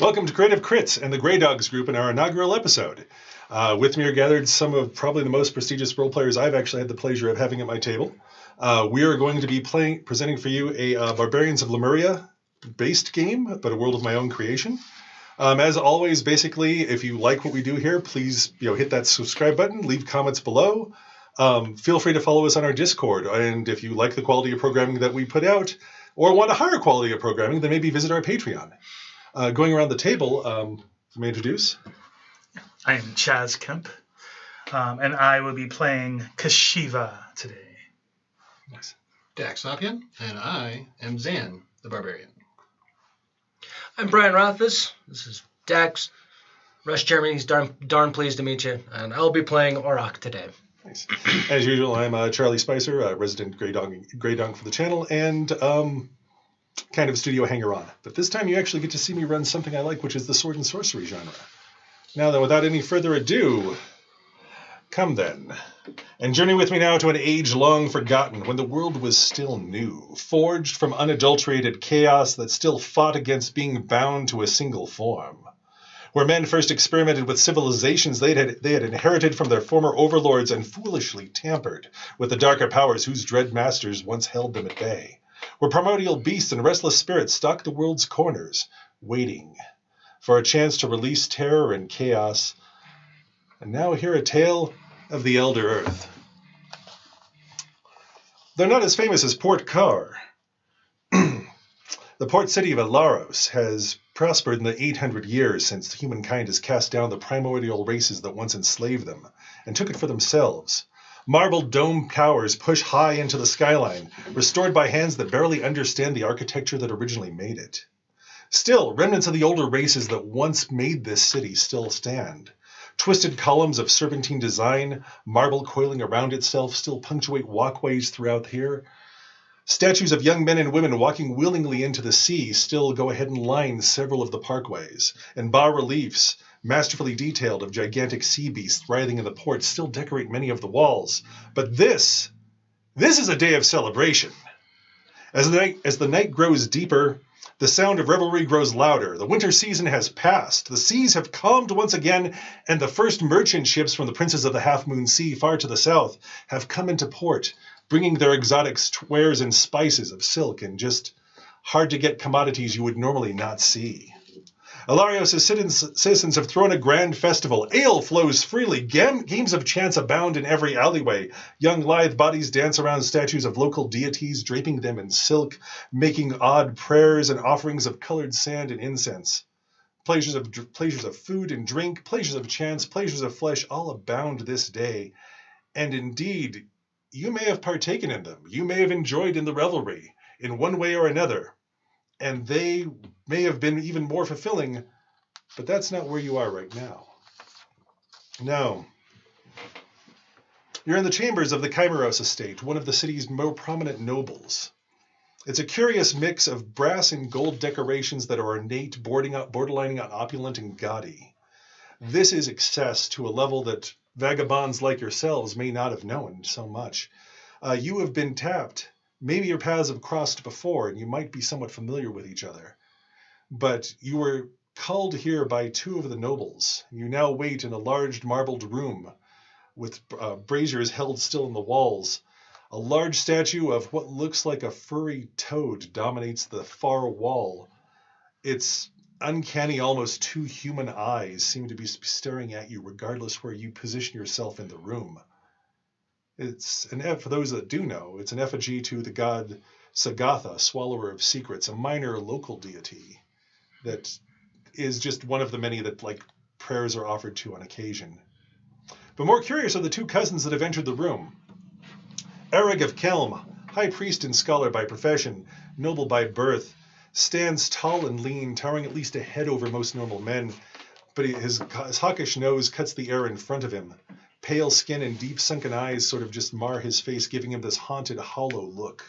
Welcome to Creative Crits and the Grey Dogs group in our inaugural episode. With me are gathered some of probably the most prestigious role players I've actually had the pleasure of having at my table. We are going to be presenting for you a Barbarians of Lemuria based game, but a world of my own creation. As always, basically, if you like what we do here, please hit that subscribe button, leave comments below. Feel free to follow us on our Discord, and if you like the quality of programming that we put out, or want a higher quality of programming, then maybe visit our Patreon. Going around the table, let me introduce. I am Chaz Kemp, and I will be playing Kashiva today. Nice. Dax Hopkin, and I am Zan, the Barbarian. I'm Brian Rothfuss. This is Dax. Rush Germany's darn pleased to meet you, and I'll be playing Auroch today. Nice. As usual, I'm Charlie Spicer, a resident Grey Dog for the channel, and kind of a studio hanger-on. But this time you actually get to see me run something I like, which is the sword and sorcery genre. Now then, without any further ado, come then, and journey with me now to an age long forgotten, when the world was still new, forged from unadulterated chaos that still fought against being bound to a single form. Where men first experimented with civilizations they had inherited from their former overlords and foolishly tampered with the darker powers whose dread masters once held them at bay. Where primordial beasts and restless spirits stalked the world's corners, waiting for a chance to release terror and chaos. And now hear a tale of the Elder Earth. They're not as famous as Port Car. The port city of Setherrioss has prospered in the 800 years since humankind has cast down the primordial races that once enslaved them and took it for themselves. Marble dome towers push high into the skyline, restored by hands that barely understand the architecture that originally made it. Still, remnants of the older races that once made this city still stand. Twisted columns of serpentine design, marble coiling around itself, still punctuate walkways throughout here. Statues of young men and women walking willingly into the sea still go ahead and line several of the parkways, and bas-reliefs, masterfully detailed, of gigantic sea beasts writhing in the port still decorate many of the walls. But this is a day of celebration. As the night grows deeper, the sound of revelry grows louder. The winter season has passed. The seas have calmed once again, and the first merchant ships from the princes of the Half-Moon Sea far to the south have come into port, bringing their exotic wares and spices of silk and just hard-to-get commodities you would normally not see. Setherrioss' citizens have thrown a grand festival. Ale flows freely. Games of chance abound in every alleyway. Young lithe bodies dance around statues of local deities, draping them in silk, making odd prayers and offerings of colored sand and incense. Pleasures of food and drink, pleasures of chance, pleasures of flesh, all abound this day. And indeed, you may have partaken in them. You may have enjoyed in the revelry, in one way or another. And they may have been even more fulfilling, but that's not where you are right now. No. You're in the chambers of the Chimeros estate, one of the city's more prominent nobles. It's a curious mix of brass and gold decorations that are ornate, borderlining on opulent and gaudy. This is excess to a level that vagabonds like yourselves may not have known so much. You have been tapped. Maybe your paths have crossed before, and you might be somewhat familiar with each other. But you were called here by two of the nobles. You now wait in a large marbled room with braziers held still in the walls. A large statue of what looks like a furry toad dominates the far wall. Its uncanny, almost two human eyes seem to be staring at you regardless where you position yourself in the room. For those that do know, it's an effigy to the god Sagatha, Swallower of Secrets, a minor local deity that is just one of the many that prayers are offered to on occasion. But more curious are the two cousins that have entered the room. Erig of Kelm, high priest and scholar by profession, noble by birth, stands tall and lean, towering at least a head over most normal men, but his hawkish nose cuts the air in front of him. Pale skin and deep sunken eyes sort of just mar his face, giving him this haunted, hollow look.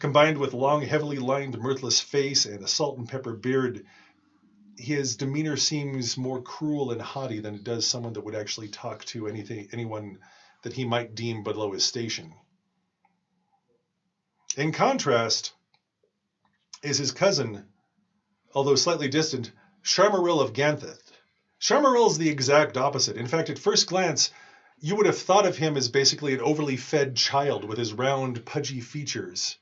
Combined with long, heavily lined, mirthless face and a salt and pepper beard, his demeanor seems more cruel and haughty than it does someone that would actually talk to anyone that he might deem below his station. In contrast is his cousin, although slightly distant, Sharmaril of Gantheth. Sharmaril is the exact opposite. In fact, at first glance, you would have thought of him as basically an overly fed child with his round, pudgy features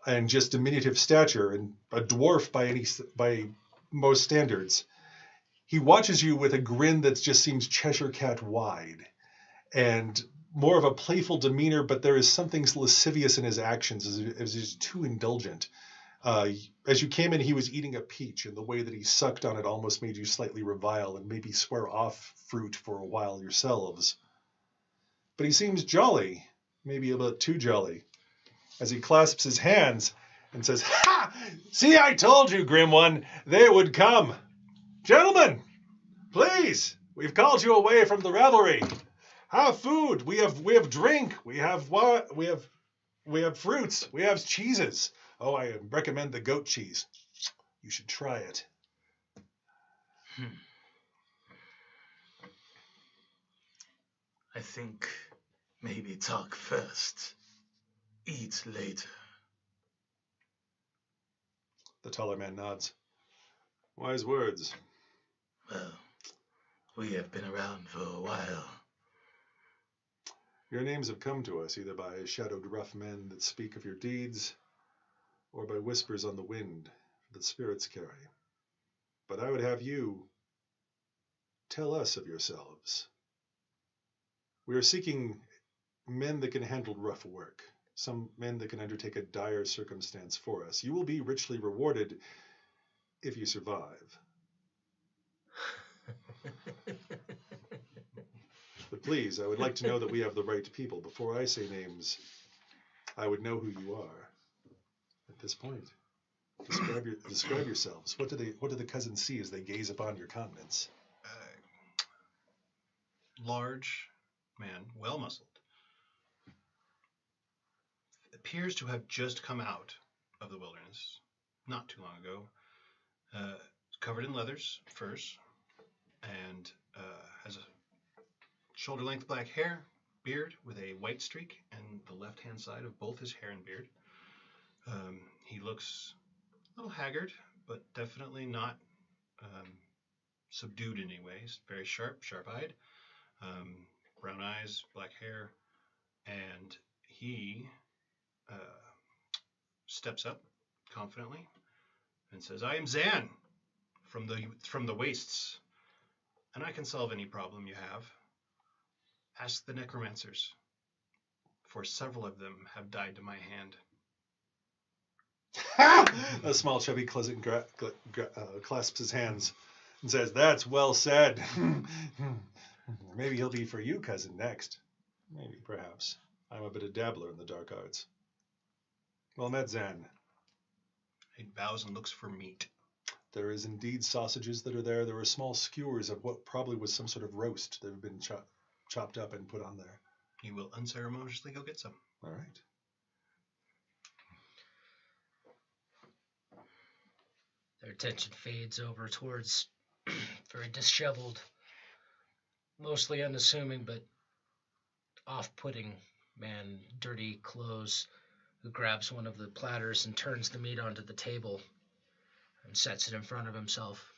and just diminutive stature, and a dwarf by most standards. He watches you with a grin that just seems Cheshire Cat wide, and more of a playful demeanor, but there is something lascivious in his actions as he's too indulgent. As you came in, he was eating a peach, and the way that he sucked on it almost made you slightly revile and maybe swear off fruit for a while yourselves. But he seems jolly, maybe a bit too jolly, as he clasps his hands and says, "Ha! See, I told you, Grim One, they would come. Gentlemen, please, we've called you away from the revelry. Have food. We have drink. We have what? We have fruits. We have cheeses. Oh, I recommend the goat cheese. You should try it." I think maybe talk first, eat later. The taller man nods. Wise words. Well, we have been around for a while. Your names have come to us either by shadowed rough men that speak of your deeds, or by whispers on the wind that spirits carry. But I would have you tell us of yourselves. We are seeking men that can handle rough work, some men that can undertake a dire circumstance for us. You will be richly rewarded if you survive. But please, I would like to know that we have the right people. Before I say names, I would know who you are. At this point, describe yourselves. What do the cousins see as they gaze upon your countenance? Large man, well muscled, appears to have just come out of the wilderness not too long ago. Covered in leathers, furs, and has a shoulder-length black hair, beard with a white streak and the left-hand side of both his hair and beard. He looks a little haggard, but definitely not subdued in any way. He's very sharp-eyed, brown eyes, black hair, and he steps up confidently and says, "I am Zan from the wastes, and I can solve any problem you have. Ask the necromancers, for several of them have died to my hand." A small chubby cousin clasps his hands and says, "That's well said." Maybe he'll be for you, cousin, next. Maybe, perhaps. I'm a bit of dabbler in the dark arts. Well met, Zan. He bows and looks for meat. There is indeed sausages that are there. There are small skewers of what probably was some sort of roast that have been chopped up and put on there. He will unceremoniously go get some. All right. Their attention fades over towards very disheveled, mostly unassuming but off-putting man, dirty clothes, who grabs one of the platters and turns the meat onto the table and sets it in front of himself.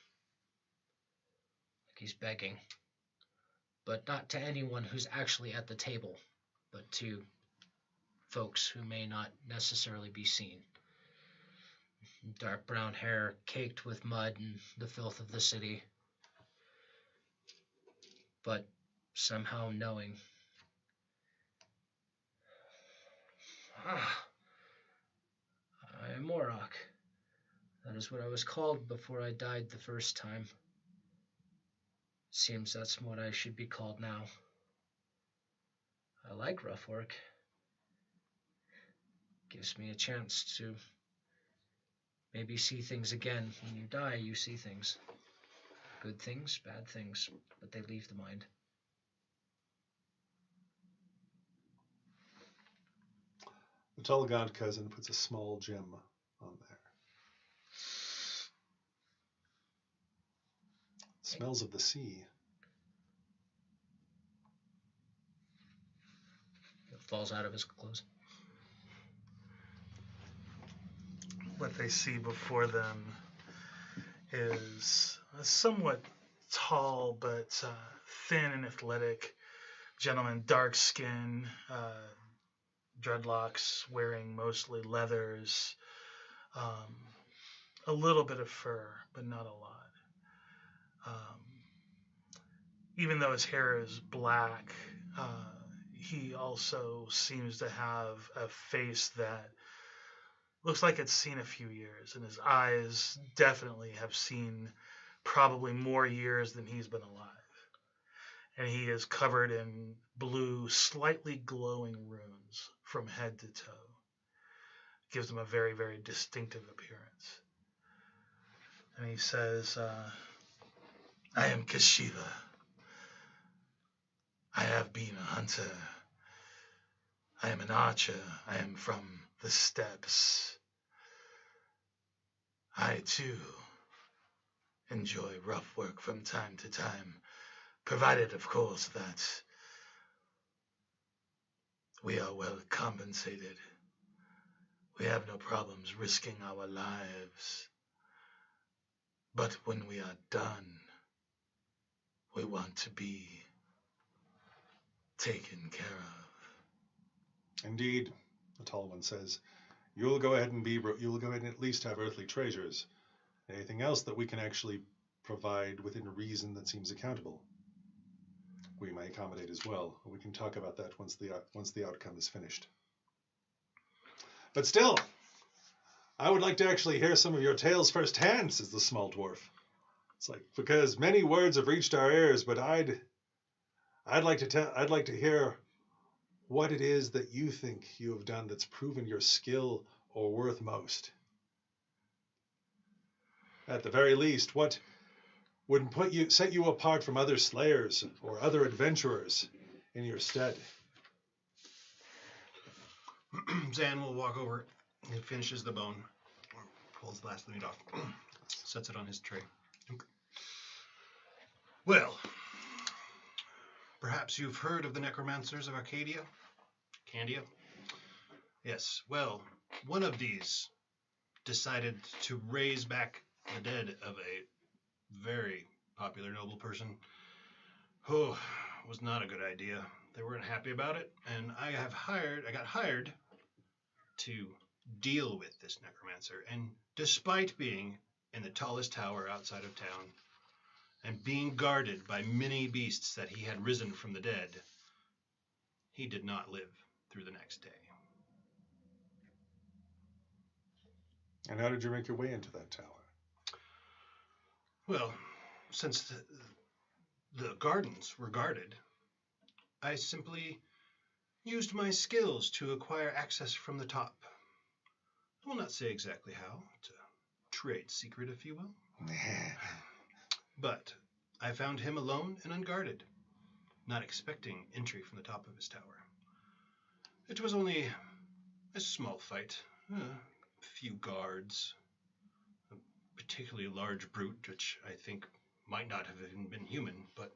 Like he's begging. But not to anyone who's actually at the table, but to folks who may not necessarily be seen. Dark brown hair caked with mud and the filth of the city, but somehow knowing. I am Morok. That is what I was called before I died the first time. Seems that's what I should be called now. I like rough work. Gives me a chance to maybe see things again. When you die, you see things. Good things, bad things, but they leave the mind. The tall gaunt cousin puts a small gem on there. Smells of the sea. It falls out of his clothes. what they see before them is a somewhat tall but thin and athletic gentleman, dark skin, dreadlocks, wearing mostly leathers, a little bit of fur, but not a lot. Even though his hair is black, he also seems to have a face that looks like it's seen a few years, and his eyes definitely have seen probably more years than he's been alive. And he is covered in blue, slightly glowing runes from head to toe. Gives him a very, very distinctive appearance. And he says, I am Kashiva. I have been a hunter. I am an archer. I am from the steppes. I, too, enjoy rough work from time to time, provided, of course, that we are well compensated. We have no problems risking our lives. But when we are done, we want to be taken care of. Indeed, the tall one says, you'll go ahead and at least have earthly treasures. Anything else that we can actually provide within reason that seems accountable, we may accommodate as well. We can talk about that once the outcome is finished. But still, I would like to actually hear some of your tales firsthand, says the small dwarf. It's like, because many words have reached our ears, but I'd like to hear what it is that you think you have done that's proven your skill or worth most. At the very least, what would set you apart from other slayers or other adventurers in your stead? Zan will walk over and finishes the bone, or pulls the last of the meat off, sets it on his tray. Well, perhaps you've heard of the necromancers of Arcadia? Candia? Yes, well, one of these decided to raise back the dead of a very popular noble person. Oh, it was not a good idea. They weren't happy about it, and I got hired to deal with this necromancer. And despite being in the tallest tower outside of town and being guarded by many beasts that he had risen from the dead, he did not live through the next day. And how did you make your way into that tower? Well, since the gardens were guarded, I simply used my skills to acquire access from the top. I will not say exactly how. It's a trade secret, if you will. But I found him alone and unguarded, not expecting entry from the top of his tower. It was only a small fight, a few guards, a particularly large brute, which I think might not have even been human, but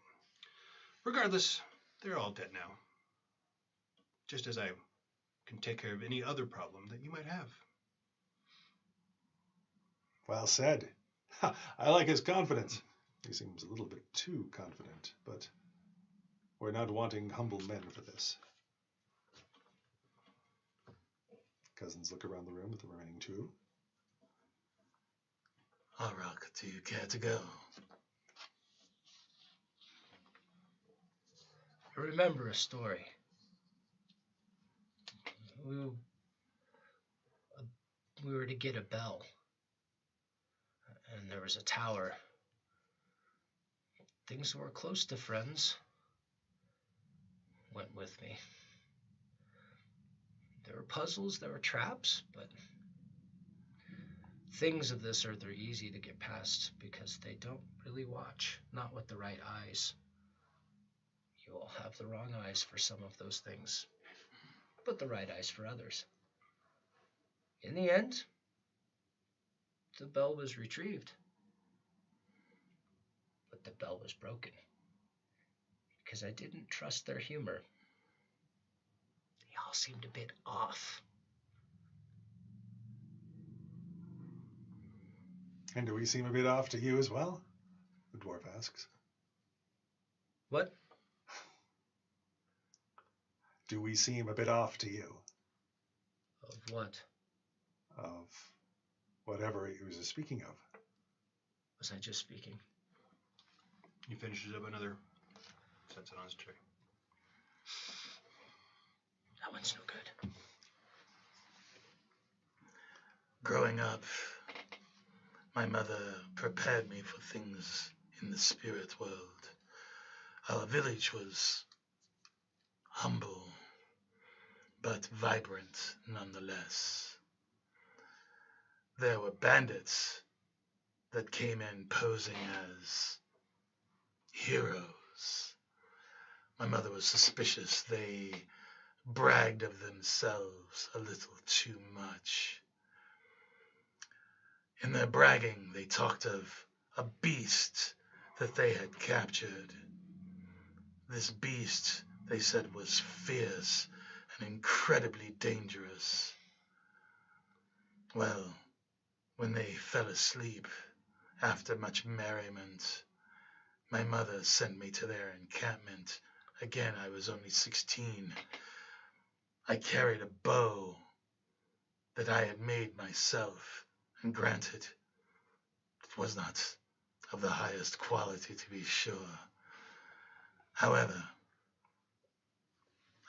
regardless, they're all dead now. Just as I can take care of any other problem that you might have. Well said. I like his confidence. He seems a little bit too confident, but we're not wanting humble men for this. Cousins look around the room at the remaining two. Arak, do you care to go? I remember a story. We were to get a bell, and there was a tower. Things were close to friends. Went with me. There were puzzles, there were traps, but things of this earth are easy to get past because they don't really watch, not with the right eyes. You all have the wrong eyes for some of those things, but the right eyes for others. In the end, the bell was retrieved, but the bell was broken because I didn't trust their humor. They all seemed a bit off. And do we seem a bit off to you as well? The dwarf asks. What? Do we seem a bit off to you? Of what? Of whatever he was speaking of. Was I just speaking? He finishes up another, sets it on his tray. That one's no good. Growing up, my mother prepared me for things in the spirit world. Our village was humble, but vibrant nonetheless. There were bandits that came in posing as heroes. My mother was suspicious. They bragged of themselves a little too much. In their bragging, they talked of a beast that they had captured. This beast, they said, was fierce and incredibly dangerous. Well, when they fell asleep, after much merriment, my mother sent me to their encampment. Again, I was only 16. I carried a bow that I had made myself, and granted, it was not of the highest quality, to be sure. However,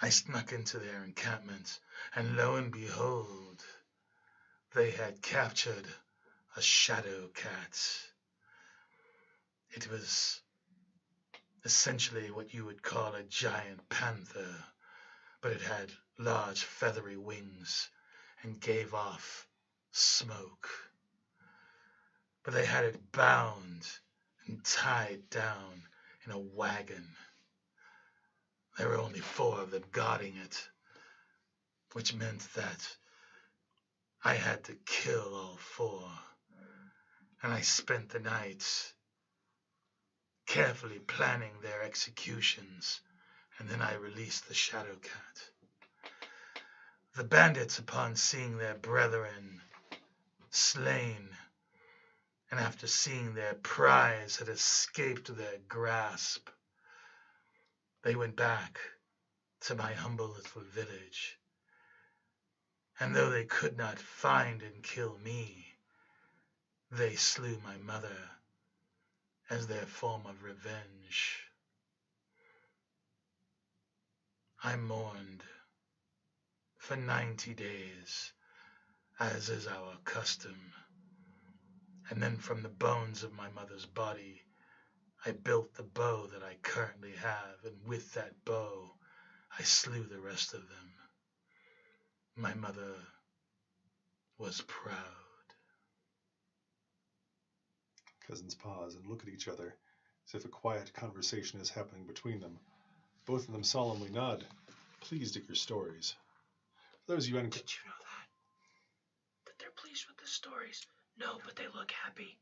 I snuck into their encampment, and lo and behold, they had captured a shadow cat. It was essentially what you would call a giant panther, but it had large feathery wings and gave off smoke. But they had it bound and tied down in a wagon. There were only 4 of them guarding it, which meant that I had to kill all 4. And I spent the night carefully planning their executions, and then I released the shadow cat. The bandits, upon seeing their brethren slain, and after seeing their prize had escaped their grasp, they went back to my humble little village. And though they could not find and kill me, they slew my mother as their form of revenge. I mourned for 90 days, as is our custom. And then from the bones of my mother's body, I built the bow that I currently have, and with that bow, I slew the rest of them. My mother was proud. Cousins pause and look at each other, as if a quiet conversation is happening between them. Both of them solemnly nod, pleased at your stories. For those of you Did you know that? That they're pleased with the stories? No, but they look happy.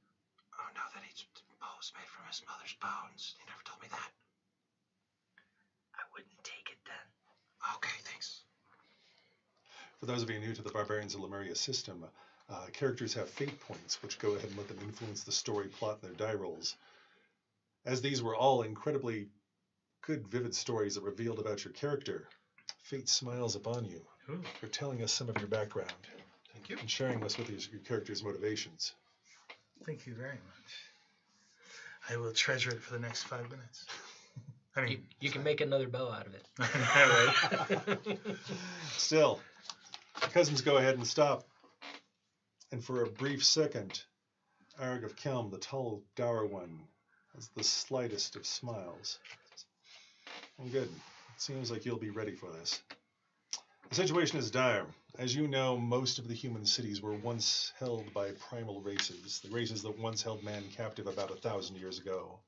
Oh, no, that each bow was made from his mother's bones. He never told me that. I wouldn't take it then. Okay, thanks. For those of you new to the Barbarians of Lemuria system, characters have fate points, which go ahead and let them influence the story plot in their die rolls. As these were all incredibly good, vivid stories that revealed about your character, fate smiles upon you for telling us some of your background. Thank you. And sharing us with your character's motivations. Thank you very much. I will treasure it for the next 5 minutes. I mean, You can make another bow out of it. right? Still, the cousins go ahead and stop. And for a brief second, Arag of Kelm, the tall, dour one, has the slightest of smiles. And good. It seems like you'll be ready for this. The situation is dire. As you know, most of the human cities were once held by primal races, the races that once held man captive about 1,000 years ago.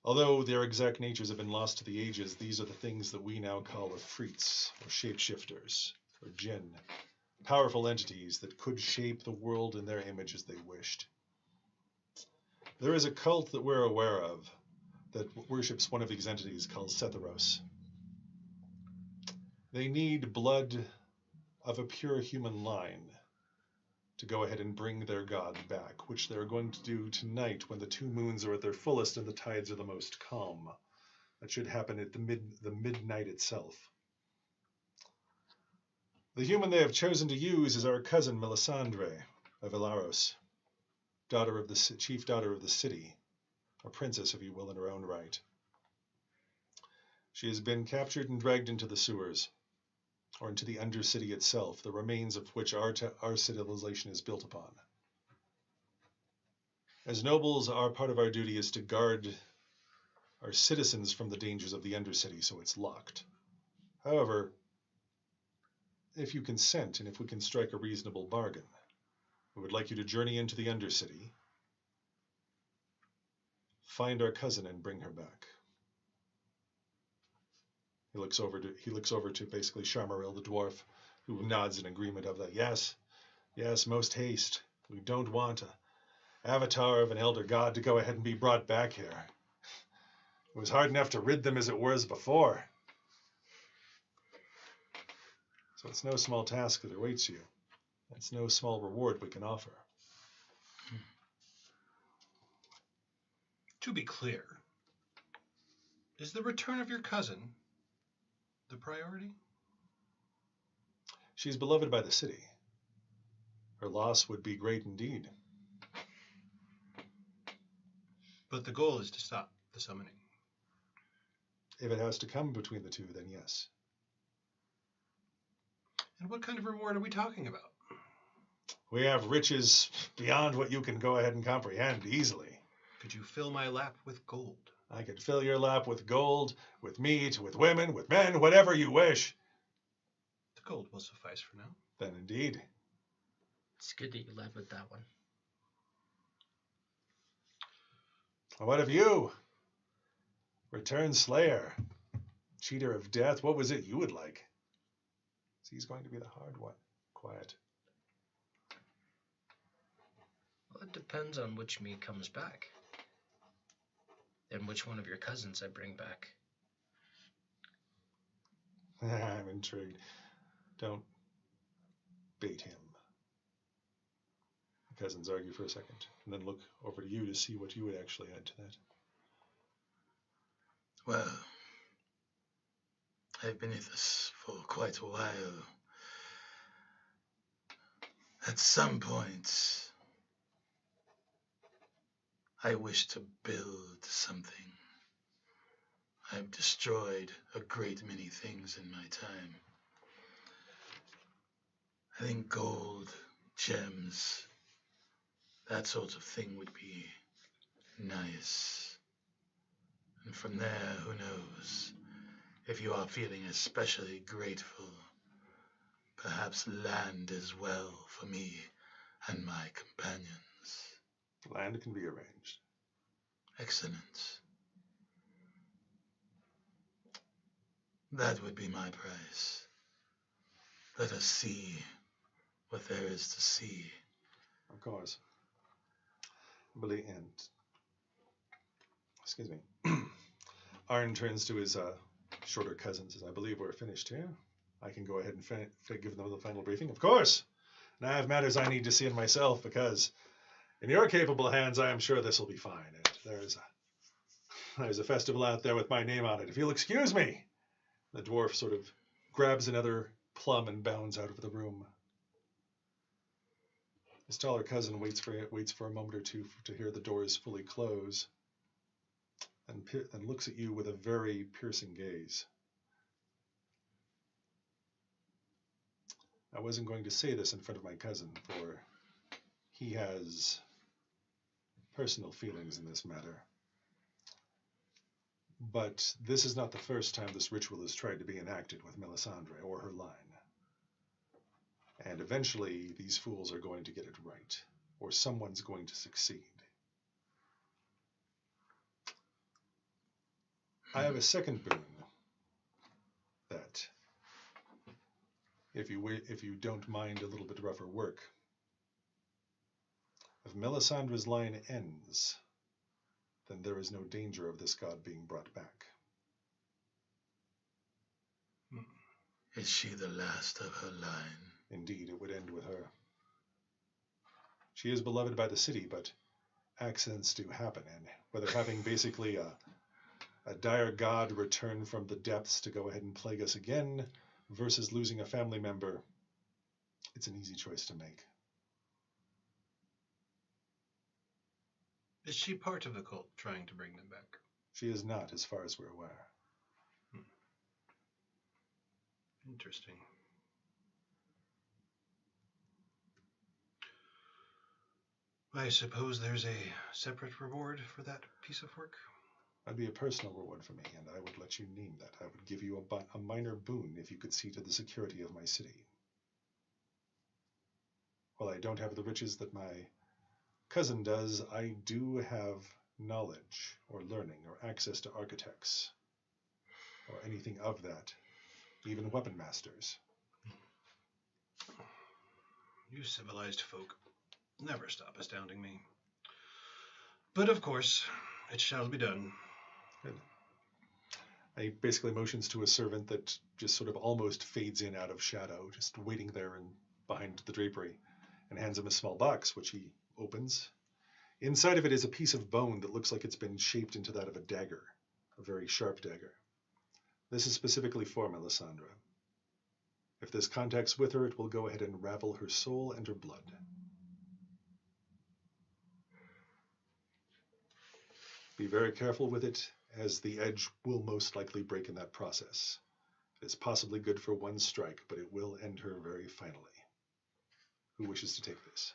Although their exact natures have been lost to the ages, these are the things that we now call Afrits, or shapeshifters, or jinn, powerful entities that could shape the world in their image as they wished. There is a cult that we're aware of that worships one of these entities called Setherrioss. They need blood of a pure human line to go ahead and bring their god back, which they're going to do tonight when the two moons are at their fullest and the tides are the most calm. That should happen at the midnight itself. The human they have chosen to use is our cousin Melisandre of Ilaros, chief daughter of the city, a princess, if you will, in her own right. She has been captured and dragged into the sewers, or into the undercity itself, the remains of which our civilization is built upon. As nobles, our part of our duty is to guard our citizens from the dangers of the undercity, so it's locked. However, if you consent and if we can strike a reasonable bargain, we would like you to journey into the undercity, find our cousin, and bring her back. He looks over to basically Sharmaril the dwarf, who nods in agreement of that. Yes, most haste. We don't want an avatar of an elder god to go ahead and be brought back here. It was hard enough to rid them as it was before. So it's no small task that awaits you. It's no small reward we can offer. To be clear, is the return of your cousin the priority? She's beloved by the city. Her loss would be great indeed. But the goal is to stop the summoning. If it has to come between the two, then yes. And what kind of reward are we talking about? We have riches beyond what you can go ahead and comprehend easily. Could you fill my lap with gold? I could fill your lap with gold, with meat, with women, with men, whatever you wish. The gold will suffice for now. Then indeed. It's good that you led with that one. What of you? Return Slayer, cheater of death, what was it you would like? He's going to be the hard one. Quiet. Well, it depends on which me comes back. And which one of your cousins I bring back. I'm intrigued. Don't bait him. The cousins argue for a second, and then look over to you to see what you would actually add to that. Well, I've been at this for quite a while. At some point, I wish to build something. I've destroyed a great many things in my time. I think gold, gems, that sort of thing would be nice. And from there, who knows, if you are feeling especially grateful, perhaps land as well for me and my companions. Land can be arranged. Excellent. That would be my price. Let us see what there is to see. Of course. Billy and... Excuse me. Arn turns to his shorter cousin and says, I believe we're finished here. I can go ahead and give them the final briefing. Of course. And I have matters I need to see in myself, because in your capable hands, I am sure this will be fine. And there's a festival out there with my name on it. If you'll excuse me. The dwarf sort of grabs another plum and bounds out of the room. His taller cousin waits for a moment or two to hear the doors fully close, and looks at you with a very piercing gaze. I wasn't going to say this in front of my cousin, for he has personal feelings in this matter. But this is not the first time this ritual has tried to be enacted with Melisandre or her line. And eventually, these fools are going to get it right, or someone's going to succeed. I have a second boon that, if you don't mind a little bit rougher work, if Melisandre's line ends, then there is no danger of this god being brought back. Is she the last of her line? Indeed, it would end with her. She is beloved by the city, but accidents do happen, and whether having basically a dire god return from the depths to go ahead and plague us again versus losing a family member, it's an easy choice to make. Is she part of the cult trying to bring them back? She is not, as far as we're aware. Interesting. I suppose there's a separate reward for that piece of work? That'd be a personal reward for me, and I would let you name that. I would give you a minor boon if you could see to the security of my city. While I don't have the riches that my cousin does, I do have knowledge or learning or access to architects or anything of that, even weapon masters. You civilized folk never stop astounding me. But of course, it shall be done. Good. I basically motions to a servant that just sort of almost fades in out of shadow, just waiting there and behind the drapery, and hands him a small box, which he opens. Inside of it is a piece of bone that looks like it's been shaped into that of a dagger, a very sharp dagger. This is specifically for Melisandre. If this contacts with her, it will go ahead and ravel her soul and her blood. Be very careful with it, as the edge will most likely break in that process. It is possibly good for one strike, but it will end her very finally. Who wishes to take this?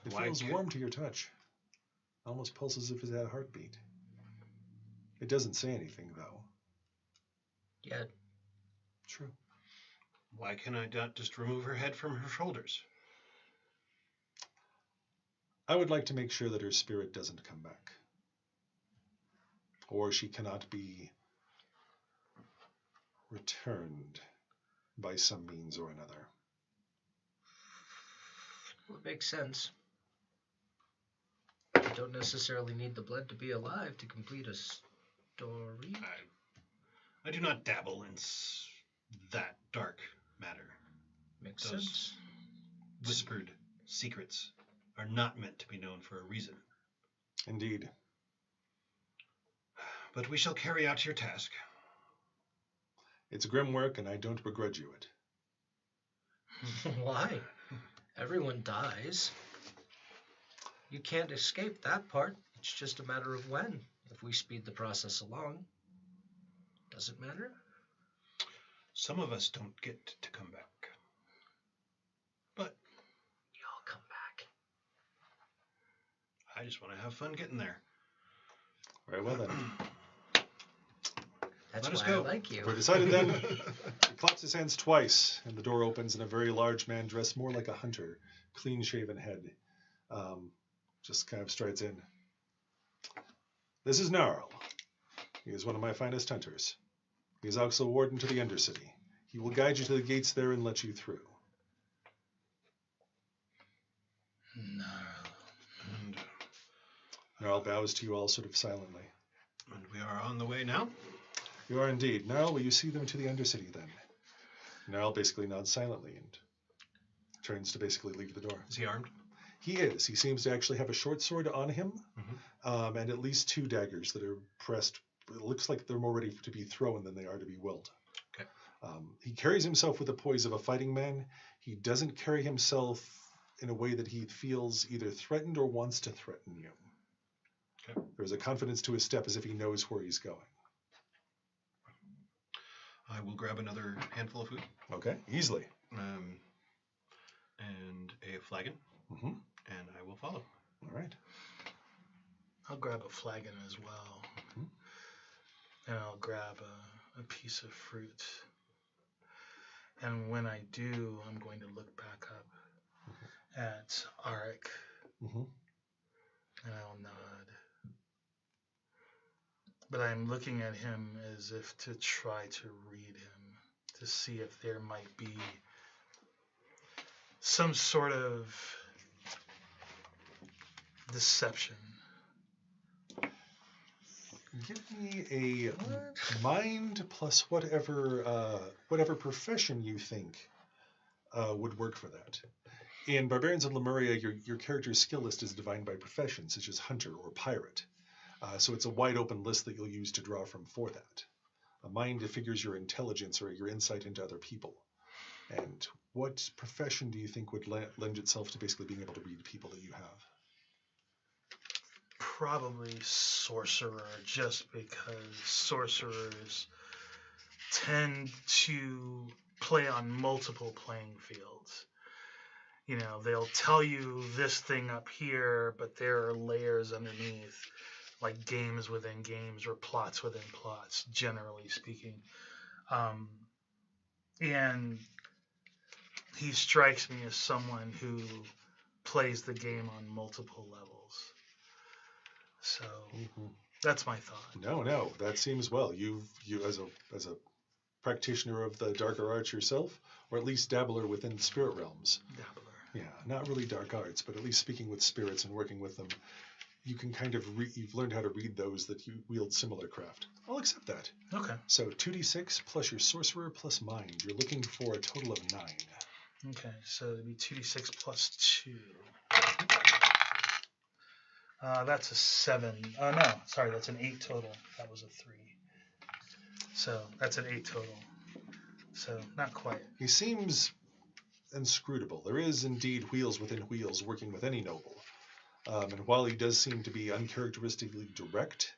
It feels warm to your touch. Almost pulses as if it had a heartbeat. It doesn't say anything, though. Yet. True. Why can I not just remove her head from her shoulders? I would like to make sure that her spirit doesn't come back. Or she cannot be returned by some means or another. Well, it makes sense. You don't necessarily need the blood to be alive to complete a story. I do not dabble in that dark matter. Makes Those sense. whispered secrets are not meant to be known for a reason. Indeed. But we shall carry out your task. It's grim work, and I don't begrudge you it. Why? Everyone dies. You can't escape that part. It's just a matter of when. If we speed the process along, does it matter? Some of us don't get to come back. But You all come back. I just want to have fun getting there. Very well, then. That's Let us why go. I like you. We're decided then. He claps his hands twice, and the door opens, and a very large man dressed more like a hunter, clean-shaven head, just kind of strides in. This is Gnarl. He is one of my finest hunters. He is also warden to the Undercity. He will guide you to the gates there and let you through. And Gnarl bows to you all sort of silently. we are on the way now. You are indeed. Gnarl, will you see them to the Undercity then? Gnarl basically nods silently and turns to basically leave the door. Is he armed? He is. He seems to actually have a short sword on him, and at least 2 daggers that are pressed. It looks like they're more ready to be thrown than they are to be willed. Okay. He carries himself with the poise of a fighting man. He doesn't carry himself in a way that he feels either threatened or wants to threaten you. Okay. There's a confidence to his step as if he knows where he's going. I will grab another handful of food. Okay, easily. And a flagon. Mm-hmm. And I will follow. All right. I'll grab a flagon as well. Mhm. And I'll grab a piece of fruit. And when I do, I'm going to look back up at Arik. Mm-hmm. And I'll nod. But I'm looking at him as if to try to read him, to see if there might be some sort of deception. Give me a mind plus whatever profession you think would work for that. In Barbarians of Lemuria, your character's skill list is defined by profession, such as hunter or pirate. So it's a wide open list that you'll use to draw from for that. A mind figures your intelligence or your insight into other people. And what profession do you think would lend itself to basically being able to read people that you have? Probably sorcerer, just because sorcerers tend to play on multiple playing fields. You know, they'll tell you this thing up here, but there are layers underneath, like games within games or plots within plots, generally speaking. And he strikes me as someone who plays the game on multiple levels. So that's my thought. No, that seems well. You as a practitioner of the darker arts yourself, or at least dabbler within spirit realms. Dabbler. Yeah, not really dark arts, but at least speaking with spirits and working with them, you can kind of you've learned how to read those that you wield similar craft. I'll accept that. Okay. So 2d6 plus your sorcerer plus mind. You're looking for a total of 9. Okay, so it'd be 2d6 plus 2. That's a 7. No, sorry, that's an 8 total. That was a 3. So that's an 8 total. So not quite. He seems inscrutable. There is indeed wheels within wheels working with any noble. And while he does seem to be uncharacteristically direct,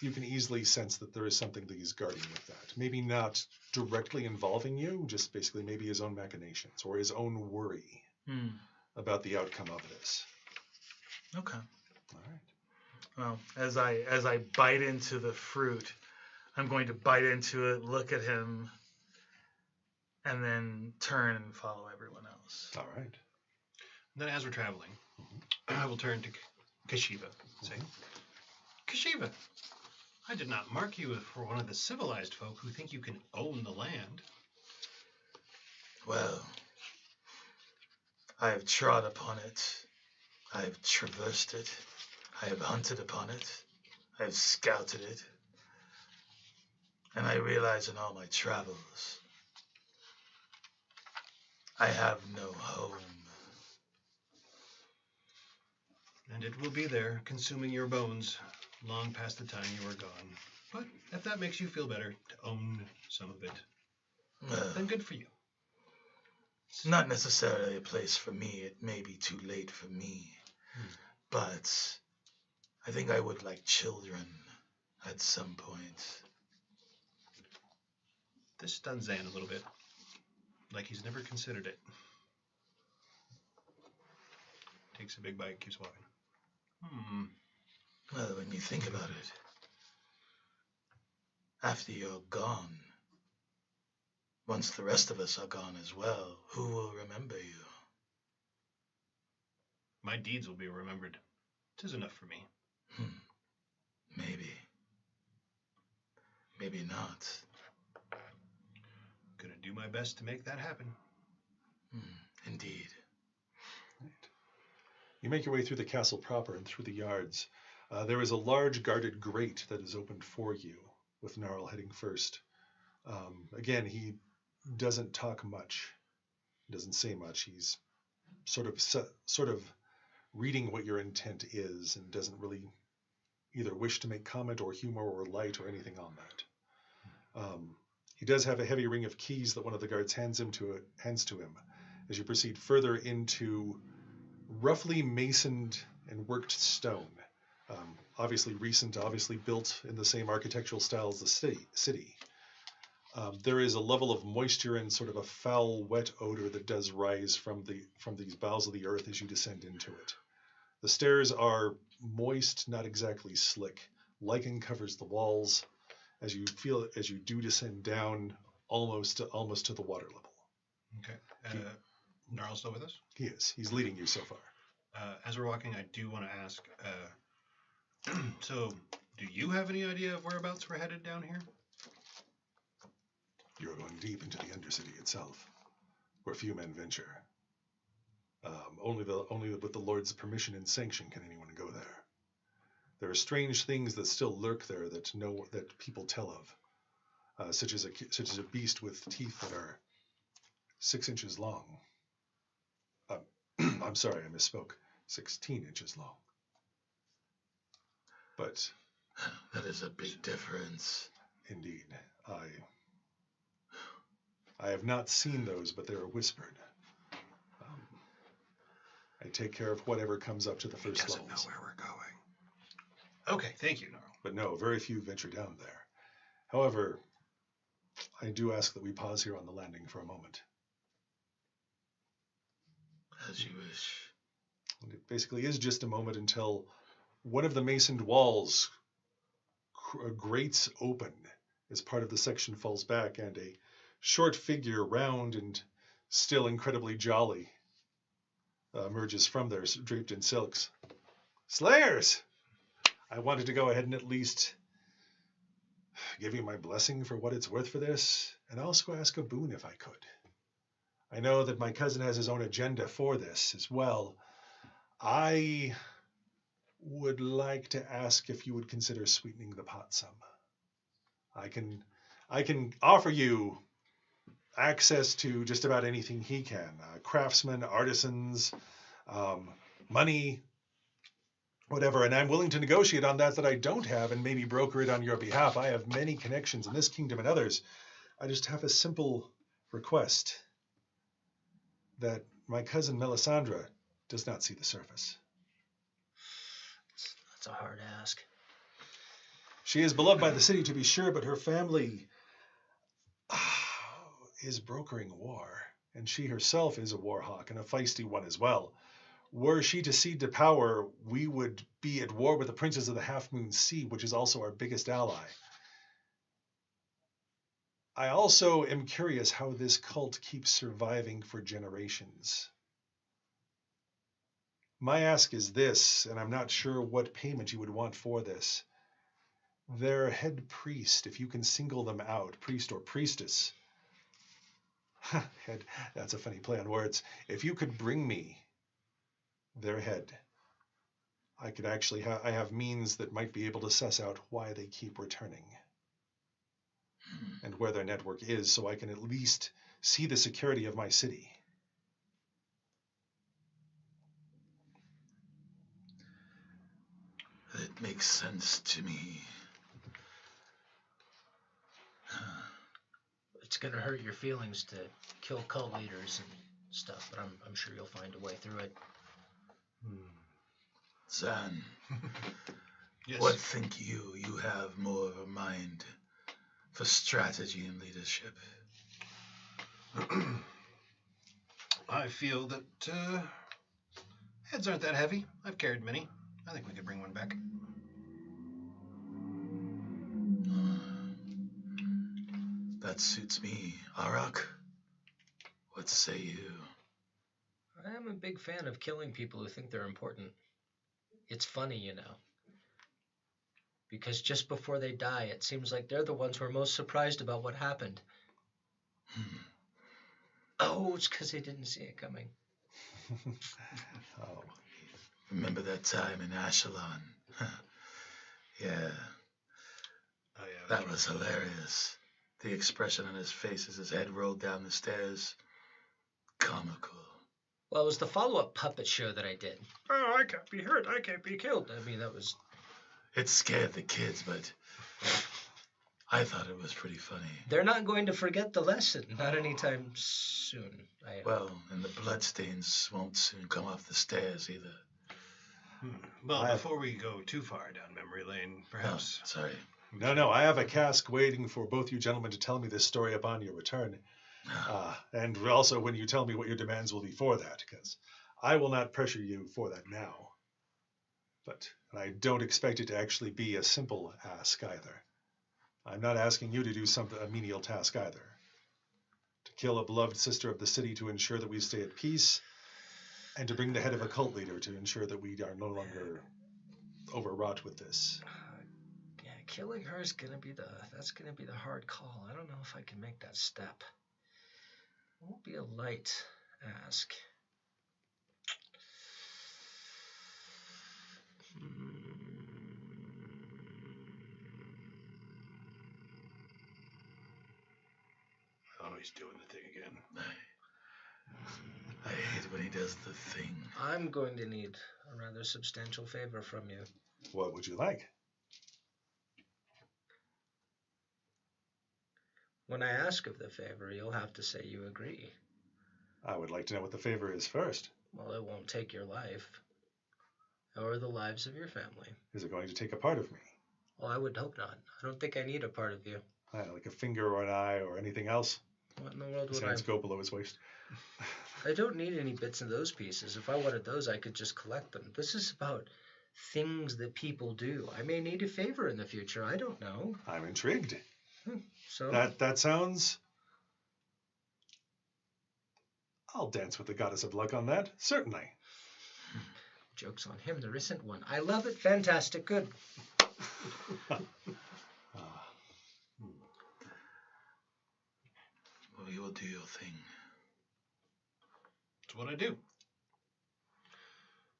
you can easily sense that there is something that he's guarding with that. Maybe not directly involving you, just basically maybe his own machinations or his own worry about the outcome of this. Okay. All right. Well, as I bite into the fruit, I'm going to bite into it, look at him, and then turn and follow everyone else. All right. And then as we're traveling, I will turn to Kashiva and say, Kashiva, I did not mark you for one of the civilized folk who think you can own the land. Well, I have trod upon it. I have traversed it. I have hunted upon it. I have scouted it. And I realize in all my travels, I have no home. And it will be there, consuming your bones, long past the time you are gone. But if that makes you feel better to own some of it, then good for you. It's not necessarily a place for me. It may be too late for me. But I think I would like children at some point. This stuns Zan a little bit, like he's never considered it. Takes a big bite, keeps walking. Well, when you think about it, after you're gone, once the rest of us are gone as well, who will remember you? My deeds will be remembered. 'Tis enough for me. Maybe. Maybe not. Gonna do my best to make that happen. Indeed. Right. You make your way through the castle proper and through the yards. There is a large guarded grate that is opened for you, with Gnarl heading first. Again, he doesn't talk much, doesn't say much. He's sort of reading what your intent is and doesn't really either wish to make comment or humor or light or anything on that. He does have a heavy ring of keys that one of the guards hands to him as you proceed further into roughly masoned and worked stone. Obviously recent, obviously built in the same architectural style as the city. There is a level of moisture and sort of a foul, wet odor that does rise from these bowels of the earth as you descend into it. The stairs are moist, not exactly slick. Lichen covers the walls as you do descend down almost to the water level. Okay. Gnarl's still with us? He is. He's leading you so far. As we're walking, I do want to ask, so do you have any idea of whereabouts we're headed down here? You're going deep into the Undercity itself, where few men venture. Only with the Lord's permission and sanction can anyone go there. There are strange things that still lurk there that people tell of, such as a beast with teeth that are 6 inches long. I'm sorry, I misspoke. 16 inches long. But that is a big difference. Indeed, I have not seen those, but they are whispered. I take care of whatever comes up to the first levels. He doesn't know where we're going. Okay, thank you, Gnarl. But no, very few venture down there. However, I do ask that we pause here on the landing for a moment. As you wish. And it basically is just a moment until one of the masoned walls grates open as part of the section falls back, and a short figure, round and still incredibly jolly, emerges from there, draped in silks. Slayers! I wanted to go ahead and at least give you my blessing for what it's worth for this, and also ask a boon if I could. I know that my cousin has his own agenda for this as well. I would like to ask if you would consider sweetening the pot some. I can offer you access to just about anything he can. Craftsmen, artisans, money, whatever. And I'm willing to negotiate on that I don't have and maybe broker it on your behalf. I have many connections in this kingdom and others. I just have a simple request that my cousin Melisandre does not see the surface. That's a hard ask. She is beloved by the city, to be sure, but her family is brokering war, and she herself is a war hawk and a feisty one as well. Were she to cede to power, we would be at war with the princes of the Half Moon Sea, which is also our biggest ally. I also am curious how this cult keeps surviving for generations. My ask is this, and I'm not sure what payment you would want for this. Their head priest, if you can single them out, priest or priestess. Head, that's a funny play on words. If you could bring me their head, I could actually I have means that might be able to suss out why they keep returning and where their network is, so I can at least see the security of my city. It makes sense to me. It's gonna hurt your feelings to kill cult leaders and stuff, but I'm sure you'll find a way through it. Zan, Yes. what think you? You have more of a mind for strategy and leadership. I feel that heads aren't that heavy. I've carried many. I think we could bring one back. That suits me. Arak, what say you? I am a big fan of killing people who think they're important. It's funny, you know. Because just before they die, it seems like they're the ones who are most surprised about what happened. Oh, it's because they didn't see it coming. Oh. Remember that time in Ashelon? Yeah, that was hilarious. The expression on his face as his head rolled down the stairs. Comical. Well, it was the follow-up puppet show that I did. Oh, I can't be hurt. I can't be killed. I mean, that was... It scared the kids, but I thought it was pretty funny. They're not going to forget the lesson. Not anytime soon. Well, and the bloodstains won't soon come off the stairs either. Well, before we go too far down memory lane, perhaps... Oh, sorry. No, I have a cask waiting for both you gentlemen to tell me this story upon your return. And also when you tell me what your demands will be for that, because I will not pressure you for that now. But I don't expect it to actually be a simple ask either. I'm not asking you to do a menial task either. To kill a beloved sister of the city to ensure that we stay at peace, and to bring the head of a cult leader to ensure that we are no longer overwrought with this. Yeah, killing her is gonna be the hard call. I don't know if I can make that step. It won't be a light ask. he's doing the thing again. I hate when he does the thing. I'm going to need a rather substantial favor from you. What would you like? When I ask of the favor, you'll have to say you agree. I would like to know what the favor is first. Well, it won't take your life, or the lives of your family. Is it going to take a part of me? Well, I would hope not. I don't think I need a part of you. Like a finger or an eye or anything else? What in the world His would I... hands go below his waist. I don't need any bits of those pieces. If I wanted those, I could just collect them. This is about things that people do. I may need a favor in the future. I don't know. I'm intrigued. So That sounds... I'll dance with the goddess of luck on that, certainly. Joke's on him, there isn't one. I love it. Fantastic. Good. Well, you will do your thing. It's what I do.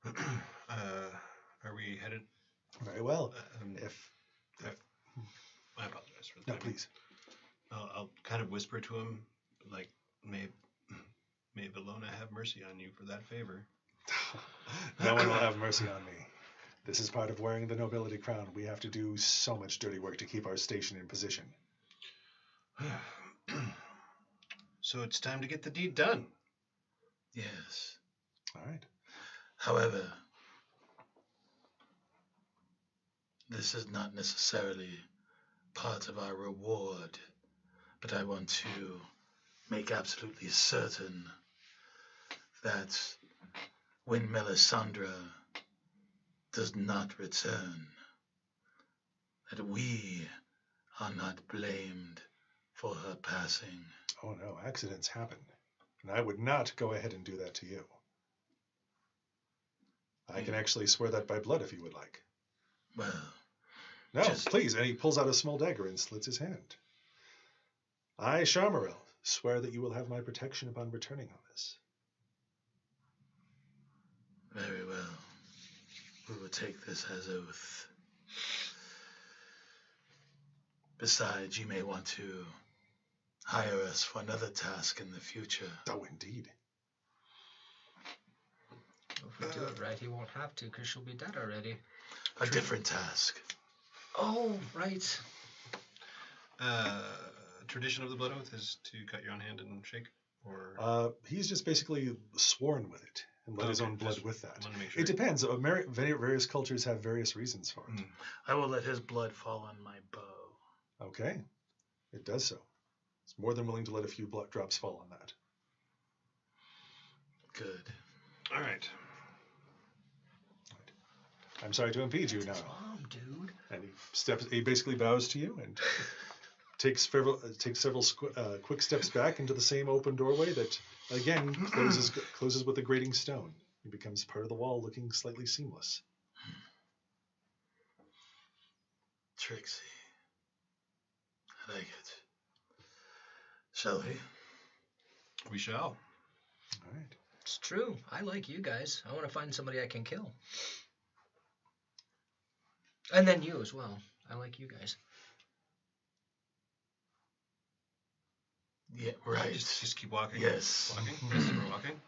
Are we headed? Very well. I apologize for the No, timing. please. I'll kind of whisper to him, like, may Valona have mercy on you for that favor. No one will have mercy on me. This is part of wearing the nobility crown. We have to do so much dirty work to keep our station in position. So it's time to get the deed done. Yes. All right. However, this is not necessarily part of our reward, but I want to make absolutely certain that when Melisandre does not return, that we are not blamed for her passing. Oh no, accidents happen. And I would not go ahead and do that to you. I can actually swear that by blood if you would like. Well, No, please. And he pulls out a small dagger and slits his hand. I, Charmerel, swear that you will have my protection upon returning on this. very well. We will take this as oath. Besides, you may want to hire us for another task in the future. Oh, indeed. If we do it right, he won't have to because she'll be dead already. A different task. Oh, right. Tradition of the Blood Oath is to cut your own hand and shake? Or He's just basically sworn with it and let his own blood with that. Sure. It depends. Various cultures have various reasons for it. I will let his blood fall on my bow. Okay. It does so. It's more than willing to let a few blood drops fall on that. Good. All right. I'm sorry to impede you now. Mom, dude. And he basically bows to you and takes several quick steps back into the same open doorway that again closes with a grating stone. He becomes part of the wall, looking slightly seamless. Trixie. I like it. Shall we? We shall. All right. It's true. I like you guys. I want to find somebody I can kill. And then you as well. I like you guys. Yeah, right. Just keep walking. Yes. Walking. Yes, we're walking.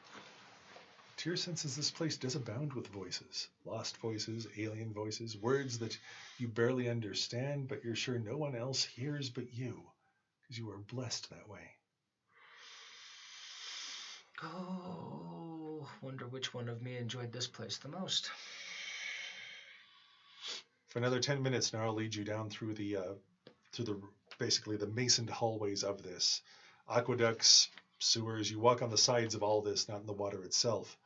Tyr senses this place does abound with voices. Lost voices, alien voices, words that you barely understand, but you're sure no one else hears but you, because you are blessed that way. Oh, wonder which one of me enjoyed this place the most. For another 10 minutes, now I'll lead you down through the basically the masoned hallways of this. Aqueducts, sewers, you walk on the sides of all this, not in the water itself.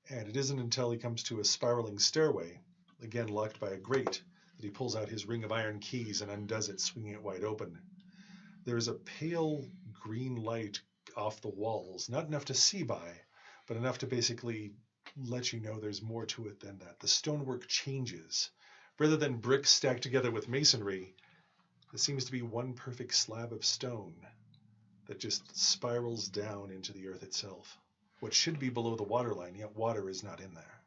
And it isn't until he comes to a spiraling stairway, again locked by a grate, that he pulls out his ring of iron keys and undoes it, swinging it wide open. There is a pale green light off the walls, not enough to see by, but enough to basically let you know there's more to it than that. The stonework changes. Rather than bricks stacked together with masonry, it seems to be one perfect slab of stone that just spirals down into the earth itself. What should be below the waterline, yet water is not in there.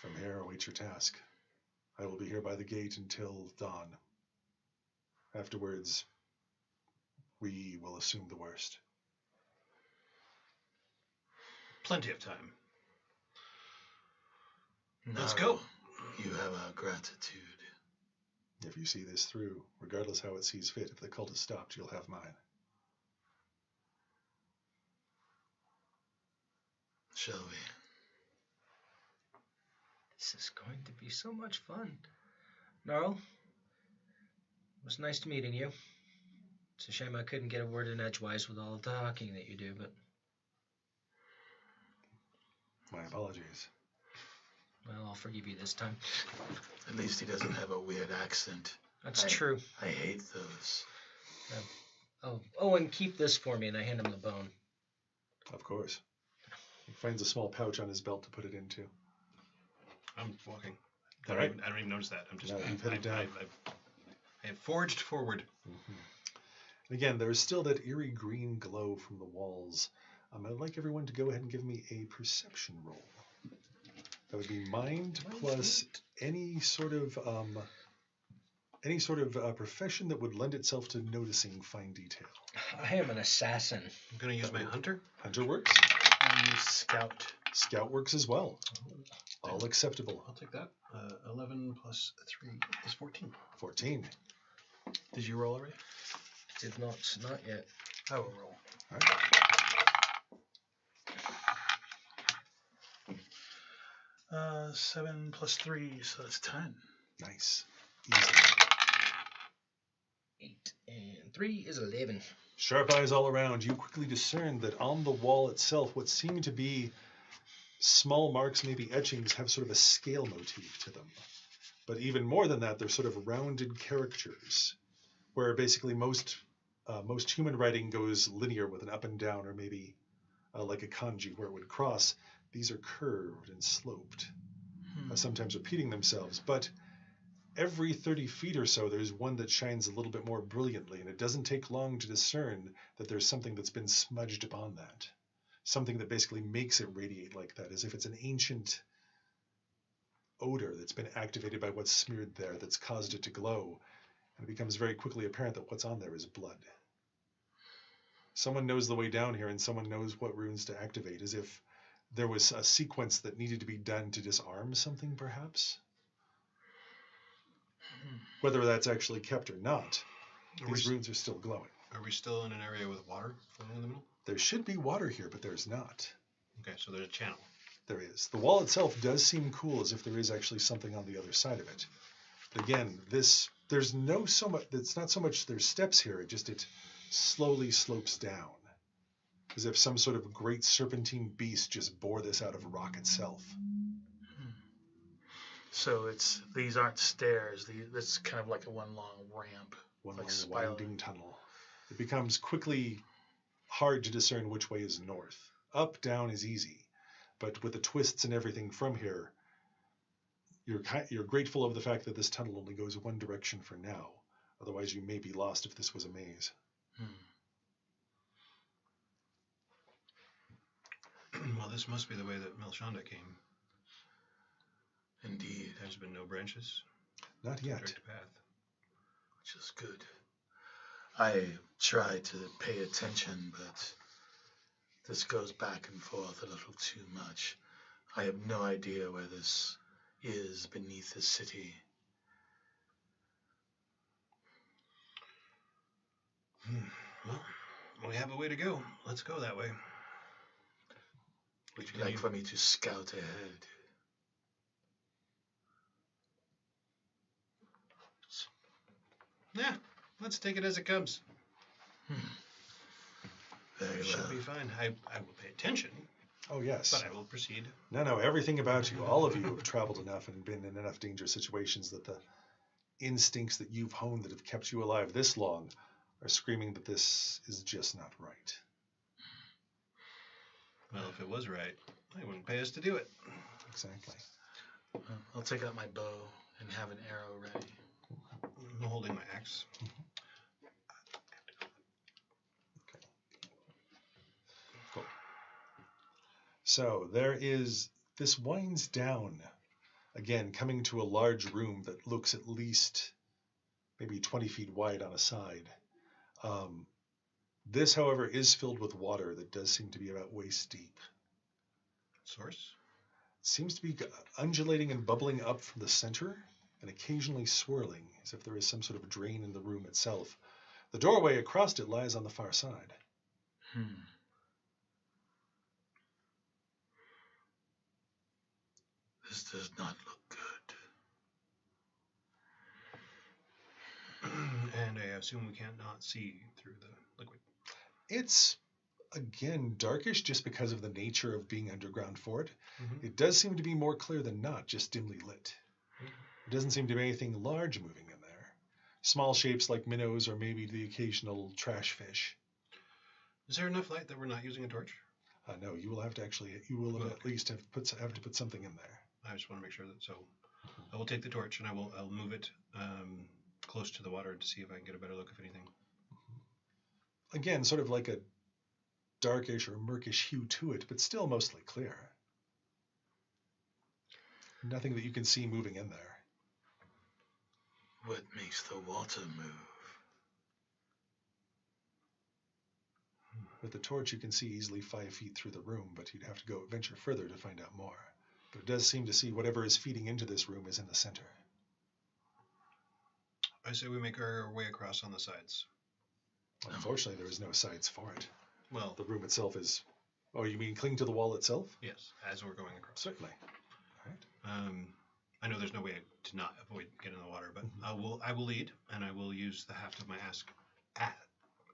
From here awaits your task. I will be here by the gate until dawn. Afterwards, We will assume the worst. Plenty of time. Let's Now, go. You have our gratitude. If you see this through, regardless how it sees fit, if the cult is stopped, you'll have mine. Shall we? This is going to be so much fun. Gnarl, it was nice meeting you. It's a shame I couldn't get a word in edgewise with all the talking that you do, but... My apologies. Well, I'll forgive you this time. At least he doesn't have a weird accent. That's true. I hate those. Oh, and keep this for me, and I hand him the bone. Of course. He finds a small pouch on his belt to put it into. I'm walking. All right. I don't even notice that. I'm just. No, you've headed down. I have forged forward. Mm-hmm. And again, there's still that eerie green glow from the walls. I'd like everyone to go ahead and give me a perception roll. That would be mind plus any sort of profession that would lend itself to noticing fine detail. I am an assassin. I'm going to use my hunter. Hunter works. I use scout. Scout works as well. All acceptable. I'll take that. 11 plus 3 is 14. 14. Did you roll already? Did not yet. I will roll. All right. 7 plus 3, so that's 10. Nice. Easy. 8 and 3 is 11. Sharp eyes all around. You quickly discern that on the wall itself, what seem to be small marks, maybe etchings, have sort of a scale motif to them. But even more than that, they're sort of rounded caricatures, where basically most human writing goes linear with an up and down, or maybe like a kanji where it would cross. These are curved and sloped, sometimes repeating themselves. But every 30 feet or so, there's one that shines a little bit more brilliantly, and it doesn't take long to discern that there's something that's been smudged upon that. Something that basically makes it radiate like that, as if it's an ancient odor that's been activated by what's smeared there that's caused it to glow. And it becomes very quickly apparent that what's on there is blood. Someone knows the way down here, and someone knows what runes to activate, as if there was a sequence that needed to be done to disarm something, perhaps? Whether that's actually kept or not, these runes are still glowing. Are we still in an area with water flowing in the middle? There should be water here, but there's not. Okay, so there's a channel. There is. The wall itself does seem cool, as if there is actually something on the other side of it. But again, it's not so much there's steps here, it slowly slopes down. As if some sort of great serpentine beast just bore this out of rock itself. So these aren't stairs. It's kind of like a one long ramp. One like long winding tunnel. It becomes quickly hard to discern which way is north. Up, down is easy. But with the twists and everything from here, you're grateful of the fact that this tunnel only goes one direction for now. Otherwise, you may be lost if this was a maze. Well, this must be the way that Melshanda came. Indeed. There's been no branches. Not yet. Direct path. Which is good. I try to pay attention, but this goes back and forth a little too much. I have no idea where this is beneath the city. Well, we have a way to go. Let's go that way. Would you like for me to scout ahead? Yeah, let's take it as it comes. Very It should well. be fine. I will pay attention, Oh, yes. but I will proceed. No, everything about you, all of you have traveled enough and been in enough dangerous situations that the instincts that you've honed that have kept you alive this long are screaming that this is just not right. Well, if it was right, they wouldn't pay us to do it. Exactly. I'll take out my bow and have an arrow ready. I'm holding my axe. Cool. So this winds down, again, coming to a large room that looks at least maybe 20 feet wide on a side. This, however, is filled with water that does seem to be about waist deep. Source? It seems to be undulating and bubbling up from the center and occasionally swirling, as if there is some sort of drain in the room itself. The doorway across it lies on the far side. This does not look good. And I assume we can't not see through the liquid. It's, again, darkish just because of the nature of being underground for it. It does seem to be more clear than not, just dimly lit. There doesn't seem to be anything large moving in there. Small shapes like minnows or maybe the occasional trash fish. Is there enough light that we're not using a torch? No, you will have to at least have to put something in there. I just want to make sure that, so I will take the torch and I'll move it close to the water to see if I can get a better look, if anything. Again, sort of like a darkish or murkish hue to it, but still mostly clear. Nothing that you can see moving in there. What makes the water move? With the torch, you can see easily 5 feet through the room, but you'd have to go venture further to find out more. But it does seem to see whatever is feeding into this room is in the center. I say we make our way across on the sides. Unfortunately, there is no sides for it. Well, The room itself is... Oh, you mean cling to the wall itself? yes, as we're going across. Certainly. All right. I know there's no way to not avoid getting in the water, but I will lead, and I will use the haft of my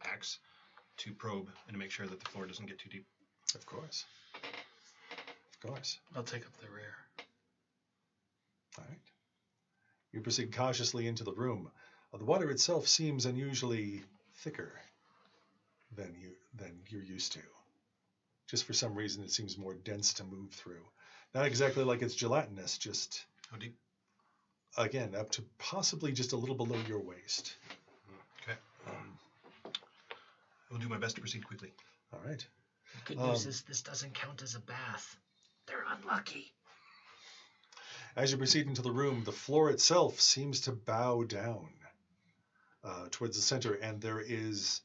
axe to probe and to make sure that the floor doesn't get too deep. Of course. Of course. I'll take up the rear. All right. You proceed cautiously into the room. The water itself seems unusually thicker than you're used to. Just for some reason, it seems more dense to move through. Not exactly like it's gelatinous, just... How deep? Again, up to possibly just a little below your waist. Okay. I will do my best to proceed quickly. All right. The good news is this doesn't count as a bath. They're unlucky. As you proceed into the room, the floor itself seems to bow down towards the center, and there is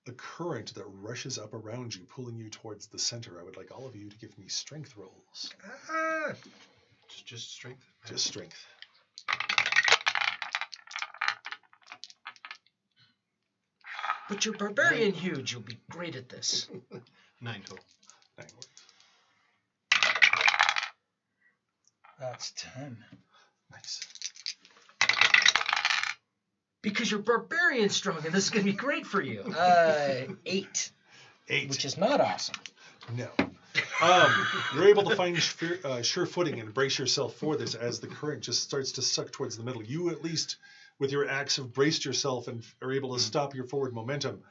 a current that rushes up around you, pulling you towards the center. I would like all of you to give me strength rolls. Just strength? Just strength. But you're barbarian huge. You'll be great at this. 9 total. 9. That's 10. Nice. Because you're barbarian strong, and this is going to be great for you. 8. 8. Which is not awesome. No. You're able to find sure footing and brace yourself for this as the current just starts to suck towards the middle. You, at least, with your axe, have braced yourself and are able to stop your forward momentum.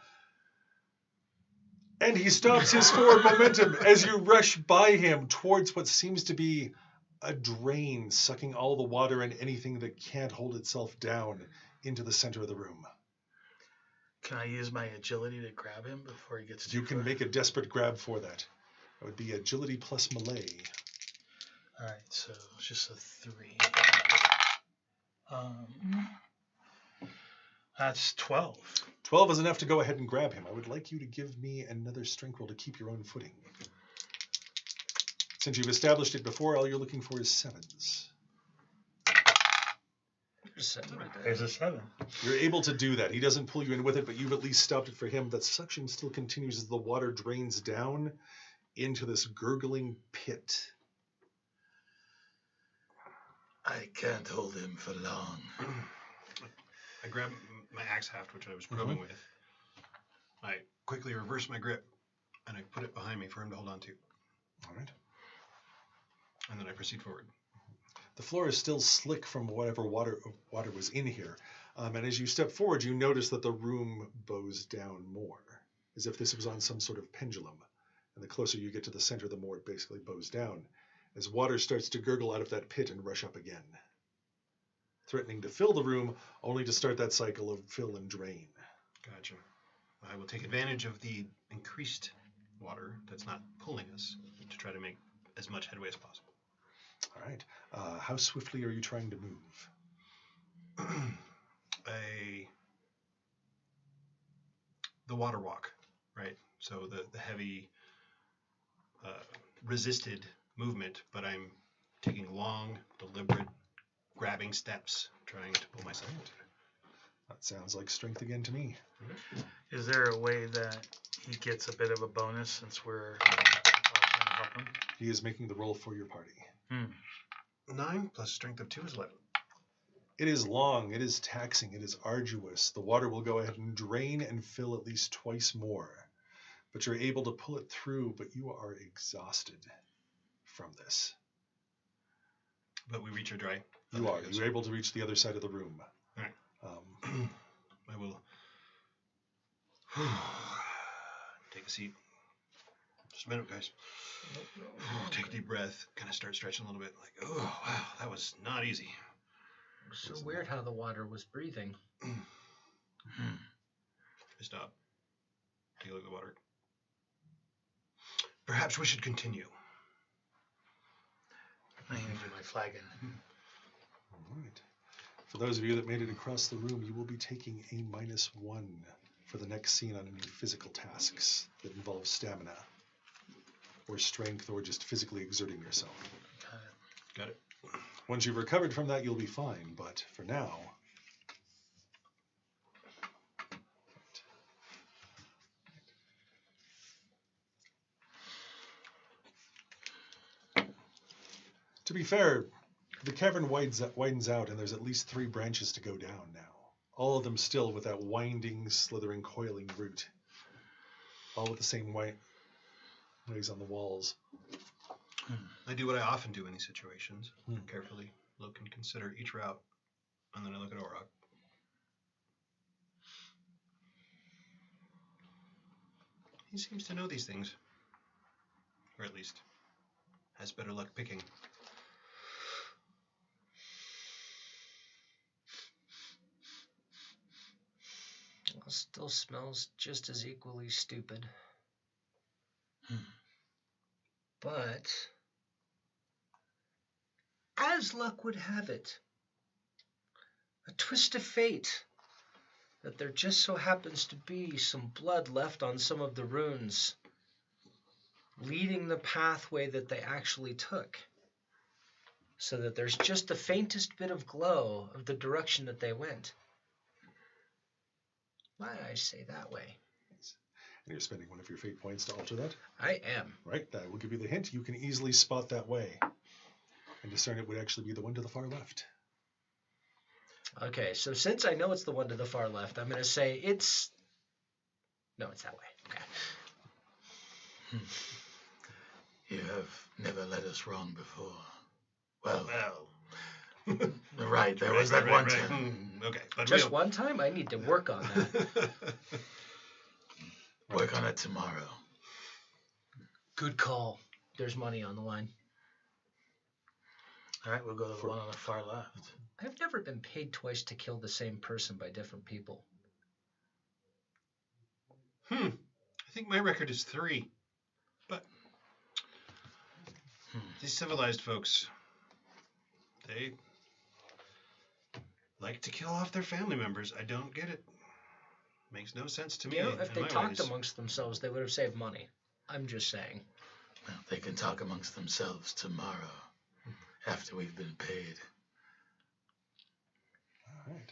And he stops his forward momentum as you rush by him towards what seems to be a drain, sucking all the water and anything that can't hold itself down into the center of the room. Can I use my agility to grab him before he gets too You can far? make a desperate grab for that. That would be agility plus melee. All right, so it's just a 3. That's 12. 12 is enough to go ahead and grab him. I would like you to give me another strength roll to keep your own footing. Since you've established it before, all you're looking for is 7s. There's 7 right there. There's a 7. You're able to do that. He doesn't pull you in with it, but you've at least stopped it for him. That suction still continues as the water drains down into this gurgling pit. I can't hold him for long. I grab my axe haft, which I was probing with. I quickly reverse my grip, and I put it behind me for him to hold on to. All right. And then I proceed forward. The floor is still slick from whatever water was in here. And as you step forward, you notice that the room bows down more, as if this was on some sort of pendulum. And the closer you get to the center, the more it basically bows down, as water starts to gurgle out of that pit and rush up again, threatening to fill the room, only to start that cycle of fill and drain. Gotcha. I will take advantage of the increased water that's not pulling us to try to make as much headway as possible. All right. How swiftly are you trying to move? The the water walk, right? So the heavy resisted movement, but I'm taking long, deliberate, grabbing steps, trying to pull myself into it. That sounds like strength again to me. Is there a way that he gets a bit of a bonus since we're trying to help him? He is making the roll for your party. 9 plus strength of 2 is 11. It is long, it is taxing, it is arduous. The water will go ahead and drain and fill at least twice more. But you're able to pull it through, but you are exhausted from this. But we reach her dry. You are. You're able to reach the other side of the room. All right. I will take a seat. Just a minute, guys. Take a deep breath. Kind of start stretching a little bit. Like, oh, wow, that was not easy. So weird how the water was breathing. I stop. Take a look at the water. Perhaps we should continue. I need my flagon. All right. For those of you that made it across the room, you will be taking a -1 for the next scene on any physical tasks that involve stamina or strength or just physically exerting yourself. Got it. Once you've recovered from that, you'll be fine, but for now... To be fair, the cavern widens out, and there's at least 3 branches to go down now. All of them still with that winding, slithering, coiling route. All with the same ways on the walls. I do what I often do in these situations. Carefully look and consider each route, and then I look at Orok. He seems to know these things. Or at least has better luck picking. It still smells just as equally stupid. But, as luck would have it, a twist of fate, that there just so happens to be some blood left on some of the runes, leading the pathway that they actually took, so that there's just the faintest bit of glow of the direction that they went. Why I say that way? And you're spending one of your fate points to alter that? I am. Right, that will give you the hint. You can easily spot that way and discern it would actually be the one to the far left. Okay, so since I know it's the one to the far left, I'm going to say it's... No, it's that way. Okay. You have never led us wrong before. Well. Right, there was that one time. Okay, but just one time? I need to work on that. Work on it tomorrow. Good call. There's money on the line. All right, we'll go to the one on the far left. I've never been paid twice to kill the same person by different people. I think my record is 3. But these civilized folks, they like to kill off their family members. I don't get it. Makes no sense to me. If they talked amongst themselves, they would have saved money. I'm just saying. Well, they can talk amongst themselves tomorrow, after we've been paid. All right.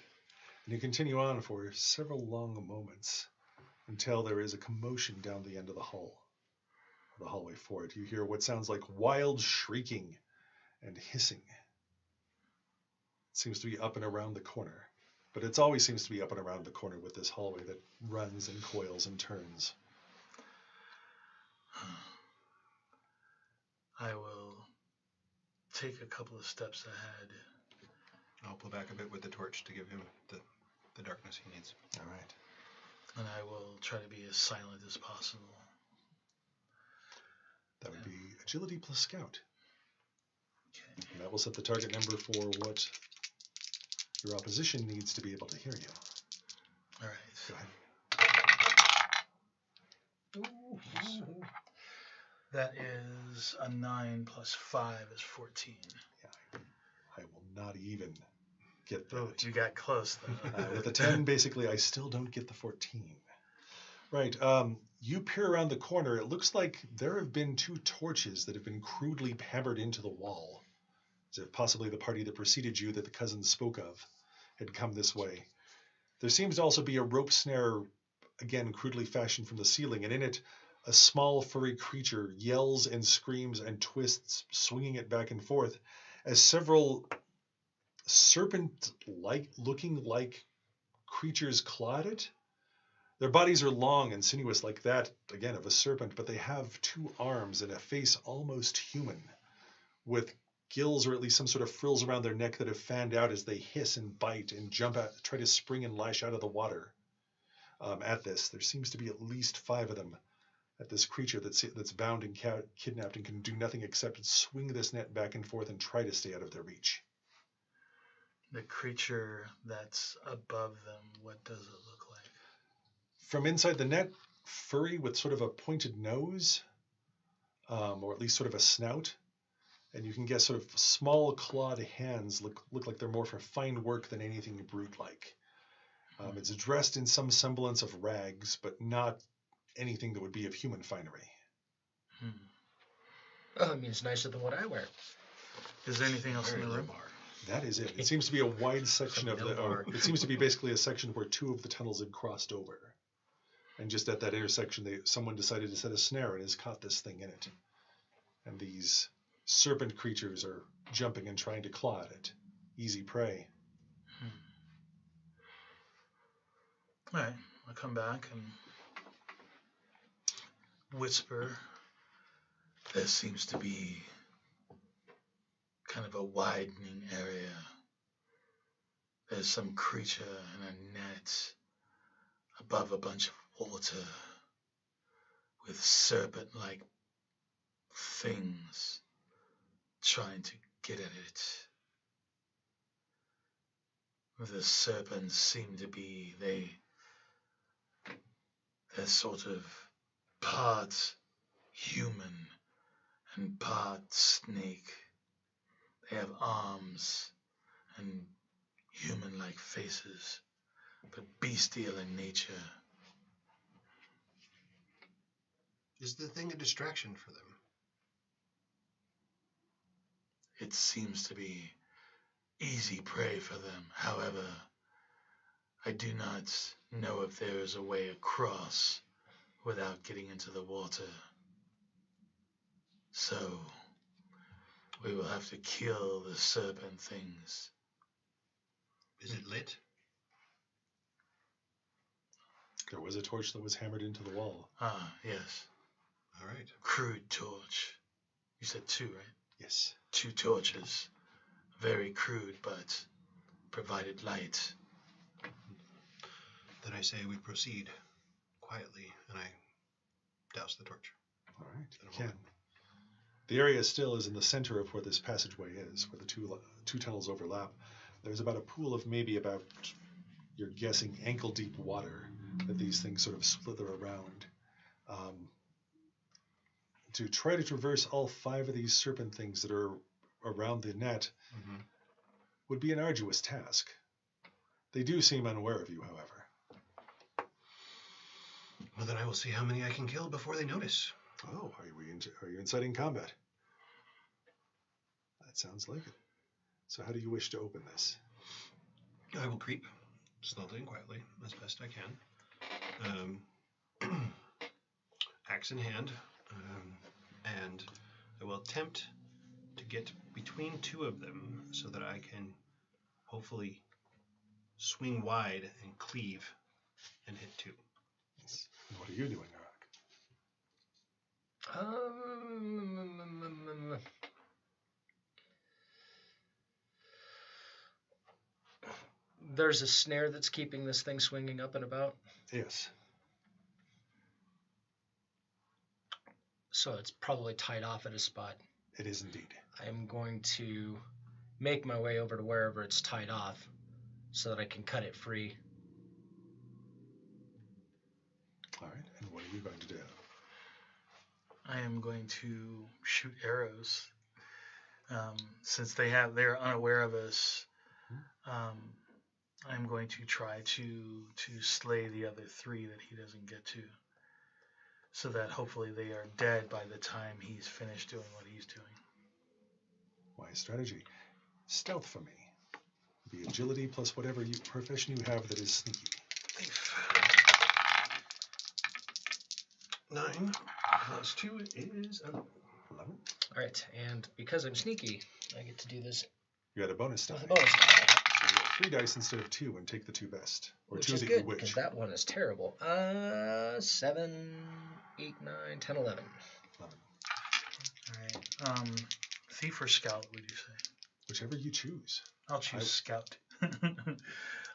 And you continue on for several long moments until there is a commotion down the end of the hallway for it. You hear what sounds like wild shrieking and hissing. It seems to be up and around the corner. But it always seems to be up and around the corner with this hallway that runs and coils and turns. I will take a couple of steps ahead. I'll pull back a bit with the torch to give him the darkness he needs. All right. And I will try to be as silent as possible. That would be agility plus scout. Okay. And that will set the target number for what your opposition needs to be able to hear you. All right. Go ahead. Ooh. That is a 9 plus 5 is 14. Yeah, I will not even get that. Oh, you got close, though. With a 10, basically, I still don't get the 14. Right. You peer around the corner. It looks like there have been 2 torches that have been crudely hammered into the wall, as if possibly the party that preceded you that the cousins spoke of had come this way. There seems to also be a rope snare, again crudely fashioned from the ceiling, and in it a small furry creature yells and screams and twists, swinging it back and forth, as several serpent-like looking like creatures claw at it. Their bodies are long and sinuous like that, again, of a serpent, but they have 2 arms and a face almost human, with gills or at least some sort of frills around their neck that have fanned out as they hiss and bite and jump out, try to spring and lash out of the water. At this, there seems to be at least 5 of them at this creature that's bound and kidnapped and can do nothing except swing this net back and forth and try to stay out of their reach. The creature that's above them, what does it look like? From inside the net, furry with sort of a pointed nose, or at least sort of a snout, and you can guess sort of small clawed hands look like they're more for fine work than anything brute-like. It's dressed in some semblance of rags, but not anything that would be of human finery. Oh, it means nicer than what I wear. Is there anything else in the room? That is it. It seems to be a wide section of it seems to be basically a section where 2 of the tunnels had crossed over. And just at that intersection, someone decided to set a snare and has caught this thing in it. And these serpent creatures are jumping and trying to claw at it. Easy prey. All right, I'll come back and whisper. There seems to be kind of a widening area. There's some creature in a net above a bunch of water with serpent-like things trying to get at it. The serpents seem to be, they're sort of part human and part snake. They have arms and human-like faces, but bestial in nature. Is the thing a distraction for them? It seems to be easy prey for them. However, I do not know if there is a way across without getting into the water. So, we will have to kill the serpent things. Is it lit? There was a torch that was hammered into the wall. Ah, yes. All right. Crude torch. You said 2, right? Yes. 2 torches. Very crude, but provided light. Then I say we proceed quietly, and I douse the torch. All right, you can. The area still is in the center of where this passageway is, where the two tunnels overlap. There's about a pool of maybe about, you're guessing, ankle-deep water that these things sort of slither around. To try to traverse all 5 of these serpent things that are around the net would be an arduous task. They do seem unaware of you, however. Well, then I will see how many I can kill before they notice. Oh, are you inciting combat? That sounds like it. So how do you wish to open this? I will creep slowly and quietly as best I can. Axe in hand. And I will attempt to get between 2 of them so that I can hopefully swing wide and cleave and hit 2. Yes. And what are you doing, Arak? There's a snare that's keeping this thing swinging up and about. Yes. So it's probably tied off at a spot. It is indeed. I am going to make my way over to wherever it's tied off so that I can cut it free. All right, and what are you going to do? I am going to shoot arrows. Since they're unaware of us, I'm going to try to slay the other 3 that he doesn't get to. so that hopefully they are dead by the time he's finished doing what he's doing. Wise strategy. Stealth for me. The agility plus whatever profession you have that is sneaky. Thief. 9 plus 2 is 11. 11. All right, and because I'm sneaky, I get to do this You got a bonus die. with a bonus die, So you have 3 dice instead of 2 and take the 2 best. Or which 2 is that good you because wish. that one is terrible. 7, 8, 9, 10, 11. 11. All right. Thief or scout, would you say? Whichever you choose. I'll choose scout.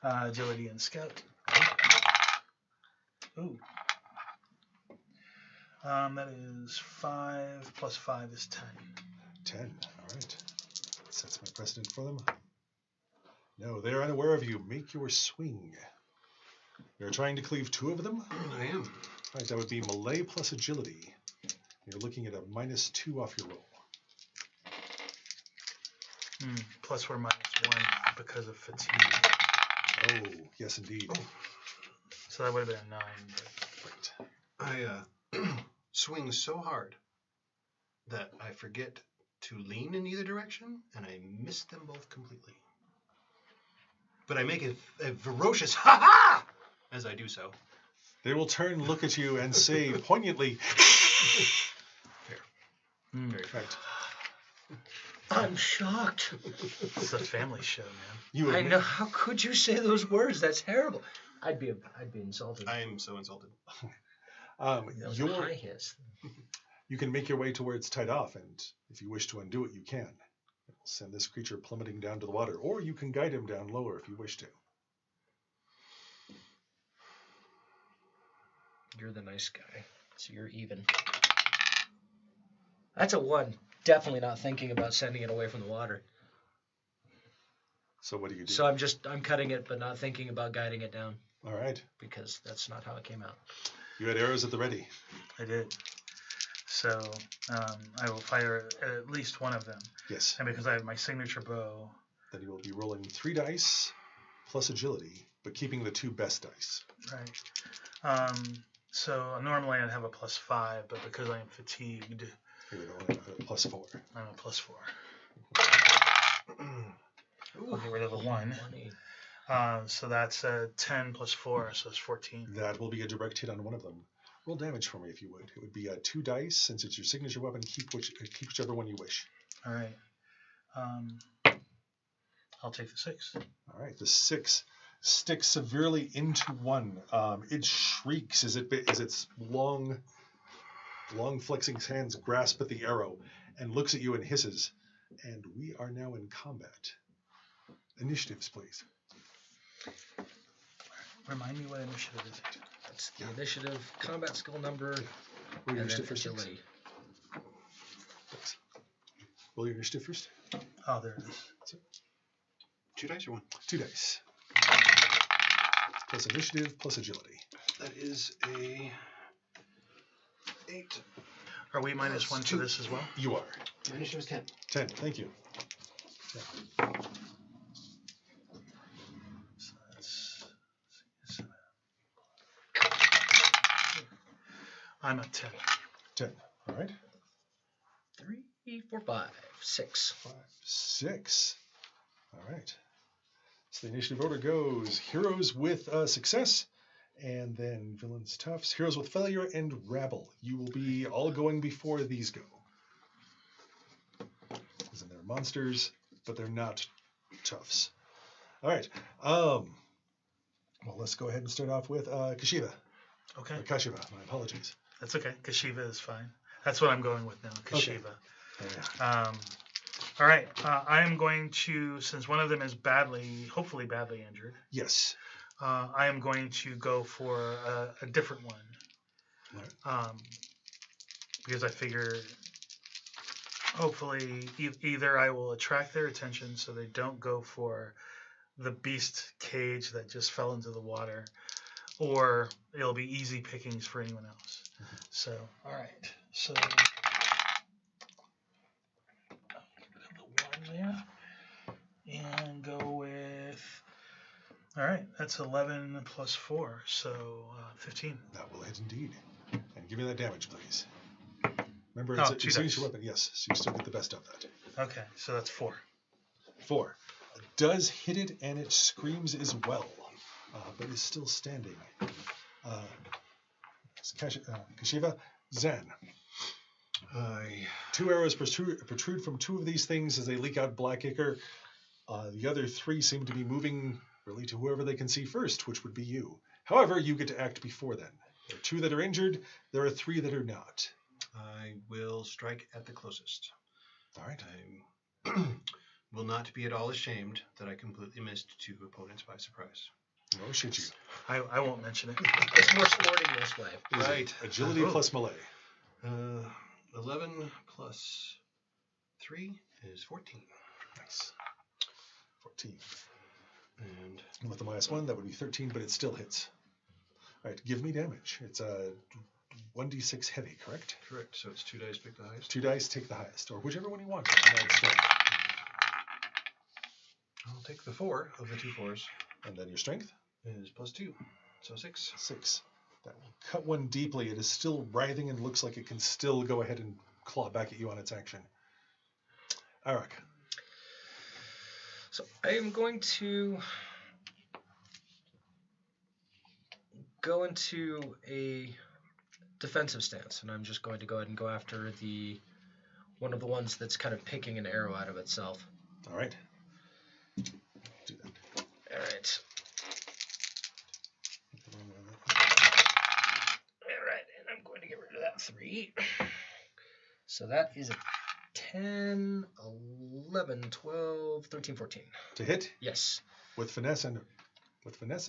Agility and scout. Ooh. That is 5 plus 5 is 10. 10. All right. Sets my precedent for them. No, they're unaware of you. Make your swing. You're trying to cleave 2 of them? I am. All right, that would be melee plus agility. You're looking at a -2 off your roll. Plus or minus 1 because of fatigue. Oh, yes, indeed. Oh. So that would have been a 9. But... Right. I swing so hard that I forget to lean in either direction, and I miss them both completely. But I make a ferocious ha-ha as I do so. They will turn, look at you, and say poignantly, Fair. Very fact. I'm shocked. It's a family show, man. You I admit- know. How could you say those words? That's terrible. I'd be insulted. I am so insulted. That was a high hiss. You can make your way to where it's tied off, and if you wish to undo it, you can. It will send this creature plummeting down to the water, or you can guide him down lower if you wish to. You're the nice guy, so you're even. That's a 1. Definitely not thinking about sending it away from the water. So what do you do? So I'm cutting it, but not thinking about guiding it down All right. because that's not how it came out. You had arrows at the ready. I did. So I will fire at least one of them. Yes. And because I have my signature bow, Then you will be rolling 3 dice plus agility, but keeping the 2 best dice. right. So normally I'd have a +5, but because I am fatigued, You would only have a +4. I'm a +4. I'll get rid of the 1. So that's 10 plus 4, so it's 14. That will be a direct hit on one of them. Roll damage for me if you would. It would be 2 dice. Since it's your signature weapon, keep whichever one you wish. All right. I'll take the 6. All right. The 6 sticks severely into one. It shrieks as its long flexing hands grasp at the arrow and looks at you and hisses. And we are now in combat. Initiatives, please. Remind me what initiative is it? That's the initiative, combat skill number, Roll your and then initiative first. agility. Thanks. Roll your initiative first. Oh, there it is. 2 dice or 1? 2 dice. Plus initiative, plus agility. That is a 8. Are we minus 1 to this as well? You are. My initiative is 10. 10. Thank you. So that's 7. I'm at 10. 10. All right. 3, 4, 5, 6. 5, 6. All right. So the initiative order goes heroes with success, and then villains, toughs, heroes with failure, and rabble. You will be all going before these go. Because they're monsters, but they're not toughs. All right. Well, let's go ahead and start off with Kashiva. Okay. Or Kashiva, my apologies. That's okay. Kashiva is fine. That's what I'm going with now. Kashiva. Okay. All right. I am going to, since one of them is hopefully badly injured, Yes. I am going to go for a different one. Right. Because I figure hopefully either I will attract their attention so they don't go for the beast cage that just fell into the water, or it'll be easy pickings for anyone else. Mm-hmm. So, all right. So, the 1 there. And go with, all right, that's 11 plus 4, so 15. That will hit indeed. And give me that damage, please. Remember, it's a signature weapon. Yes, so you still get the best of that. Okay, so that's 4. 4. Does hit it, and it screams as well, but is still standing. Kashiva, Zan. 2 arrows protrude from 2 of these things as they leak out black ichor. The other 3 seem to be moving really to whoever they can see first, which would be you. However, you get to act before then. There are 2 that are injured. There are 3 that are not. I will strike at the closest. All right. I will not be at all ashamed that I completely missed 2 opponents by surprise. Nor should you. I won't mention it. It's more sporting this way. Right. Agility plus melee. 11 plus 3 is 14. Nice. 14. And with the -1, that would be 13, but it still hits. All right, give me damage. It's a 1d6 heavy, correct? Correct. So it's 2 dice, pick the highest. 2 dice, take the highest, or whichever one you want. I'll take the 4 of the 2 4s. And then your strength is +2, so 6. 6. That will cut one deeply. It is still writhing and looks like it can still go ahead and claw back at you on its action. Arak. So I am going to go into a defensive stance, and I'm just going to go ahead and go after one of the ones that's kind of picking an arrow out of itself. All right. Do that. All right. All right, and I'm going to get rid of that 3. So that is a 10, 11, 12, 13, 14. To hit? Yes. With finesse and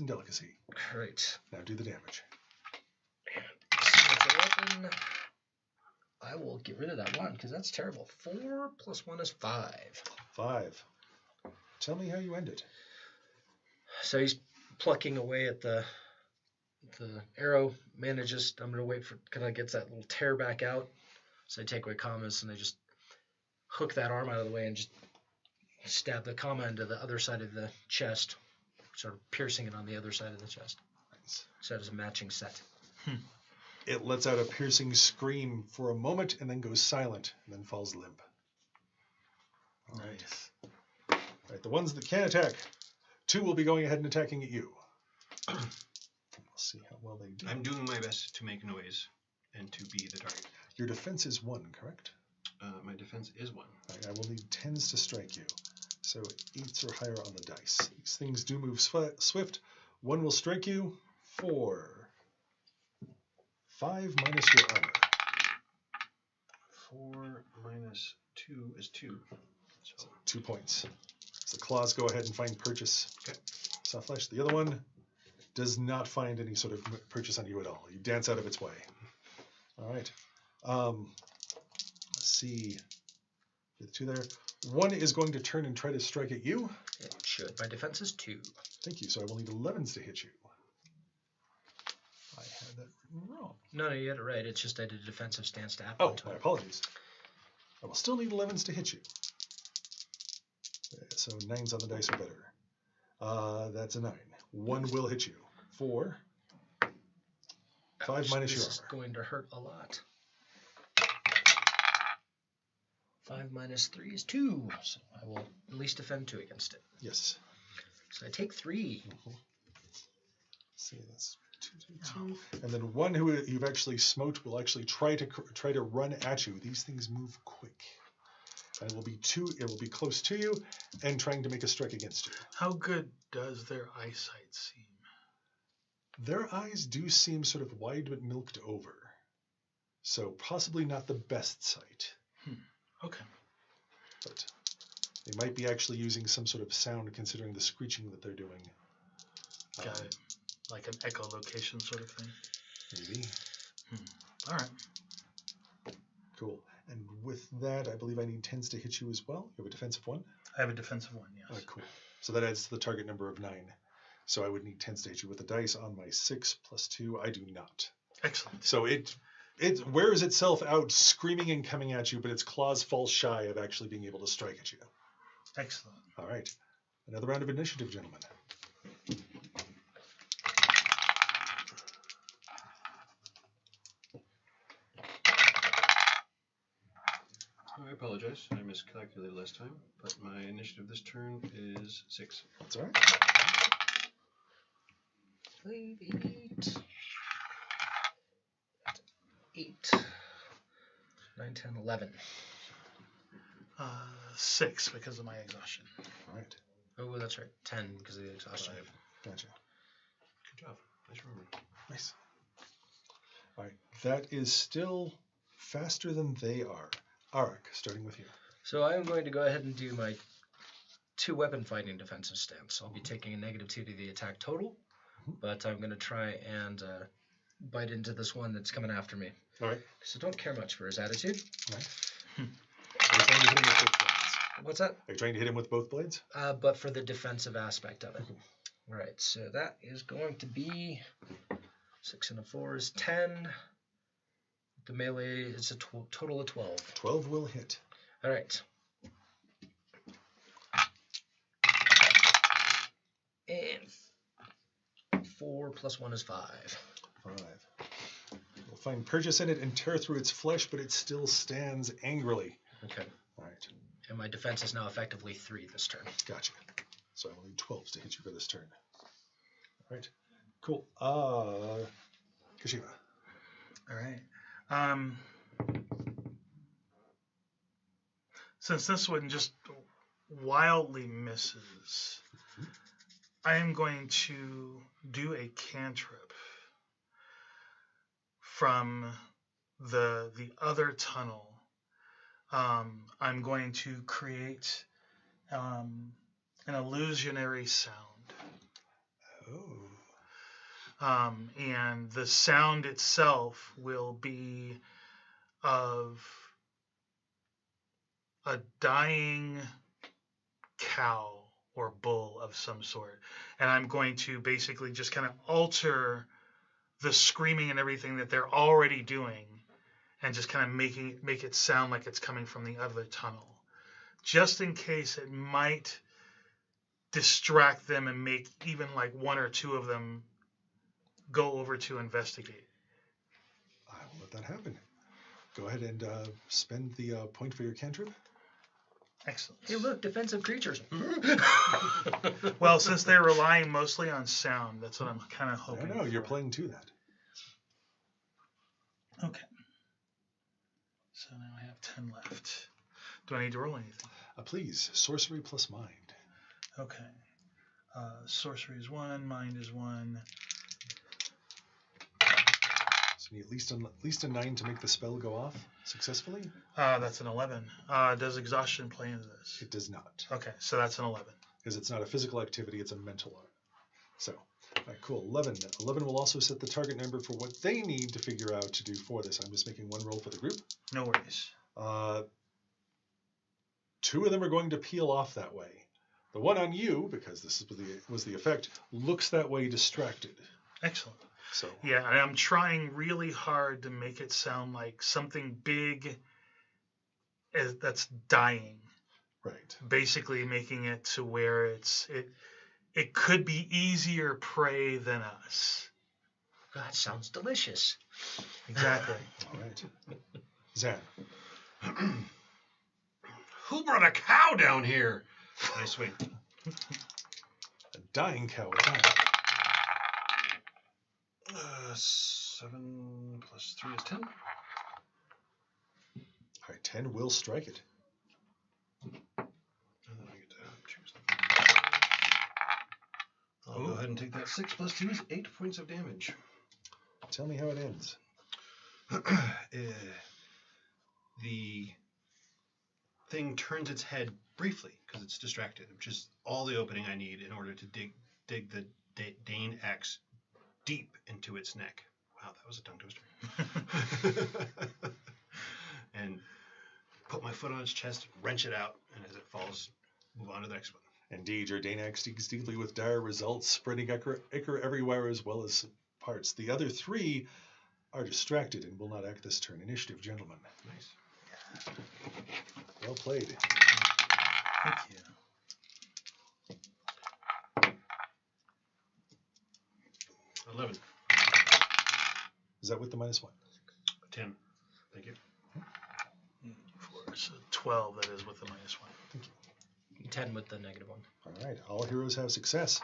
delicacy. Great. Now do the damage. Weapon, I will get rid of that 1 because that's terrible. 4 plus 1 is 5. 5. Tell me how you end it. So he's plucking away at the arrow. Manages. I'm gonna wait for kind of gets that little tear back out. So I take away commas and I just hook that arm out of the way and just stab the comma into the other side of the chest, sort of piercing it on the other side of the chest. Nice. So that is a matching set. It lets out a piercing scream for a moment and then goes silent and then falls limp. All right. Nice. All right, the ones that can attack. 2 will be going ahead and attacking at you. We'll see how well they do. I'm doing my best to make noise and to be the target. Your defense is 1, correct? My defense is 1. Right, I will need 10s to strike you. So 8s or higher on the dice. These things do move swift. 1 will strike you. 4. 5 minus your armor. 4 minus 2 is 2. So 2 points. So the claws go ahead and find purchase. Okay. Soft flesh. The other one does not find any sort of purchase on you at all. You dance out of its way. All right. Let's see. The 2 there. 1 is going to turn and try to strike at you. It should. My defense is 2. Thank you. So I will need 11s to hit you. I had that written wrong. No, you had it right. It's just I did a defensive stance to add Oh, one to my it. apologies. I will still need 11s to hit you. So 9s on the dice are better. That's a 9. 1 will hit you. 4. 5 minus your This is armor. going to hurt a lot. 5 minus 3 is 2. So I will at least defend 2 against it. Yes. So I take 3. Let's see, that's 2, 2. And then 1 who you've actually smoked will actually try to run at you. These things move quick. And it will be close to you and trying to make a strike against you. How good does their eyesight seem? Their eyes do seem sort of wide but milked over. So possibly not the best sight. Okay. But they might be actually using some sort of sound considering the screeching that they're doing. Got it. Like an echolocation sort of thing? Maybe. All right. Cool. And with that, I believe I need 10s to hit you as well. You have a defensive 1? I have a defensive 1, yes. Cool. So that adds to the target number of 9. So I would need 10s to hit you with the dice on my 6 plus 2. I do not. Excellent. So it wears itself out screaming and coming at you, but its claws fall shy of actually being able to strike at you. Excellent. All right. Another round of initiative, gentlemen. I apologize. I miscalculated last time, but my initiative this turn is 6. That's all right. 8, 9, 10, 11. 6 because of my exhaustion. All right. Oh, that's right. 10 because of the exhaustion. 5. Gotcha. Good job. Nice remembering. Nice. All right. That is still faster than they are. Arak, starting with you. So I'm going to go ahead and do my 2 weapon fighting defensive stance. I'll be taking a -2 to the attack total, but I'm going to try and bite into this one that's coming after me. All right. Because I don't care much for his attitude. All right. Are you trying to hit him with both blades? What's that? Are you trying to hit him with both blades? But for the defensive aspect of it. All right, so that is going to be 6 and a 4 is 10. The melee is a total of 12. 12 will hit. All right. And 4 plus 1 is 5. 5. You'll find purchase in it and tear through its flesh, but it still stands angrily. Okay. All right. And my defense is now effectively 3 this turn. Gotcha. So I will need 12s to hit you for this turn. All right. Cool. Kashiva. All right. Since this one just wildly misses, I am going to do a cantrip from the other tunnel. I'm going to create an illusionary sound. Oh. And the sound itself will be of a dying cow or bull of some sort. And I'm going to basically just kind of alter the screaming and everything that they're already doing and just kind of make it sound like it's coming from the other tunnel. Just in case it might distract them and make even like 1 or 2 of them go over to investigate. I will let that happen. Go ahead and spend the point for your cantrip. Excellent. Hey, look, defensive creatures. Well, since they're relying mostly on sound, that's what I'm kind of hoping. I know, you're for. playing to that. Okay. So now I have 10 left. Do I need to roll anything? Please, sorcery plus mind. Okay. Sorcery is 1, mind is 1. So you need at least a 9 to make the spell go off successfully? That's an 11. Does exhaustion play into this? It does not. Okay, so that's an 11. Because it's not a physical activity, it's a mental one. So, all right, cool. 11. 11 will also set the target number for what they need to figure out to do for this. I'm just making 1 roll for the group. No worries. 2 of them are going to peel off that way. The one on you, because this was the effect, looks that way distracted. Excellent. So yeah, and I'm trying really hard to make it sound like something big that's dying. Right. Basically making it to where it could be easier prey than us. That sounds delicious. Exactly. All right. Zan. Who brought a cow down here? I swing. A dying cow. 7 plus 3 is 10. All right, 10 will strike it. And then I get to choose them. I'll go ahead and take that. 6 plus 2 is 8 points of damage. Tell me how it ends. The thing turns its head briefly because it's distracted, which is all the opening I need in order to dig the Dane axe deep into its neck. Wow, that was a tongue twister. And put my foot on its chest, wrench it out, and as it falls, move on to the next one. Indeed, your Dane axe digs deeply with dire results, spreading ichor everywhere as well as parts. The other 3 are distracted and will not act this turn. Initiative, gentlemen. Nice. Well played. Thank you. $11. Is that with the -1? 10. Thank you. 4, there's 12 that is with the -1. Thank you. 10 with the -1. All right, all heroes have success.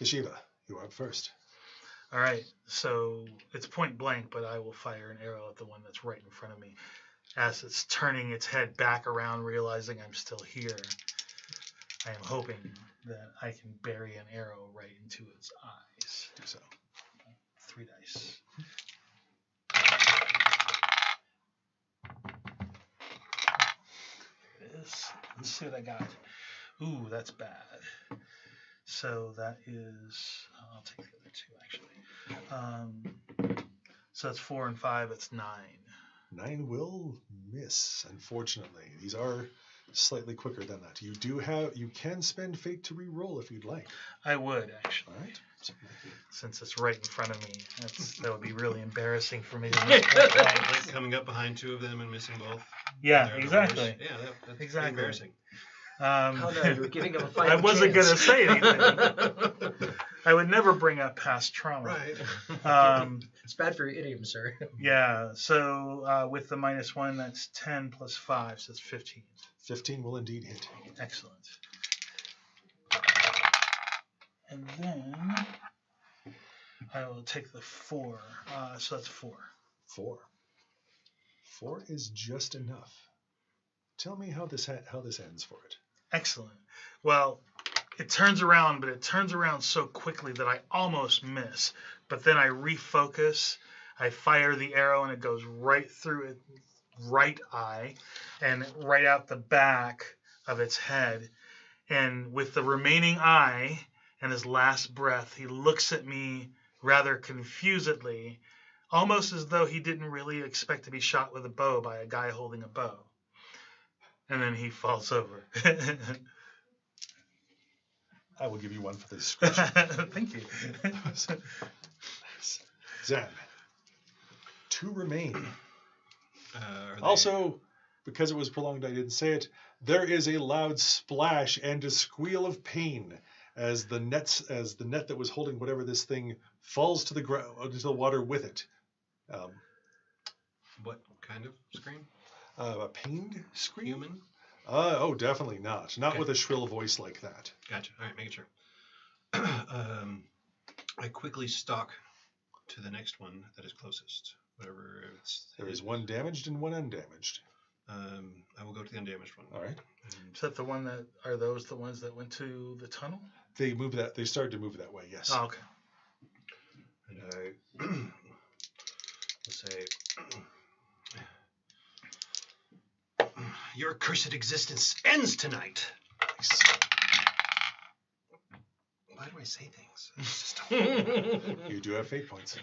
Kashiva, you are up first. All right, so it's point blank, but I will fire an arrow at the one that's right in front of me. As it's turning its head back around, realizing I'm still here, I am hoping that I can bury an arrow right into its eyes. Do so. 3 dice. Let's see what I got. Ooh, that's bad. So that is, I'll take the other 2 actually. So it's 4 and 5, it's 9. 9 will miss, unfortunately. These are slightly quicker than that. You can spend fate to re-roll if you'd like. I would actually. All right. Since it's right in front of me, that would be really embarrassing for me to miss point blank. Like coming up behind 2 of them and missing both. Yeah, They're exactly. numbers. Yeah, that's Exactly. embarrassing. Oh no, you're giving him a fighting I wasn't chance. going to say anything. I would never bring up past trauma. Right. It's bad for your idiom, sir. Yeah, so with the -1, that's 10 plus 5, so it's 15. 15 will indeed hit. Excellent. And then I will take the 4, so that's 4. 4. 4 is just enough. Tell me how this ends for it. Excellent. Well, it turns around, but it turns around so quickly that I almost miss. But then I refocus, I fire the arrow, and it goes right through its right eye and right out the back of its head. And with the remaining eye and his last breath, he looks at me rather confusedly, almost as though he didn't really expect to be shot with a bow by a guy holding a bow. And then he falls over. I will give you 1 for the discretion. Thank you. Zan. 2 remain. Are they- Also, because it was prolonged, I didn't say it. There is a loud splash and a squeal of pain as the net that was holding whatever this thing falls to the ground, into the water with it. What kind of scream? A pained scream? Human? Oh, definitely not. Not Okay. with a shrill voice like that. Gotcha. All right, making sure. I quickly stalk to the next one that is closest. Whatever it's. There is 1 damaged and 1 undamaged. I will go to the undamaged one. All right. Is that the one that, are those the ones that went to the tunnel? They started to move that way, yes. Oh, okay. And I will say, your cursed existence ends tonight. Nice. Why do I say things? It's just You do have fate points.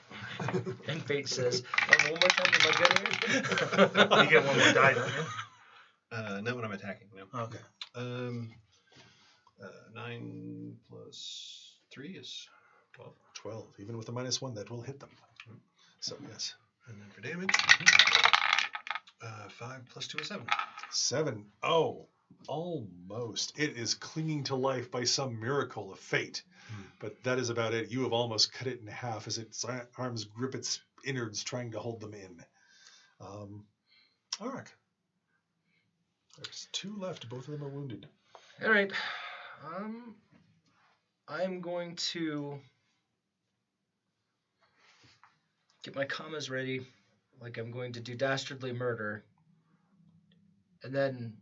And Fate says, one more time, am I good here? You get 1 more die, don't you? not when I'm attacking, no. Okay. 9 plus 3 is 12. 12. Even with a -1, that will hit them. So, yes. And then for damage, 5 plus 2 is 7. 7. Oh, almost. It is clinging to life by some miracle of fate. But that is about it. You have almost cut it in half as its arms grip its innards, trying to hold them in. Arak. There's 2 left. Both of them are wounded. All right. I'm going to get my commas ready, like I'm going to do dastardly murder, and then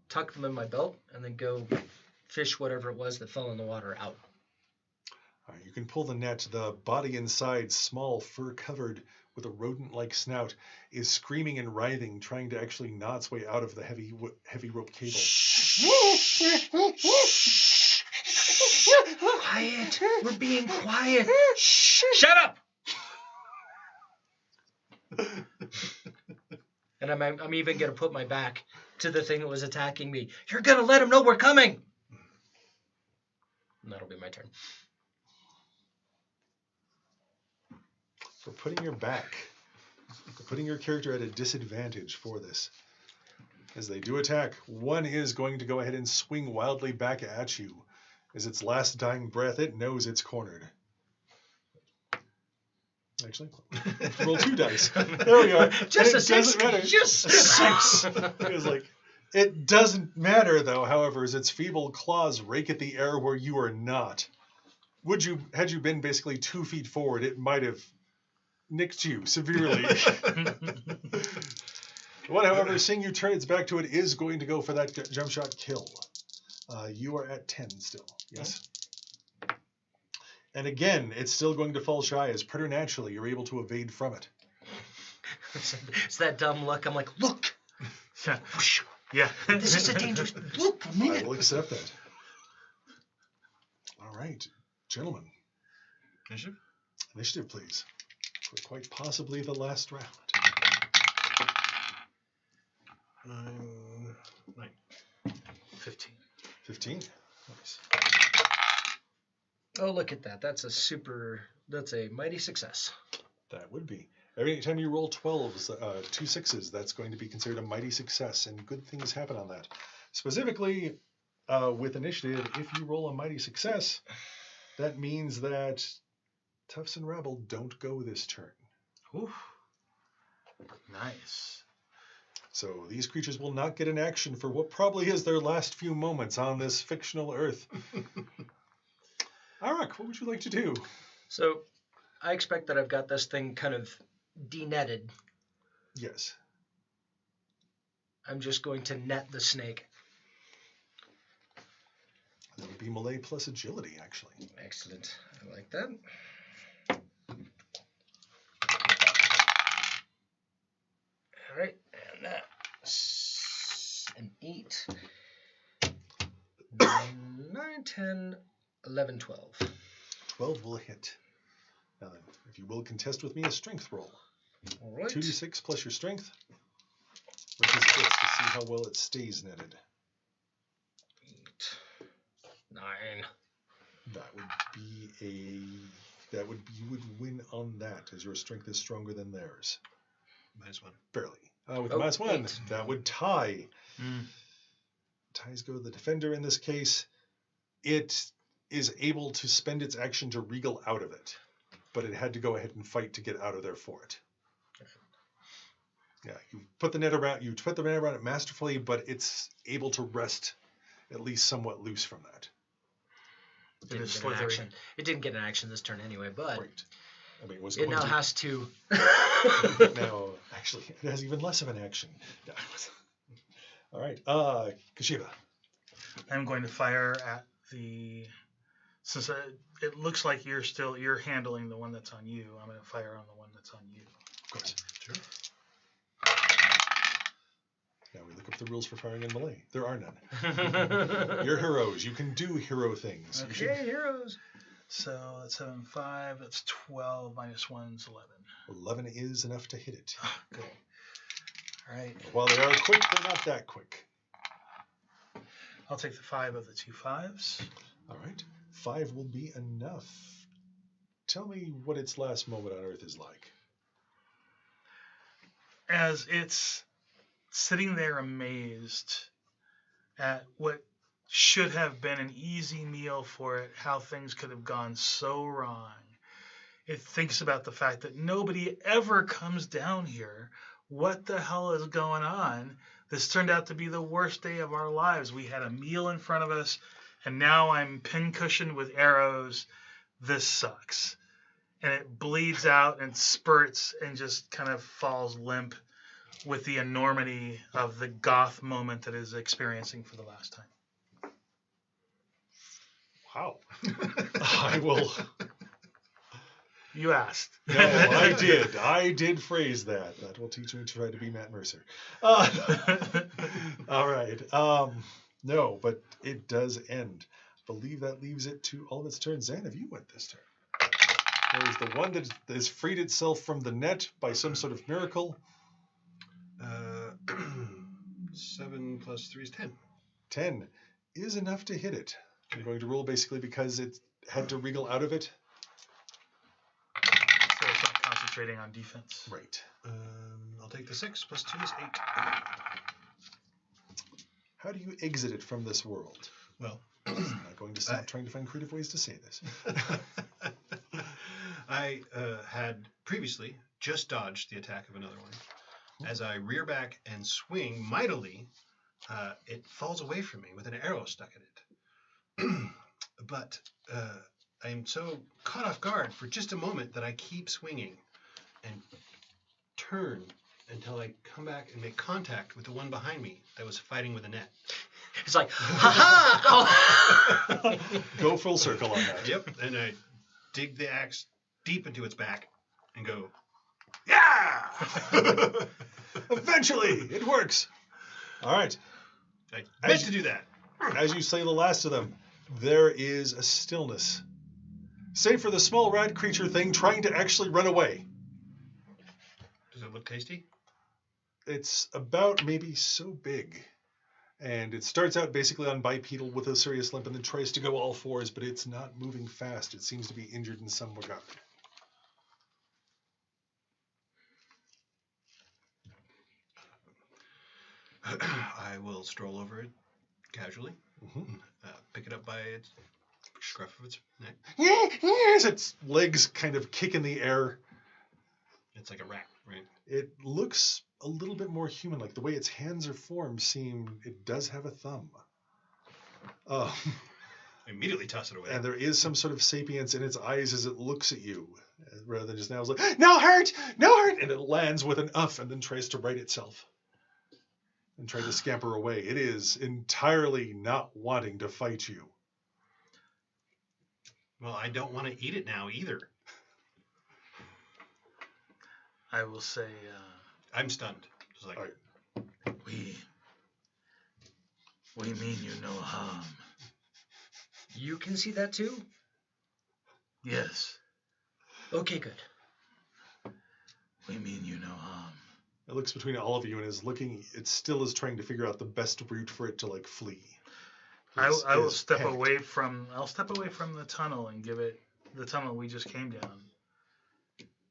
tuck them in my belt, and then go fish whatever it was that fell in the water out. All right, you can pull the net. The body inside, small, fur-covered, with a rodent-like snout, is screaming and writhing, trying to actually gnaw its way out of the heavy rope cable. Quiet! We're being quiet! Shut up! And I'm even going to put my back to the thing that was attacking me. You're going to let him know we're coming! And that'll be my turn. For putting your character at a disadvantage for this. As they do attack, one is going to go ahead and swing wildly back at you. As its last dying breath, it knows it's cornered. Actually, roll 2 dice. There we are. Just a 6. Doesn't matter. Just a 6. It was like, it doesn't matter though. However, as its feeble claws rake at the air where you are not. Had you been basically 2 feet forward, it might have nicked you severely. One, however, seeing you turn its back to it, is going to go for that jump shot kill. You are at 10 still. Yes. And again, it's still going to fall shy as preternaturally you're able to evade from it. It's that dumb look. I'm like, look! Yeah. This is a dangerous... Look, a minute! I will accept that. All right, gentlemen. Initiative? Initiative, please. For quite possibly the last round. 9. 15. 15. Nice. Oh, look at that. That's a mighty success. That would be. Every time you roll 12s, 2 6s, that's going to be considered a mighty success, and good things happen on that. Specifically, with initiative, if you roll a mighty success, that means that Tufts and Rabble don't go this turn. Oof. Nice. So these creatures will not get an action for what probably is their last few moments on this fictional Earth. Arak, what would you like to do? So, I expect that I've got this thing kind of de-netted. Yes. I'm just going to net the snake. That would be melee plus agility, actually. Excellent. I like that. All right, and that's an 8. 9, 10, 11, 12. 12 will hit. Now then, if you will contest with me a strength roll. All right. 2d6 plus your strength. Versus this to see how well it stays netted. 8, 9. You would win on that, as your strength is stronger than theirs. -1. Barely. With -1, 8. that would tie. Ties go to the defender in this case. It is able to spend its action to wriggle out of it, but it had to go ahead and fight to get out of there for it. Yeah, you put the net around it masterfully, but it's able to rest at least somewhat loose from that. It is It slithery. didn't get an action this turn anyway, but Right. I mean, it now has to. Now, actually, it has even less of an action. All right, Kashiva. I'm going to fire at the. Since it looks like you're handling the one that's on you, I'm going to fire on the one that's on you. Of course. Sure. Now we look up the rules for firing in melee. There are none. You're heroes. You can do hero things. Okay. Heroes. So that's 7, 5. That's 12 minus 1's 11. 11 is enough to hit it. Good. All right. While they are quick, they're not that quick. I'll take the 5 of the 2 5s. All right. 5 will be enough. Tell me what its last moment on Earth is like. As it's sitting there amazed at what should have been an easy meal for it, how things could have gone so wrong. It thinks about the fact that nobody ever comes down here. What the hell is going on? This turned out to be the worst day of our lives. We had a meal in front of us, and now I'm pincushioned with arrows. This sucks. And it bleeds out and spurts and just kind of falls limp with the enormity of the goth moment that it is experiencing for the last time. Wow. I will. You asked. No, I did. I did phrase that. That will teach me to try to be Matt Mercer. All right. No, but it does end. I believe that leaves it to all of its turns. Xanav, you went this turn. There's the one that has freed itself from the net by some sort of miracle. 7 plus 3 is 10. 10 is enough to hit it. I'm going to roll basically because it had to wriggle out of it. So it's not concentrating on defense. Right. I'll take the 6 plus 2 is 8. How do you exit it from this world? Well, I'm not going to stop trying to find creative ways to say this. I had previously just dodged the attack of another one. As I rear back and swing mightily, it falls away from me with an arrow stuck in it. But I am so caught off guard for just a moment that I keep swinging and turn until I come back and make contact with the one behind me that was fighting with a net. It's like, ha-ha! Go full circle on that. Yep, and I dig the axe deep into its back and go, yeah! Eventually, it works. All right. I meant to do that. As you slay the last of them, there is a stillness. Save for the small rat creature thing trying to actually run away. Does it look tasty? It's about maybe so big. And it starts out basically on bipedal with a serious limp and then tries to go all fours, but it's not moving fast. It seems to be injured in some regard. I will stroll over it casually, pick it up by its scruff of its neck. Yes, its legs kind of kick in the air. It's like a rat, right? It looks a little bit more human-like. The way its hands are formed seem it does have a thumb. I immediately toss it away. And there is some sort of sapience in its eyes as it looks at you, rather than just now it's like, no hurt, no hurt, and it lands with an uff and then tries to right itself and try to scamper away. It is entirely not wanting to fight you. Well, I don't want to eat it now either. I will say, I'm stunned. Just like, All right. We mean you no harm. You can see that too? Yes, Okay, good. we mean you no harm. It looks between all of you and is looking. It still is trying to figure out the best route for it to like flee. I will It's step panicked. away from. I'll step away from the tunnel and give it the tunnel we just came down,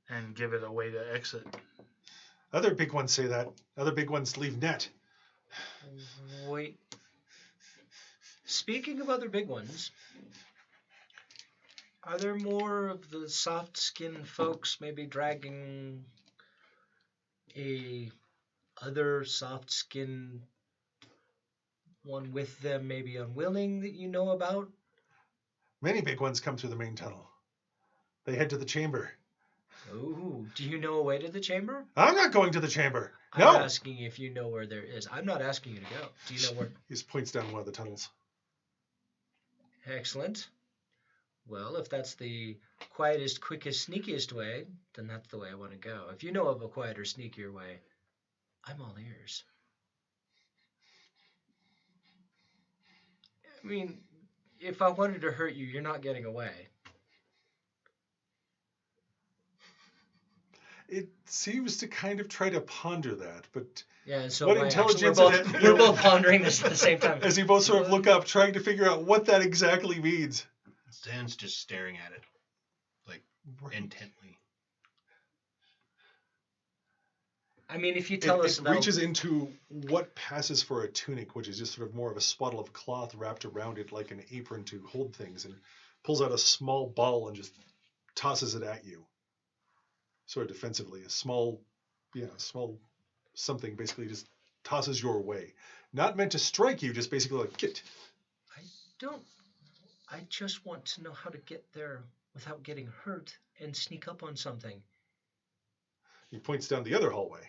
and give it a way to exit. Other big ones say that. Other big ones leave net. Wait. Speaking of other big ones, are there more of the soft-skinned folks maybe dragging a other soft-skinned one with them, maybe unwilling, that you know about? Many big ones come through the main tunnel. They head to the chamber. Oh, do you know a way to the chamber? I'm not going to the chamber. No. I'm asking if you know where there is. I'm not asking you to go. Do you know where? He just points down one of the tunnels. Excellent. Well, if that's the quietest, quickest, sneakiest way, then that's the way I want to go. If you know of a quieter, sneakier way, I'm all ears. I mean, if I wanted to hurt you, you're not getting away. It seems to kind of try to ponder that, but Yeah, so what my- intelligence we're both pondering this at the same time. as you both sort of look up, trying to figure out what that exactly means. Stan's just staring at it, like intently. I mean, if you tell us It that'll- reaches into what passes for a tunic, which is just sort of more of a swaddle of cloth wrapped around it like an apron to hold things, and pulls out a small ball and just tosses it at you. Sort of defensively. A small something basically just tosses your way. Not meant to strike you, just basically like, get. I just want to know how to get there without getting hurt and sneak up on something. He points down the other hallway.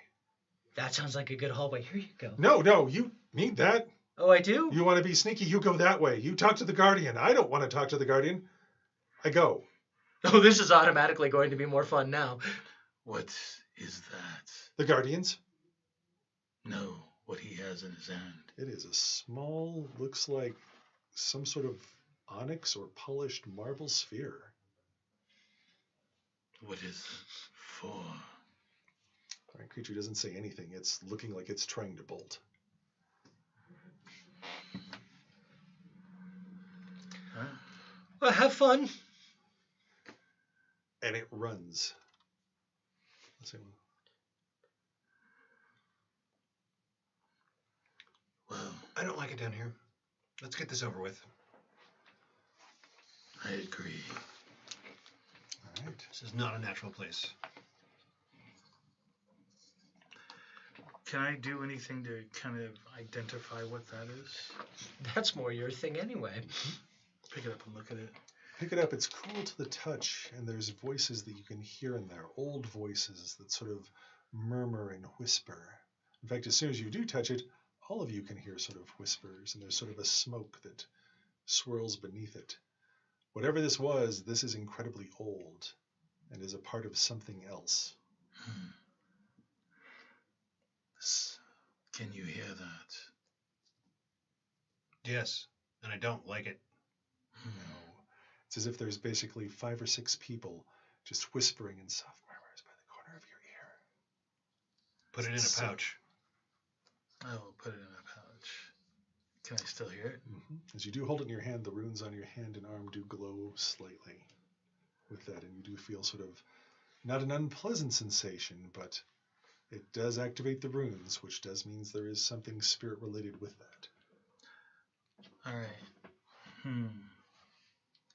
That sounds like a good hallway. Here you go. No, you need that. Oh, I do? You want to be sneaky, you go that way. You talk to the Guardian. I don't want to talk to the Guardian. I go. Oh, this is automatically going to be more fun now. What is that? The Guardians? No, what he has in his hand. It is a small, looks like some sort of onyx or polished marble sphere. What is it for? The creature doesn't say anything. It's looking like it's trying to bolt. Well, have fun. And it runs. Let's see. Well, I don't like it down here. Let's get this over with. I agree. All right. This is not a natural place. Can I do anything to kind of identify what that is? That's more your thing anyway. Pick it up and look at it. Pick it up. It's cool to the touch, and there's voices that you can hear in there, old voices that sort of murmur and whisper. In fact, as soon as you do touch it, all of you can hear sort of whispers, and there's sort of a smoke that swirls beneath it. Whatever this was, this is incredibly old and is a part of something else. Can you hear that? Yes, and I don't like it. No. It's as if there's basically 5 or 6 people just whispering in soft murmurs by the corner of your ear. Put it in a pouch. I will put it in a pouch. Can I still hear it? Mm-hmm. As you do hold it in your hand, the runes on your hand and arm do glow slightly with that, and you do feel sort of not an unpleasant sensation, but it does activate the runes, which does means there is something spirit related with that. All right.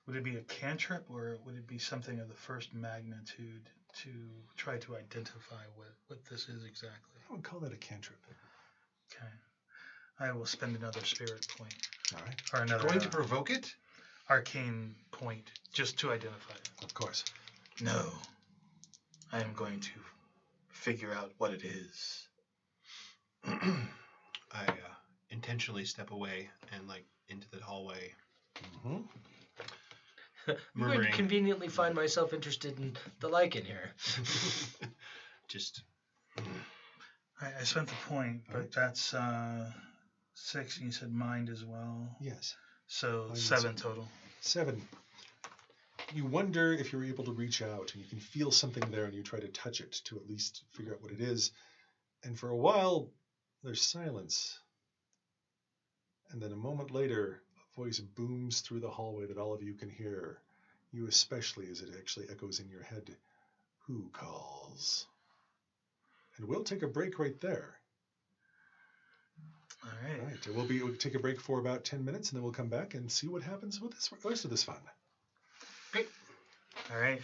Would it be a cantrip, or would it be something of the first magnitude to try to identify what this is exactly? I would call that a cantrip. Okay. I will spend another spirit point. All right. Or another Going to provoke it? arcane point just to identify it. Of course. No. I am going to figure out what it is. I intentionally step away and into the hallway. Mm-hmm. I'm going to conveniently find myself interested in the lichen here. Just. I spent the point, but that's 6, and you said mind as well. Yes. So Mind 7 is- total. 7. You wonder if you're able to reach out, and you can feel something there, and you try to touch it to at least figure out what it is. And for a while, there's silence. And then a moment later, a voice booms through the hallway that all of you can hear. You especially, as it actually echoes in your head. Who calls? And we'll take a break right there. All right. All right. We'll take a break for about 10 minutes, and then we'll come back and see what happens with the rest of this fun. Great. All right.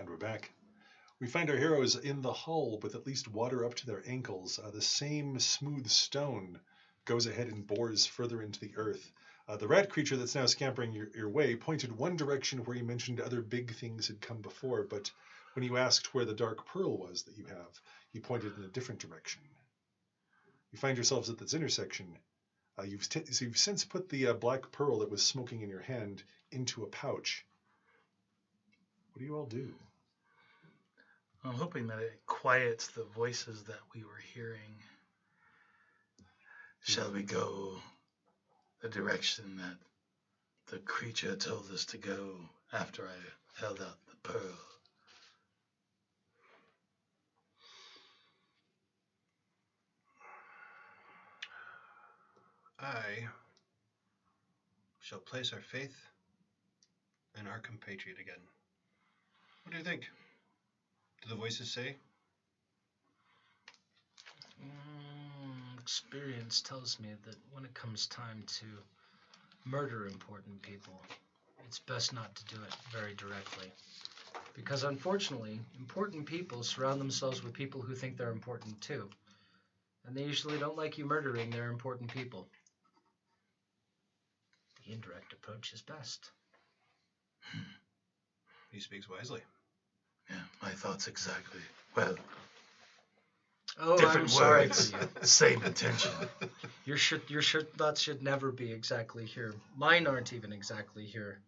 And we're back. We find our heroes in the hull with at least water up to their ankles. The same smooth stone goes ahead and bores further into the earth. The rat creature that's now scampering your way pointed one direction where you mentioned other big things had come before, but when you asked where the dark pearl was that you have, he pointed in a different direction. You find yourselves at this intersection. You've since put the black pearl that was smoking in your hand into a pouch. What do you all do? I'm hoping that it quiets the voices that we were hearing. Shall we go the direction that the creature told us to go after I held out the pearl? I shall place our faith in our compatriot again. What do you think? Do the voices say? Experience tells me that when it comes time to murder important people, it's best not to do it very directly. Because unfortunately, important people surround themselves with people who think they're important too. And they usually don't like you murdering their important people. The indirect approach is best. He speaks wisely. Yeah, my thoughts exactly. Well, Oh, different I'm sorry words, for you. same intention. Your thoughts should never be exactly here. Mine aren't even exactly here.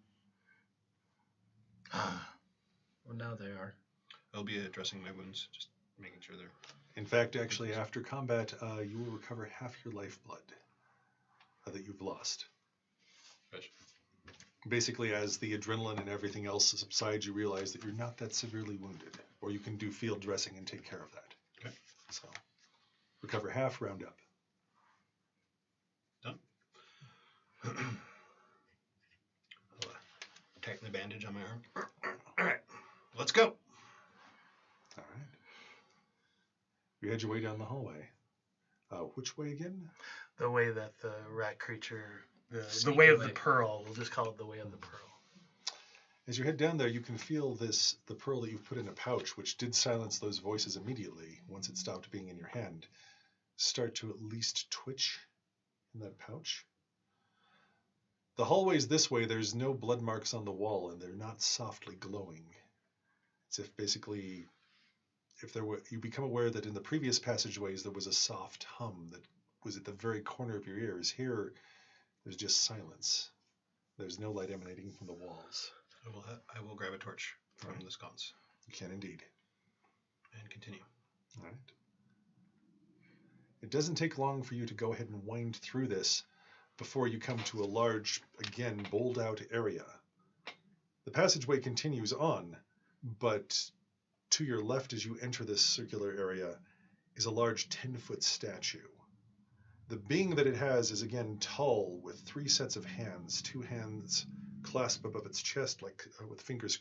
Ah. Well, now they are. I'll be addressing my wounds, just making sure they're... In fact, actually, after combat, you will recover half your lifeblood that you've lost. Right. Basically, as the adrenaline and everything else subsides, you realize that you're not that severely wounded, or you can do field dressing and take care of that. Okay. So, recover half, round up. Done. I'll tighten the bandage on my arm. All right, let's go. All right. You head your way down the hallway. Which way again? The way that the rat creature, the way of the pearl, we'll just call it the way of the pearl. As you head down there, you can feel the pearl that you've put in a pouch, which did silence those voices immediately once it stopped being in your hand, start to at least twitch in that pouch. The hallways this way, there's no blood marks on the wall, and they're not softly glowing. It's if basically, you become aware that in the previous passageways there was a soft hum that was at the very corner of your ears. Here, there's just silence. There's no light emanating from the walls. I will grab a torch from the sconce. You can indeed. And continue. All right. It doesn't take long for you to go ahead and wind through this before you come to a large, again, bowled out area. The passageway continues on, but to your left as you enter this circular area is a large 10-foot statue. The being that it has is again tall with 3 sets of hands, 2 hands clasped above its chest like with fingers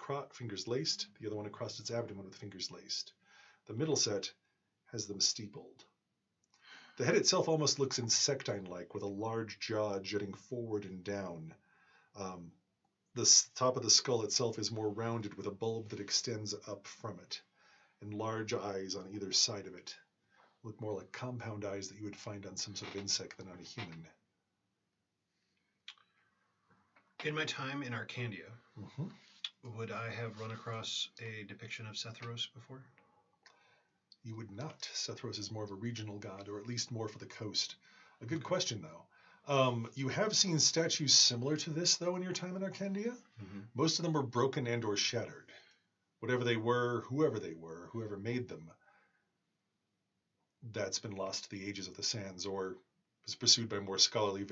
laced, the other one across its abdomen with fingers laced. The middle set has them steepled. The head itself almost looks insectine-like with a large jaw jutting forward and down. The top of the skull itself is more rounded with a bulb that extends up from it, and large eyes on either side of it. Look more like compound eyes that you would find on some sort of insect than on a human. In my time in Arcandia, would I have run across a depiction of Setherrioss before? You would not. Setherrioss is more of a regional god, or at least more for the coast. A good question, though. You have seen statues similar to this, though, in your time in Arcandia. Most of them were broken and or shattered. Whatever they were, whoever made them, that's been lost to the ages of the sands, or was pursued by more scholarly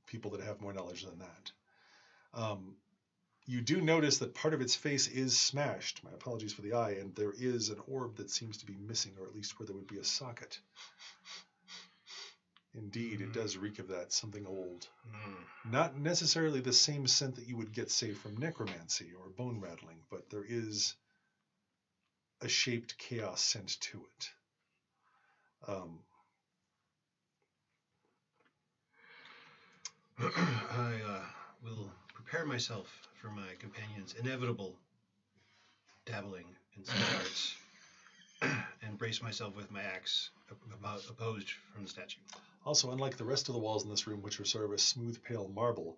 people that have more knowledge than that. You do notice that part of its face is smashed. My apologies for the eye, and there is an orb that seems to be missing, or at least where there would be a socket. Indeed, it does reek of that, something old. Not necessarily the same scent that you would get, say, from necromancy or bone rattling, but there is a shaped chaos scent to it. I will prepare myself for my companion's inevitable dabbling in some darts and brace myself with my axe opposed from the statue. Also, unlike the rest of the walls in this room, which are sort of a smooth, pale marble,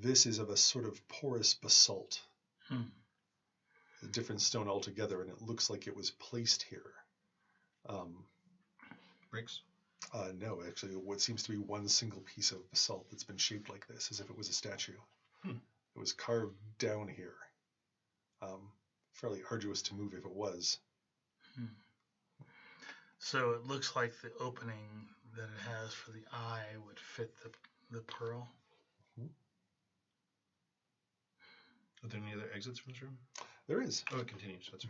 this is of a sort of porous basalt. A different stone altogether, and it looks like it was placed here. Bricks? No, actually, what seems to be one single piece of basalt that's been shaped like this, as if it was a statue. It was carved down here. Fairly arduous to move if it was. So it looks like the opening that it has for the eye would fit the pearl. Are there any other exits from this room? There is. Oh, it continues. That's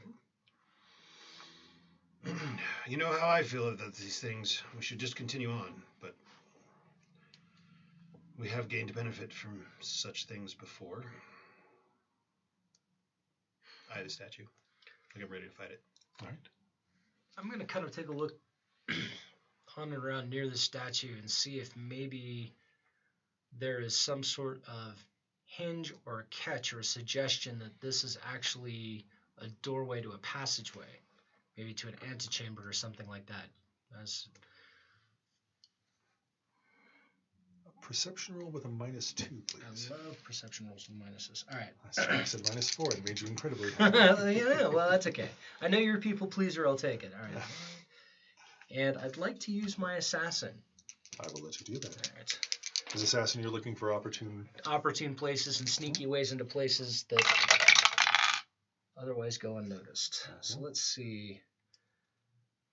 You know how I feel about these things. We should just continue on, but we have gained benefit from such things before. Eye the statue. Like I'm ready to fight it. All right. I'm going to kind of take a look on and around near the statue and see if maybe there is some sort of hinge or a catch or a suggestion that this is actually a doorway to a passageway, maybe to an antechamber or something like that. A perception roll with a -2, please. I love perception rolls with minuses. All right. I said -4 and made you incredibly Yeah, well, that's okay. I know you're a people pleaser. I'll take it. All right. And I'd like to use my assassin. I will let you do that. All right. As assassin, you're looking for opportune Places and sneaky ways into places that otherwise go unnoticed. So let's see.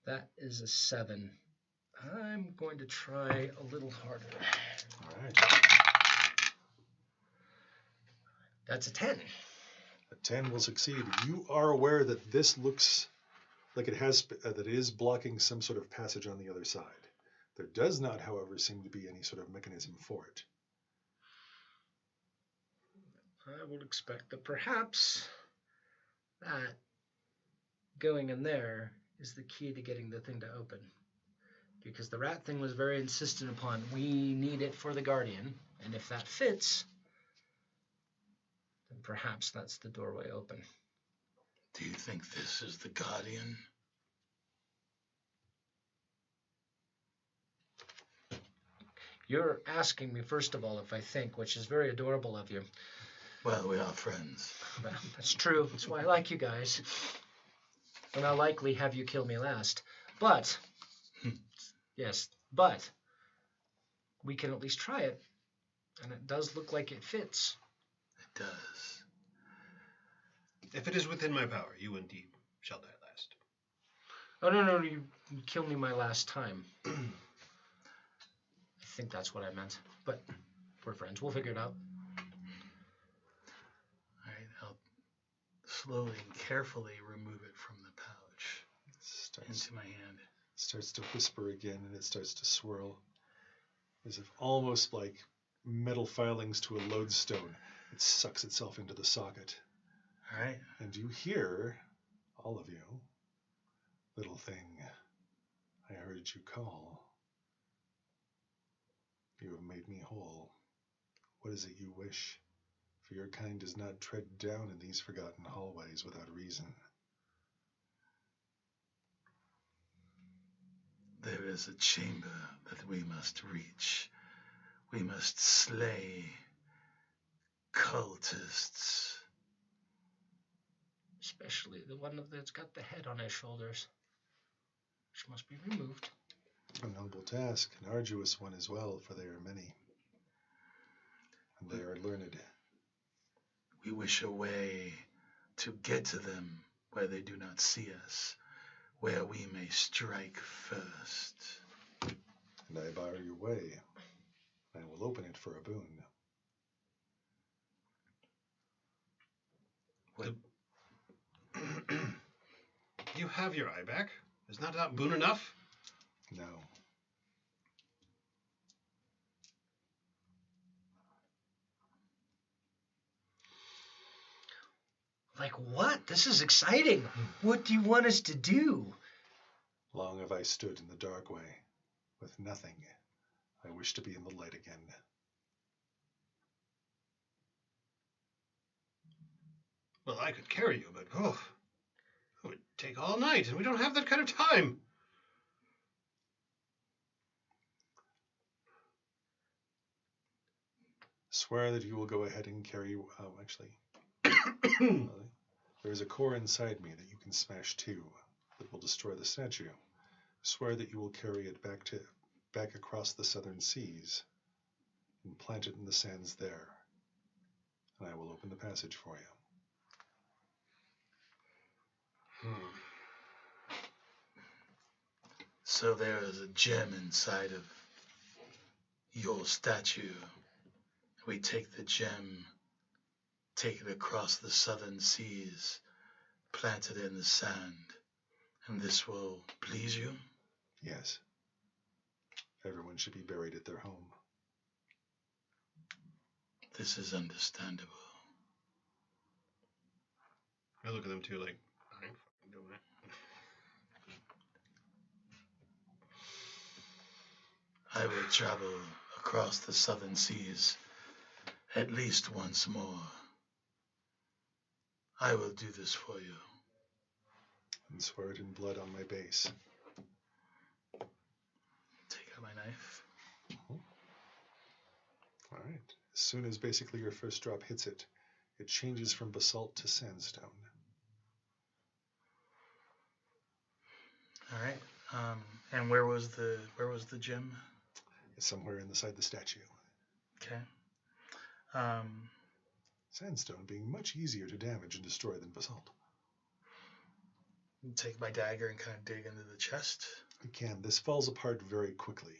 That is a 7. I'm going to try a little harder. All right. That's a 10. A 10 will succeed. You are aware that this looks like it has that it is blocking some sort of passage on the other side. There does not, however, seem to be any sort of mechanism for it. I would expect that perhaps that going in there is the key to getting the thing to open. Because the rat thing was very insistent upon, we need it for the Guardian, and if that fits, then perhaps that's the doorway open. Do you think this is the Guardian? You're asking me, first of all, if I think, which is very adorable of you. Well, we are friends. Well, that's true. That's why I like you guys. And I'll likely have you kill me last. But, yes, but we can at least try it. And it does look like it fits. It does. If it is within my power, you indeed shall die last. Oh, no, you killed me my last time. I think that's what I meant. But we're friends. We'll figure it out. All right, I'll slowly and carefully remove it from the pouch into my hand. It starts to whisper again, and it starts to swirl, as if almost like metal filings to a lodestone. It sucks itself into the socket. All right. And you hear, all of you, little thing, I heard you call. You have made me whole. What is it you wish? For your kind does not tread down in these forgotten hallways without reason. There is a chamber that we must reach. We must slay cultists. Especially the one that's got the head on his shoulders, which must be removed. A noble task, an arduous one as well, for they are many. And they are learned. We wish a way to get to them where they do not see us, where we may strike first. And I bar your way. I will open it for a boon. What? You have your eye back. Is not boon enough? No. Like what? This is exciting. What do you want us to do? Long have I stood in the dark way, with nothing. I wish to be in the light again. Well, I could carry you, but It would take all night, and we don't have that kind of time. Swear that you will go ahead and carry. Actually, there is a core inside me that you can smash to that will destroy the statue. Swear that you will carry it back across the southern seas and plant it in the sands there, and I will open the passage for you. So there is a gem inside of your statue. We take the gem, take it across the southern seas, plant it in the sand, and this will please you? Yes. Everyone should be buried at their home. This is understandable. I look at them too, like, I ain't fucking doing it. I will travel across the southern seas at least once more. I will do this for you. And swear it in blood on my base. Take out my knife. All right. As soon as basically your first drop hits it, it changes from basalt to sandstone. All right. And where was the gem? It's somewhere inside the statue. Okay. Sandstone being much easier to damage and destroy than basalt. Take my dagger and kind of dig into the chest. You can. This falls apart very quickly.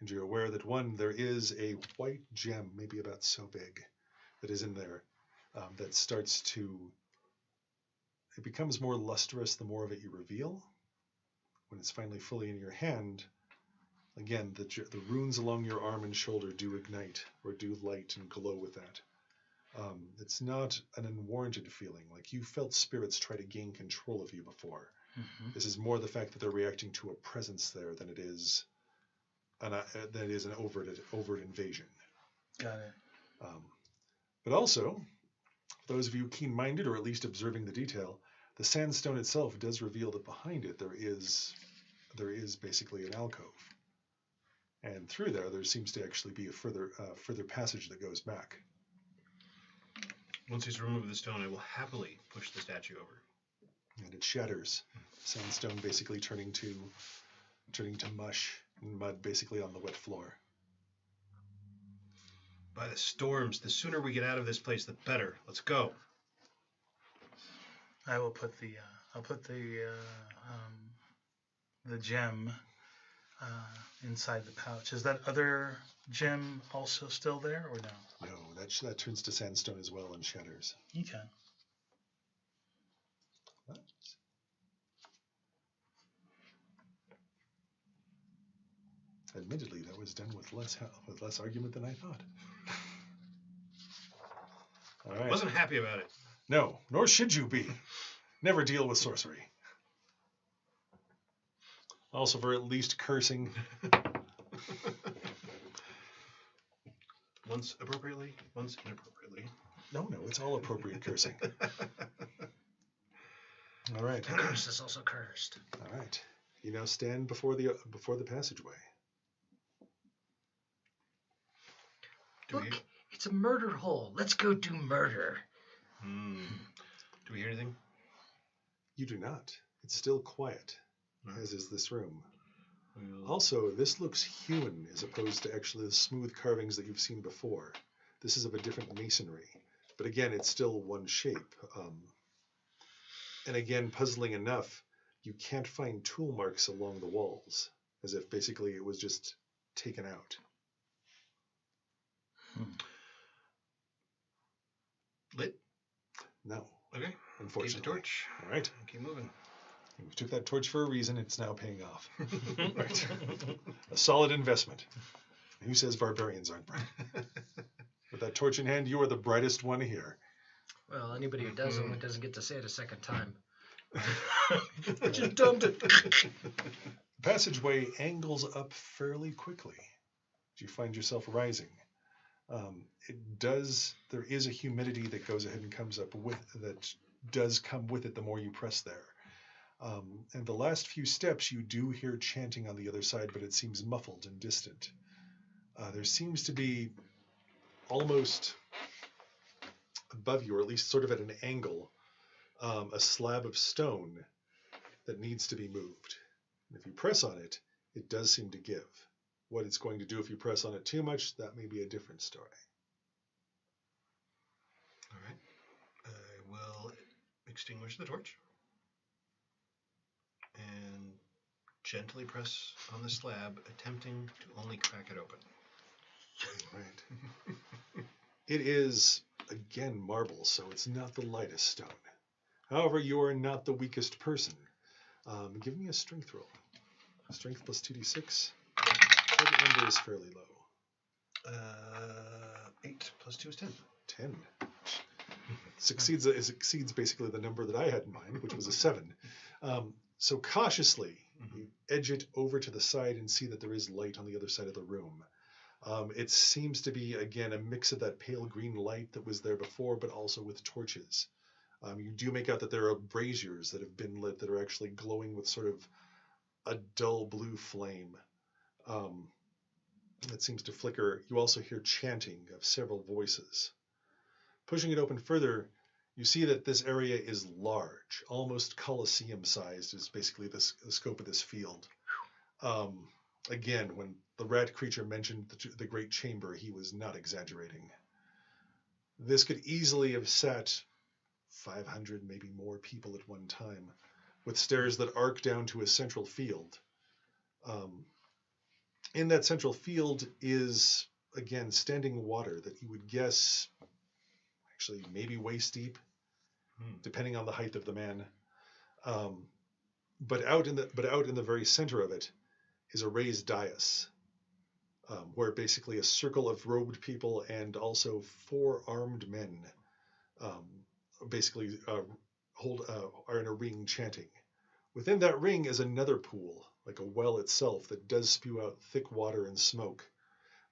And you're aware that, one, there is a white gem, maybe about so big, that is in there, that starts to... It becomes more lustrous the more of it you reveal. When it's finally fully in your hand, again, the runes along your arm and shoulder do ignite, or do light and glow with that. It's not an unwarranted feeling, like you felt spirits try to gain control of you before. Mm-hmm. This is more the fact that they're reacting to a presence there than it is an overt invasion. Got it. But also, those of you keen-minded, or at least observing the detail, the sandstone itself does reveal that behind it there is basically an alcove, and through there seems to actually be a further passage that goes back. Once he's removed the stone, I will happily push the statue over. And it shatters. Sandstone basically turning to mush and mud basically on the wet floor. By the storms, the sooner we get out of this place, the better. Let's go. I will put the gem inside the pouch. Is that other gem also still there, or no? No, that turns to sandstone as well and shatters. Okay. What? Admittedly, that was done with less argument than I thought. All right. I wasn't happy about it. No, nor should you be. Never deal with sorcery. Also, for at least cursing. Once appropriately, once inappropriately. No, it's all appropriate cursing. All right. The curse is also cursed. All right. You now stand before the passageway. Look, it's a murder hole. Let's go do murder. Do we hear anything? You do not. It's still quiet, as is this room. We'll... Also, this looks hewn as opposed to actually the smooth carvings that you've seen before. This is of a different masonry. But again, it's still one shape. And again, puzzling enough, you can't find tool marks along the walls, as if basically it was just taken out. Lit? No. Okay. Unfortunately. Keep the torch. All right. Keep moving. We took that torch for a reason. It's now paying off. Right. A solid investment. Who says barbarians aren't bright? With that torch in hand, you are the brightest one here. Well, anybody who doesn't get to say it a second time. Just dumped it. The passageway angles up fairly quickly. You find yourself rising. There is a humidity that goes ahead and comes up that does come with it the more you press there. And the last few steps, you do hear chanting on the other side, but it seems muffled and distant. There seems to be almost above you, or at least sort of at an angle, a slab of stone that needs to be moved. And if you press on it, it does seem to give. What it's going to do if you press on it too much, that may be a different story. All right. I will extinguish the torch and gently press on the slab, attempting to only crack it open. Right. It is, again, marble, so it's not the lightest stone. However, you are not the weakest person. Give me a strength roll. Strength plus 2d6. Target number is fairly low. 8 plus 2 is 10. 10. It exceeds basically the number that I had in mind, which was a 7. So cautiously, you edge it over to the side and see that there is light on the other side of the room. It seems to be, again, a mix of that pale green light that was there before, but also with torches. You do make out that there are braziers that have been lit that are actually glowing with sort of a dull blue flame that seems to flicker. You also hear chanting of several voices. Pushing it open further, you see that this area is large, almost Colosseum-sized is basically the scope of this field. Again, when the rat creature mentioned the great chamber, he was not exaggerating. This could easily have sat 500, maybe more people at one time, with stairs that arc down to a central field. In that central field is, again, standing water that you would guess, actually maybe waist deep, depending on the height of the man. But out in the very center of it is a raised dais, where basically a circle of robed people and also 4 armed men basically are in a ring chanting. Within that ring is another pool, like a well itself, that does spew out thick water and smoke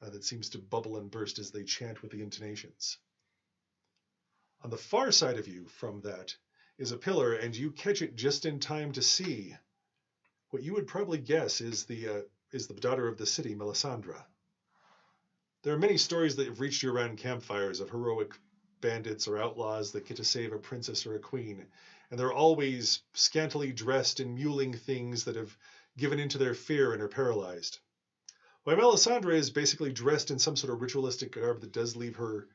that seems to bubble and burst as they chant with the intonations. On the far side of you from that is a pillar, and you catch it just in time to see what you would probably guess is the daughter of the city, Melisandre. There are many stories that have reached you around campfires of heroic bandits or outlaws that get to save a princess or a queen, and they're always scantily dressed in muling things that have given into their fear and are paralyzed. While Melisandre is basically dressed in some sort of ritualistic garb that does leave her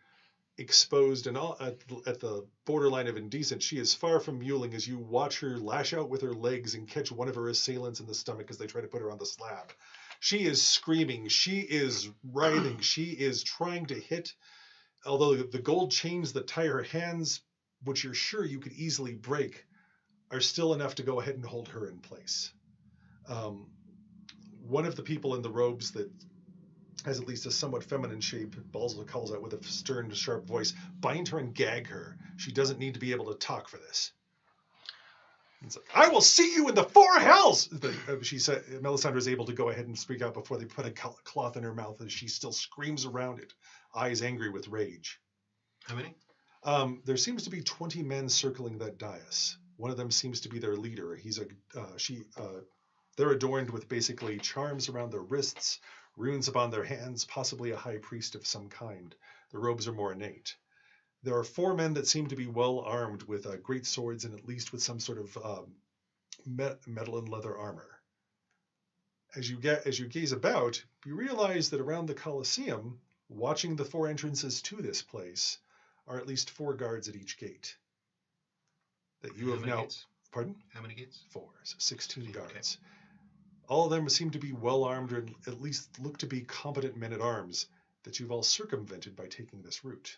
exposed and at the borderline of indecent, she is far from muling as you watch her lash out with her legs and catch one of her assailants in the stomach as they try to put her on the slab. She is screaming, she is writhing, she is trying to hit, although the gold chains that tie her hands, which you're sure you could easily break, are still enough to go ahead and hold her in place. One of the people in the robes that has at least a somewhat feminine shape, Balza calls out with a stern, sharp voice, "Bind her and gag her. She doesn't need to be able to talk for this." It's like, "I will see you in the 4 hells!" She said. Melisandre is able to go ahead and speak out before they put a cloth in her mouth as she still screams around it, eyes angry with rage. How many? There seems to be 20 men circling that dais. One of them seems to be their leader. They're adorned with basically charms around their wrists, runes upon their hands, possibly a high priest of some kind. The robes are more ornate. There are 4 men that seem to be well armed with great swords and at least with some sort of metal and leather armor. As you gaze about, you realize that around the Colosseum, watching the 4 entrances to this place, are at least 4 guards at each gate. That you have now. Gates? Pardon? How many gates? 4, so 16 guards. Okay. All of them seem to be well armed and at least look to be competent men at arms that you've all circumvented by taking this route.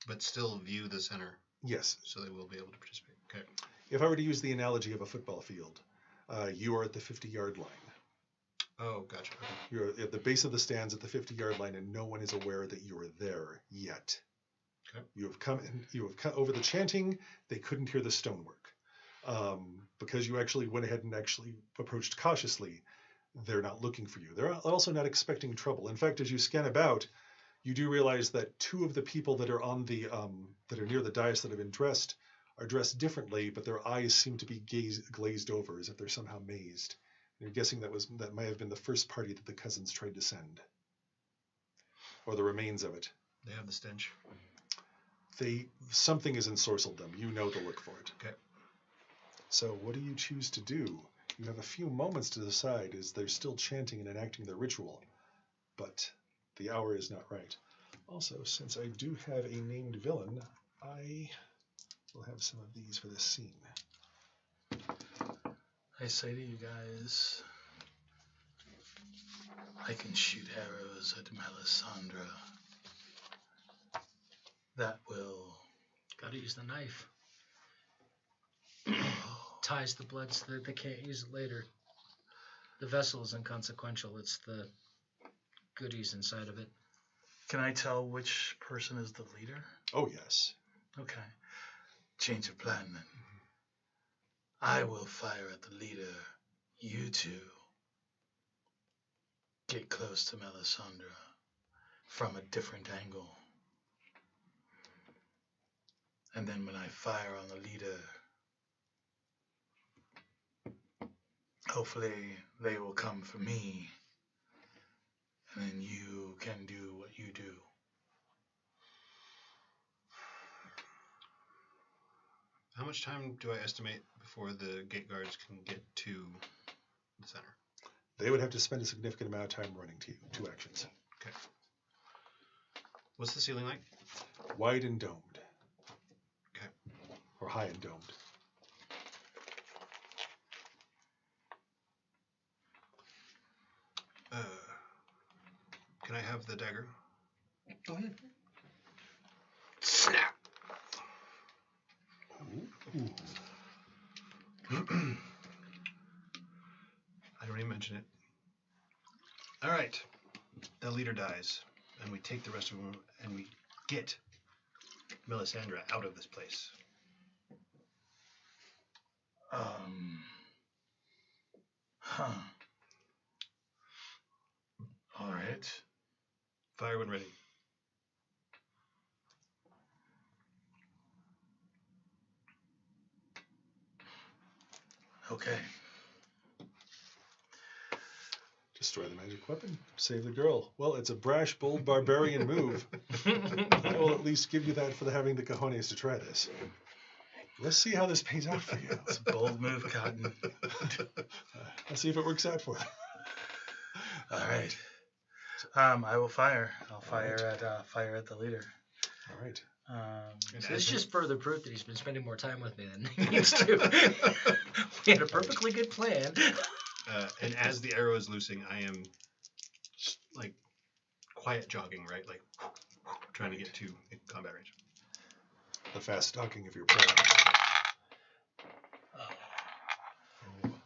But still view the center. Yes. So they will be able to participate. Okay. If I were to use the analogy of a football field, you are at the 50-yard line. Oh, gotcha. Okay. You're at the base of the stands at the 50-yard line, and no one is aware that you are there yet. Okay. You have come over the chanting. They couldn't hear the stonework. Because you actually went ahead and actually approached cautiously, they're not looking for you. They're also not expecting trouble. In fact, as you scan about, you do realize that 2 of the people that are on the that are near the dais that have been dressed are dressed differently, but their eyes seem to be glazed over as if they're somehow mazed. You're guessing that may have been the first party that the cousins tried to send, or the remains of it. They have the stench. Something has ensorcelled them. You know to look for it. Okay. So what do you choose to do? You have a few moments to decide, as they're still chanting and enacting their ritual, but the hour is not right. Also, since I do have a named villain, I will have some of these for this scene. I say to you guys, I can shoot arrows at Melisandre. That will... Gotta use the knife. Ties the blood so that they can't use it later. The vessel is inconsequential. It's the goodies inside of it. Can I tell which person is the leader? Oh, yes. Okay. Change of plan, then. I will fire at the leader. You two get close to Melisandre from a different angle. And then when I fire on the leader, hopefully they will come for me. And then you can do what you do. How much time do I estimate before the gate guards can get to the center? They would have to spend a significant amount of time running to you. 2 actions. Okay. What's the ceiling like? Wide and domed. Okay. Or high and domed. Can I have the dagger? Go ahead. Snap! Ooh. I don't even mention it. All right. The leader dies, and we take the rest of them, and we get Melisandre out of this place. All right. Fire when ready. Okay. Destroy the magic weapon. Save the girl. Well, it's a brash, bold, barbarian move. I will at least give you that for having the cojones to try this. Let's see how this pays out for you. It's a bold move, Cotton. Let's see if it works out for them. All right. I will fire. I'll fire at the leader. All right. So it's just further proof that he's been spending more time with me than he used to. We had a perfectly good plan. And as the arrow is loosing, I am just, like quiet jogging, right? Like trying to get to combat range. The fast stalking of your prey. Oh,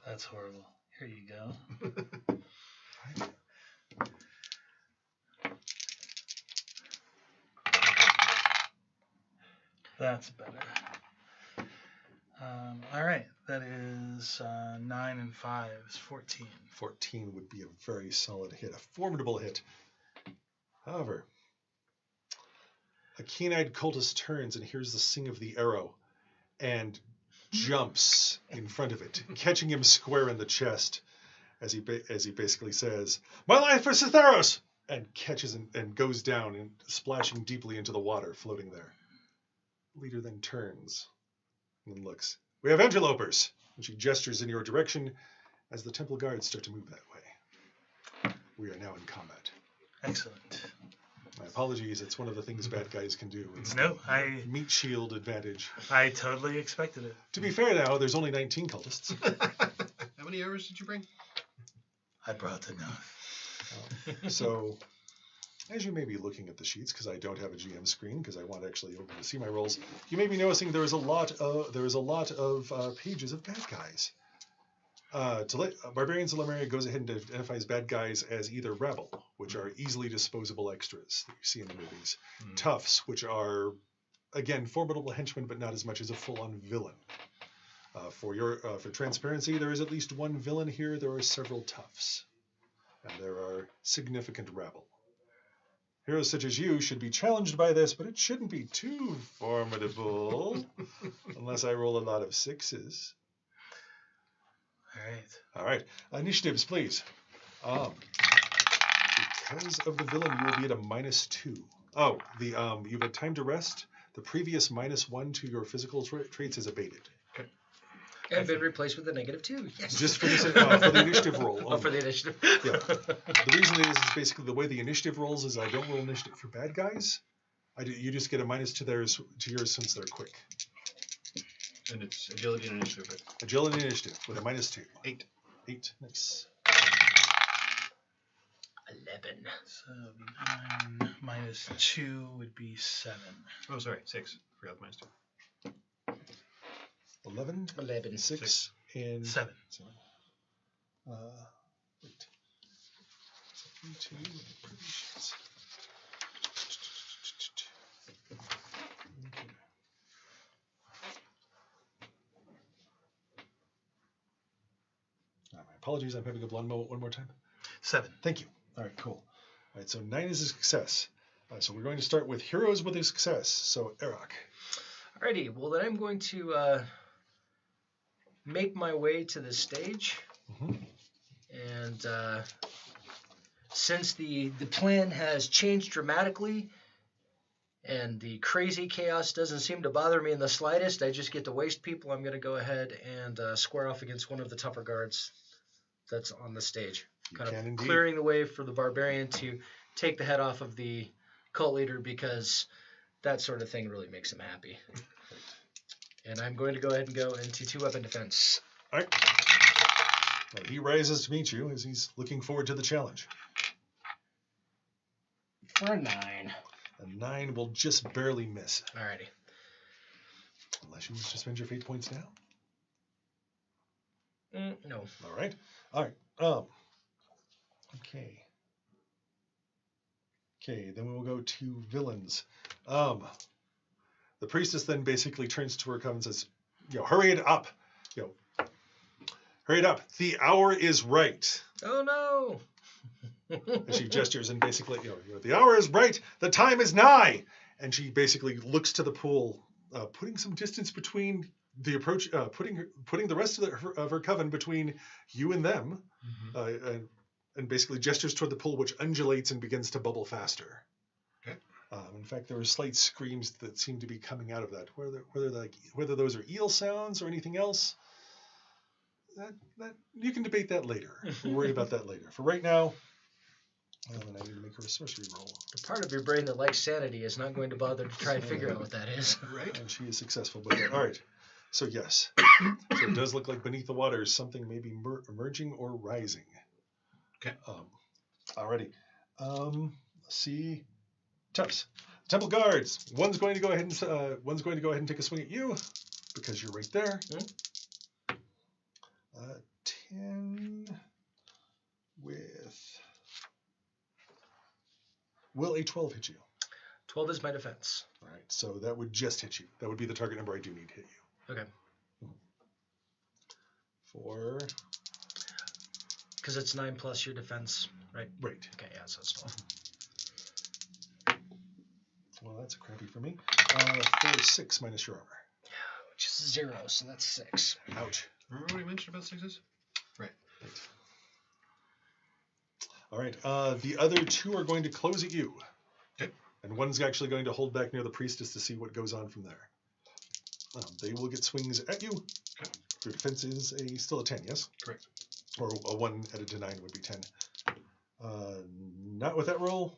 that's horrible. Here you go. Right. That's better. All right. That is 9 and 5 is 14. 14 would be a very solid hit, a formidable hit. However, a keen-eyed cultist turns and hears the sing of the arrow and jumps in front of it, catching him square in the chest as he basically says, "My life for Setherrioss!" and catches and goes down and splashing deeply into the water, floating there. The leader then turns and looks. "We have interlopers!" And she gestures in your direction as the temple guards start to move that way. We are now in combat. Excellent. My apologies, it's one of the things bad guys can do. It's No, the meat shield advantage. I totally expected it. To be fair now, there's only 19 cultists. How many arrows did you bring? I brought enough. So, as you may be looking at the sheets, because I don't have a GM screen, because I want actually to see my rolls, you may be noticing there is a lot of pages of bad guys. Barbarians of Lemuria goes ahead and identifies bad guys as either rabble, which are easily disposable extras that you see in the movies, toughs, which are, again, formidable henchmen, but not as much as a full-on villain. For transparency, there is at least one villain here. There are several toughs, and there are significant rabble. Heroes such as you should be challenged by this, but it shouldn't be too formidable. Unless I roll a lot of 6s. All right. Initiatives, please. Because of the villain, you will be at a -2. Oh, you've had time to rest. The previous -1 to your physical traits is abated. And been replaced with a -2. Yes. Just for the initiative roll. Oh, for the initiative. Yeah. The reason is basically the way the initiative rolls is I don't roll initiative for bad guys. You just get a -2 to yours since they're quick. And it's agility and initiative. Right? Agility and initiative with a -2. 8. 8. Nice. 11. So 9 -2 would be 7. Oh, sorry, 6. Forgot the -2. 11, 6, and 7. Wait. 2 provisions. My apologies, I'm having a blonde moment one more time. 7. Thank you. All right, cool. All right, so 9 is a success. So we're going to start with heroes with a success. So, Erok. Alrighty, well then I'm going to make my way to the stage. And since the plan has changed dramatically and the crazy chaos doesn't seem to bother me in the slightest, I just get to waste people. I'm going to go ahead and square off against one of the tougher guards that's on the stage. Kind of clearing the way for the barbarian to take the head off of the cult leader, because that sort of thing really makes him happy. And I'm going to go ahead and go into 2-weapon defense. All right. Well, he rises to meet you as he's looking forward to the challenge. For a 9. A 9 will just barely miss. Alrighty. Unless you wish to spend your fate points now. No. All right. Okay. Okay, then we will go to villains. The priestess then basically turns to her and says, hurry it up. Hurry it up. The hour is right. Oh, no. And she gestures and basically, the hour is right. The time is nigh. And she basically looks to the pool, putting some distance between the approach, putting the rest of her coven between you and them, and basically gestures toward the pool, which undulates and begins to bubble faster. Okay. In fact, there are slight screams that seem to be coming out of that. Whether those are eel sounds or anything else, that you can debate that later. We'll worry about that later. For right now, and I need to make her a sorcery roll. The part of your brain that likes sanity is not going to bother to try and figure out what that is. Right. And she is successful with that. All right. So yes. So it does look like beneath the waters something may be emerging or rising. Okay. Alrighty. Let's see. Tufts. Temple guards. One's going to go ahead and take a swing at you because you're right there. 10 with. Will a 12 hit you? 12 is my defense. All right. So that would just hit you. That would be the target number I do need to hit you. Okay. For. Because it's 9 plus your defense, right? Right. Okay, yeah, so it's 12. Well, that's crappy for me. 4, 6 minus your armor. Which is 0, so that's 6. Ouch. Remember what you mentioned about 6s? Right. All right. The other 2 are going to close at you. Okay. And one's actually going to hold back near the priestess to see what goes on from there. They will get swings at you. Okay. Your defense is still a 10, yes? Correct. Or a 1 added to 9 would be 10. Not with that roll.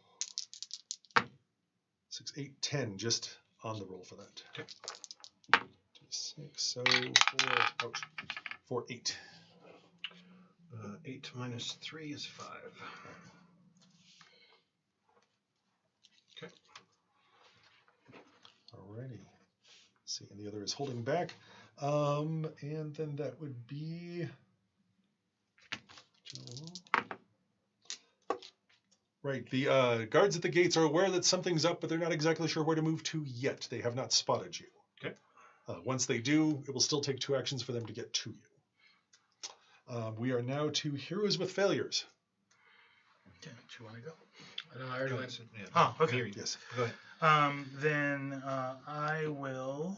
6, 8, 10, just on the roll for that. Okay. 6, so 4, 8. 8 minus 3 is 5. Okay. Alrighty. Let's see, and the other is holding back. And then that would be. Right. The guards at the gates are aware that something's up, but they're not exactly sure where to move to yet. They have not spotted you. Okay. Once they do, it will still take 2 actions for them to get to you. We are now to heroes with failures. Okay, do you want to go? No, I already went. Yeah. Oh, okay. Here, Yes. Go ahead. Then I will,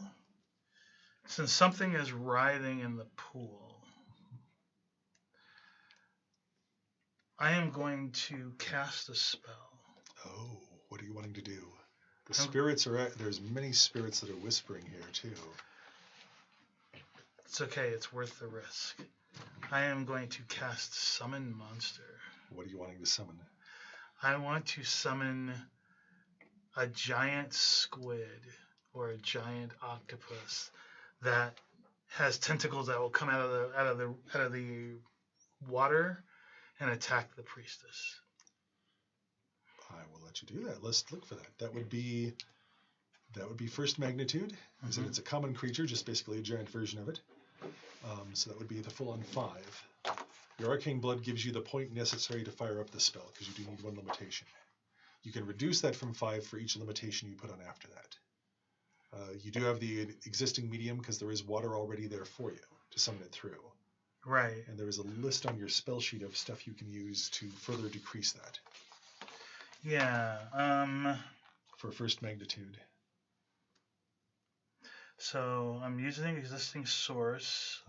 since something is writhing in the pool, I am going to cast a spell. Oh, what are you wanting to do? The spirits are there's many spirits that are whispering here too. It's okay, it's worth the risk. I am going to cast Summon Monster. What are you wanting to summon? I want to summon a giant squid or a giant octopus that has tentacles that will come out of the water and attack the priestess. I will let you do that. Let's look for that. That would be first magnitude, as in it's a common creature, just basically a giant version of it. So that would be the full-on 5. Your arcane blood gives you the point necessary to fire up the spell, because you do need 1 limitation. You can reduce that from 5 for each limitation you put on after that. You do have the existing medium, because there is water already there for you to summon it through. Right. And there is a list on your spell sheet of stuff you can use to further decrease that. Yeah. For first magnitude. So I'm using existing source.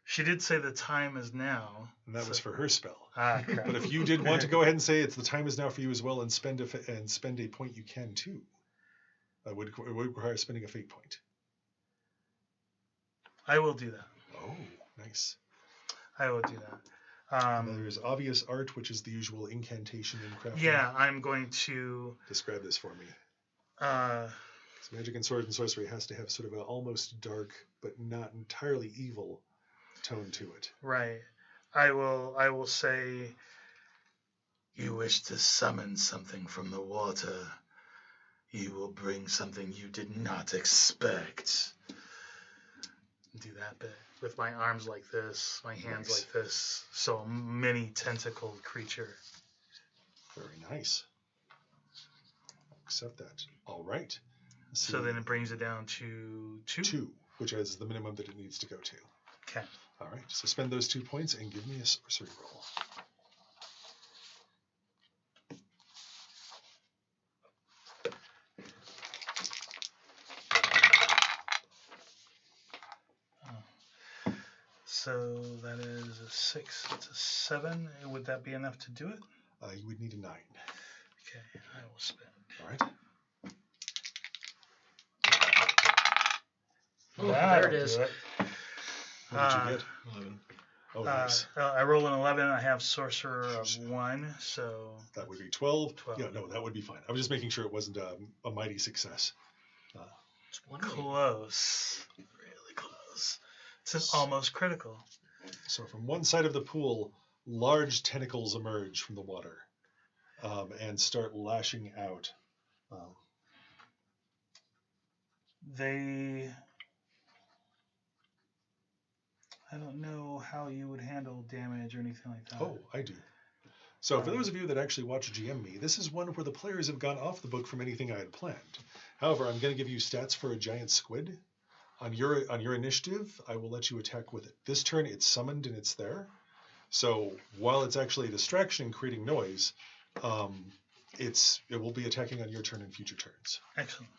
She did say the time is now. And that was for her spell. Ah, crap. But if you did want to go ahead and say it's the time is now for you as well and spend a point, you can too. It would require spending a fate point. I will do that. Oh, nice. I will do that. There's obvious art, which is the usual incantation in crafting. Yeah, I'm going to Describe this for me. So magic and sword and sorcery has to have sort of an almost dark, but not entirely evil tone to it. right. I will say, You wish to summon something from the water. You will bring something you did not expect. do that bit with my arms like this, my hands Nice. like this. So a mini tentacled creature. Very nice. Accept that. All right. So then it brings it down to 2. 2, which is the minimum that it needs to go to. Okay. All right. So spend those 2 points and give me a sorcery roll. So that is a 6. It's a 7. Would that be enough to do it? You would need a 9. Okay, I will spend. All right. Oh, That'll there it is. do it. What did you get? 11. Oh, nice. I roll an 11. I have sorcerer of 1, so That would be 12. 12. Yeah, no, that would be fine. I was just making sure it wasn't a mighty success. It's one close. Really close. It's an almost critical. So from one side of the pool, large tentacles emerge from the water and start lashing out. I don't know how you would handle damage or anything like that. Oh, I do. So for those of you that actually watch GM me, this is one where the players have gone off the book from anything I had planned. However, I'm going to give you stats for a giant squid. On your initiative, I will let you attack with it. This turn, it's summoned and it's there. So while it's actually a distraction and creating noise, it will be attacking on your turn and future turns. Excellent.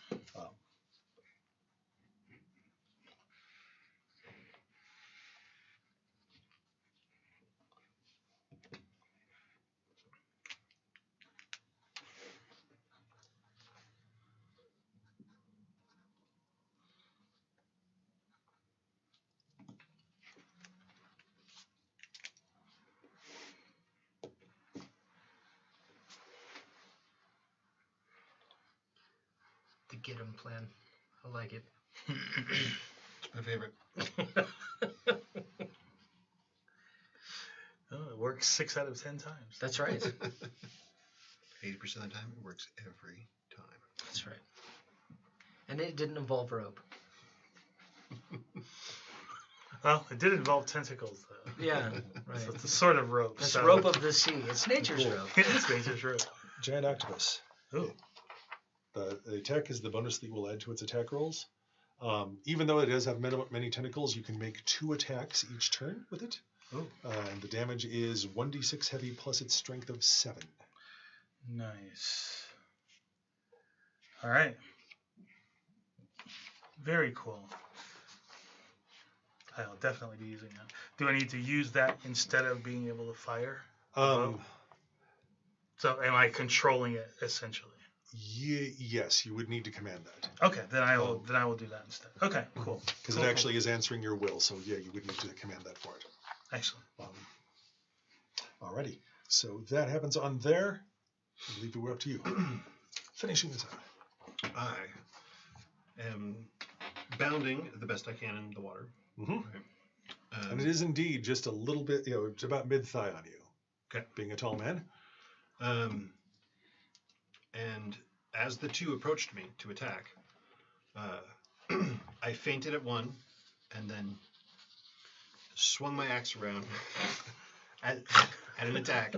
The get 'em plan. I like it. It's my favorite. Oh, it works 6 out of 10 times. That's right. 80% of the time, it works every time. That's right. And it didn't involve rope. Well, it did involve tentacles, though. Yeah, right. So it's a sort of rope. It's so. rope of the sea. It's nature's rope. It's nature's rope. Giant octopus. Ooh. The attack is the bonus that you will add to its attack rolls. Even though it does have many tentacles, you can make 2 attacks each turn with it. Ooh. And the damage is 1d6 heavy plus its strength of 7. Nice. All right. Very cool. I'll definitely be using that. Do I need to use that instead of being able to fire? So am I controlling it essentially? Yes, you would need to command that. Okay, then I will do that instead. Okay, cool. Because it actually is answering your will, so yeah, you would need to command that for it. Excellent. Alrighty, so that happens on there. I believe we're up to you. Finishing this out. I am bounding the best I can in the water. Mm-hmm. Right. And it is indeed just a little bit, it's about mid-thigh on you. Okay. Being a tall man. And as the two approached me to attack, I feinted at one and then swung my axe around at an attack,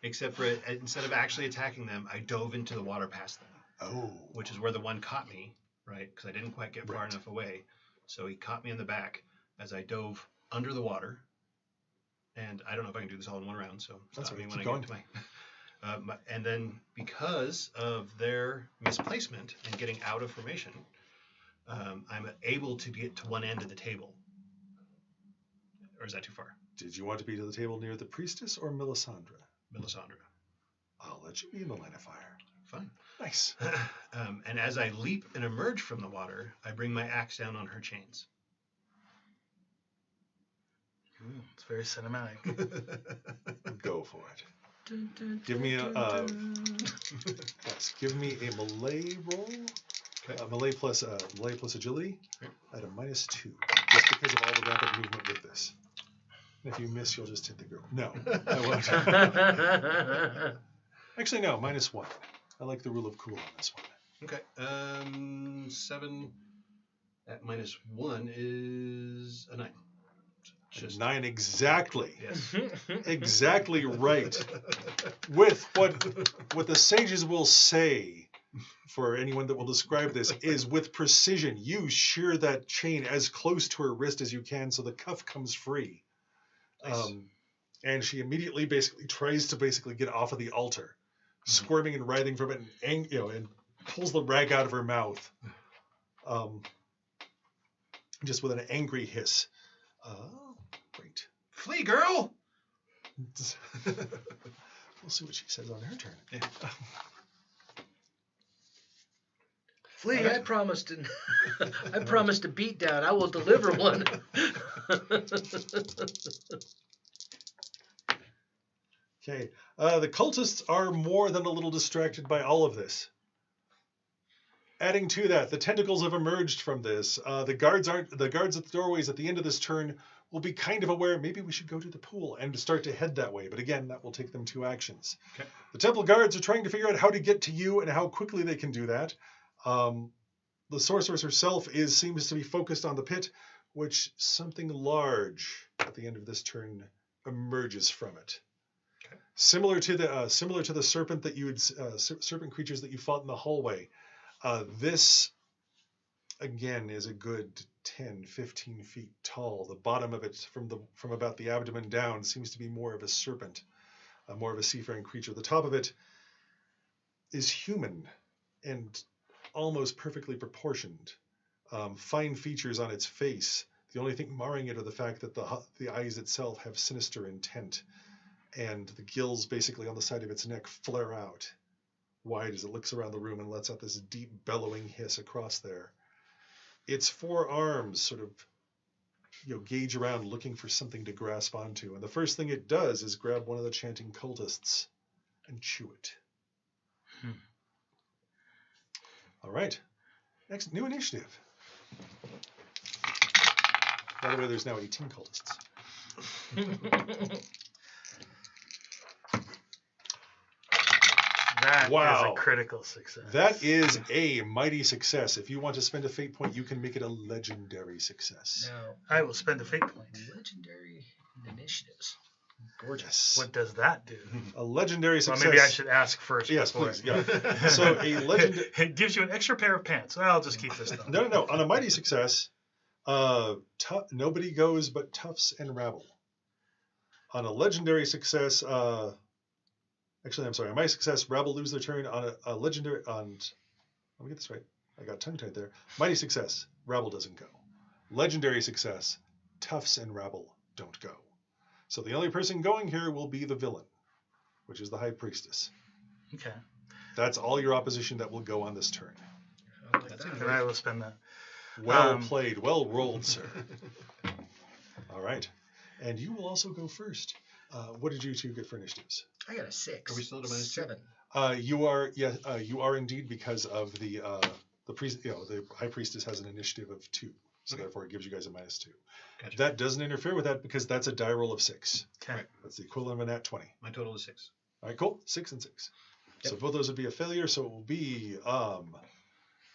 except for instead of actually attacking them, I dove into the water past them. Oh. Which is where the one caught me, right? Because I didn't quite get far enough away. So he caught me in the back as I dove under the water. And I don't know if I can do this all in one round, so stop me when I get to my... and then because of their misplacement and getting out of formation, I'm able to get to one end of the table. Or is that too far? Did you want to be to the table near the priestess or Melisandre? Melisandre. I'll let you be in the line of fire. Fine. Nice. And as I leap and emerge from the water, I bring my axe down on her chains. Ooh, it's very cinematic. Go for it. Give me a give me a melee roll. Okay. Melee plus agility at a -2, just because of all the rapid movement with this. And if you miss, you'll just hit the girl. No, I won't. Actually, no, -1. I like the rule of cool on this one. Okay. 7 at -1 is a 9. Just 9 exactly. Yes. Exactly right. With what the sages will say, for anyone that will describe this, is with precision, you shear that chain as close to her wrist as you can so the cuff comes free. Nice. And she immediately tries to get off of the altar, squirming and writhing from it, and pulls the rag out of her mouth, just with an angry hiss. Great. Flee, girl! We'll see what she says on her turn. Yeah. Flee, I promised a beat down. I will deliver one. Okay. The cultists are more than a little distracted by all of this. Adding to that, the tentacles have emerged from this. The guards at the doorways at the end of this turn will be kind of aware maybe we should go to the pool and start to head that way. But again, that will take them 2 actions. Okay. The temple guards are trying to figure out how to get to you and how quickly they can do that. The sorceress herself seems to be focused on the pit, which something large at the end of this turn emerges from it. Okay. Similar to the serpent that serpent creatures that you fought in the hallway. This again is a good 10, 15 feet tall. The bottom of it, from about the abdomen down, seems to be more of a serpent, more of a seafaring creature. The top of it is human and almost perfectly proportioned. Fine features on its face. The only thing marring it are the fact that the eyes itself have sinister intent, and the gills basically on the side of its neck flare out wide as it looks around the room and lets out this deep bellowing hiss across there. Its 4 arms sort of gauge around looking for something to grasp onto, and the first thing it does is grab one of the chanting cultists and chew it. All right. Next, new initiative. By the way, there's now 18 cultists. That is a critical success. That is a mighty success. If you want to spend a fate point, you can make it a legendary success. No, I will spend a fate point. Legendary initiatives. Gorgeous. What does that do? A legendary success. Well, maybe I should ask first. Yes, please. Yeah. So a legendary. It gives you an extra pair of pants. Well, I'll just keep this stuff. No. On a mighty success, nobody goes but Tufts and Rabble. On a legendary success, actually, I'm sorry. On my success, rabble lose their turn. On a legendary, let me get this right. I got tongue-tied there. Mighty success, rabble doesn't go. Legendary success, toughs and rabble don't go. So the only person going here will be the villain, which is the high priestess. Okay. That's all your opposition that will go on this turn. And I will spend that. Well played. Well rolled, sir. All right. And you will also go first. What did you two get for initiatives? I got a 6. Are we still at a -2? -7? You are, you are indeed, because of the high priestess has an initiative of 2, so therefore it gives you guys a -2. Gotcha. That doesn't interfere with that because that's a die roll of 6. Okay. Right. That's the equivalent of a nat 20. My total is 6. All right, cool. 6 and 6. Yep. So both those would be a failure. So it will be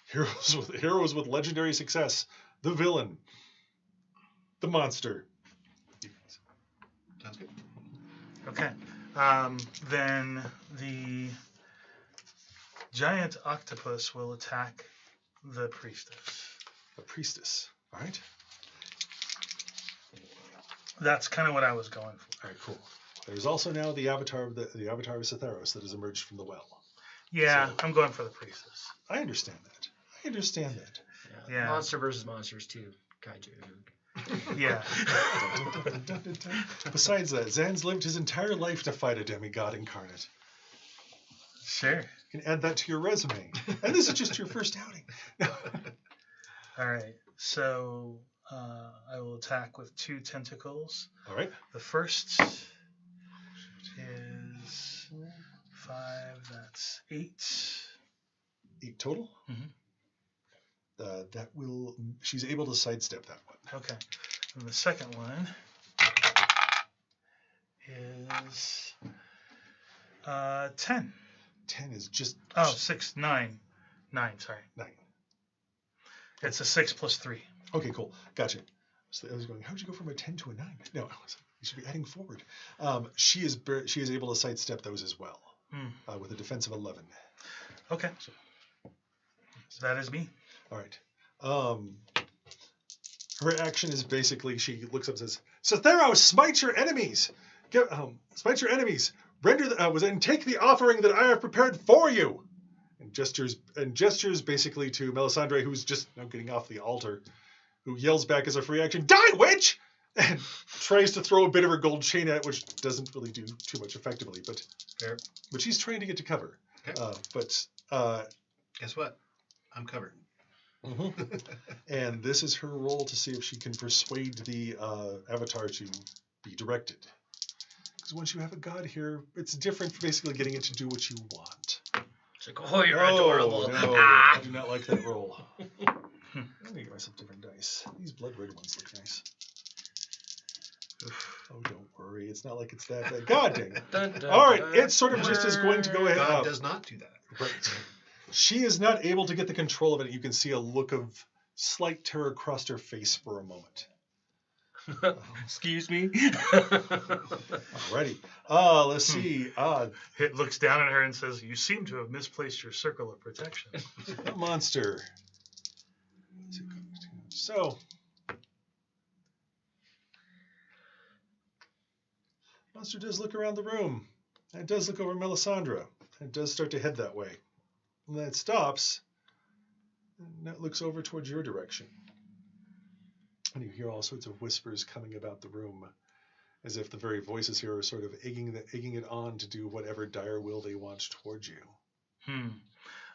heroes with legendary success, the villain, the monster. Sounds good. Okay. Then the giant octopus will attack the priestess. The priestess. All right. That's kind of what I was going for. All right, cool. There's also now the avatar of the avatar of Setherrioss that has emerged from the well. Yeah, So- I'm going for the priestess. I understand that. Yeah. Monster versus monsters too. Kaiju. Yeah. Besides that, Zan's lived his entire life to fight a demigod incarnate. Sure. You can add that to your resume. And this is just your first outing. All right. So I will attack with 2 tentacles. All right. The first is 5. That's 8. 8 total. Mhm. That will. She's able to sidestep that one. Okay. And the second one is 10. 10 is just. Oh, 6, 9. 9, sorry. 9. It's a 6 plus 3. Okay, cool. Gotcha. So I was going, how'd you go from a 10 to a 9? No, you should be adding forward. She is able to sidestep those as well with a defense of 11. Okay. So that is me. All right. Her action is basically she looks up and says, "Setherrioss, smite your enemies. Smite your enemies. Render and take the offering that I have prepared for you." And gestures basically to Melisandre, who's just getting off the altar, who yells back as a free action, "Die, witch!" and tries to throw a bit of her gold chain at it, which doesn't really do too much effectively, but she's trying to get to cover. Okay. Guess what? I'm covered. And this is her role to see if she can persuade the avatar to be directed. Because once you have a god here, it's different for basically getting it to do what you want. It's like, oh, you're adorable. No, I do not like that roll. I'm going to get myself different dice. These blood red ones look nice. Oh, don't worry. It's not like it's that bad. God dang it. Dun, dun, All right, dun, it sort of just is going to go ahead. God does not do that. Right. She is not able to get the control of it. You can see a look of slight terror crossed her face for a moment. Excuse me. Alrighty. Let's see. It looks down at her and says, "You seem to have misplaced your circle of protection." A monster. So, monster does look around the room. And it does look over Melisandre. And it does start to head that way. And then it stops. And it looks over towards your direction. And you hear all sorts of whispers coming about the room, as if the very voices here are sort of egging it on to do whatever dire will they want towards you.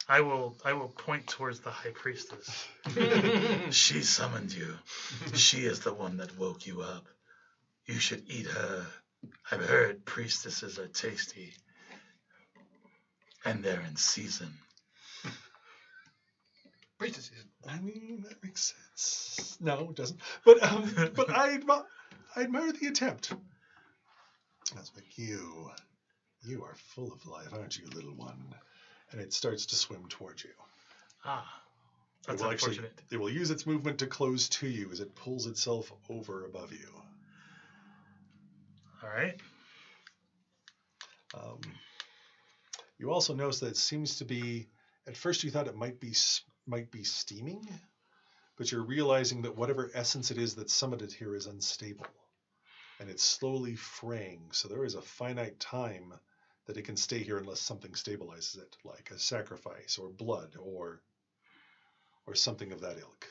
I will point towards the high priestess. She summoned you. She is the one that woke you up. You should eat her. I've heard priestesses are tasty. And they're in season. Priestesses. I mean, that makes sense. No, it doesn't. But I admire the attempt. I was like, you are full of life, aren't you, little one? And it starts to swim towards you. That's unfortunate. It will use its movement to close to you as it pulls itself over above you. All right. You also notice that it seems to be. At first, you thought it might be steaming, but you're realizing that whatever essence it is that summoned it here is unstable, and it's slowly fraying. So there is a finite time that it can stay here unless something stabilizes it, like a sacrifice or blood or something of that ilk.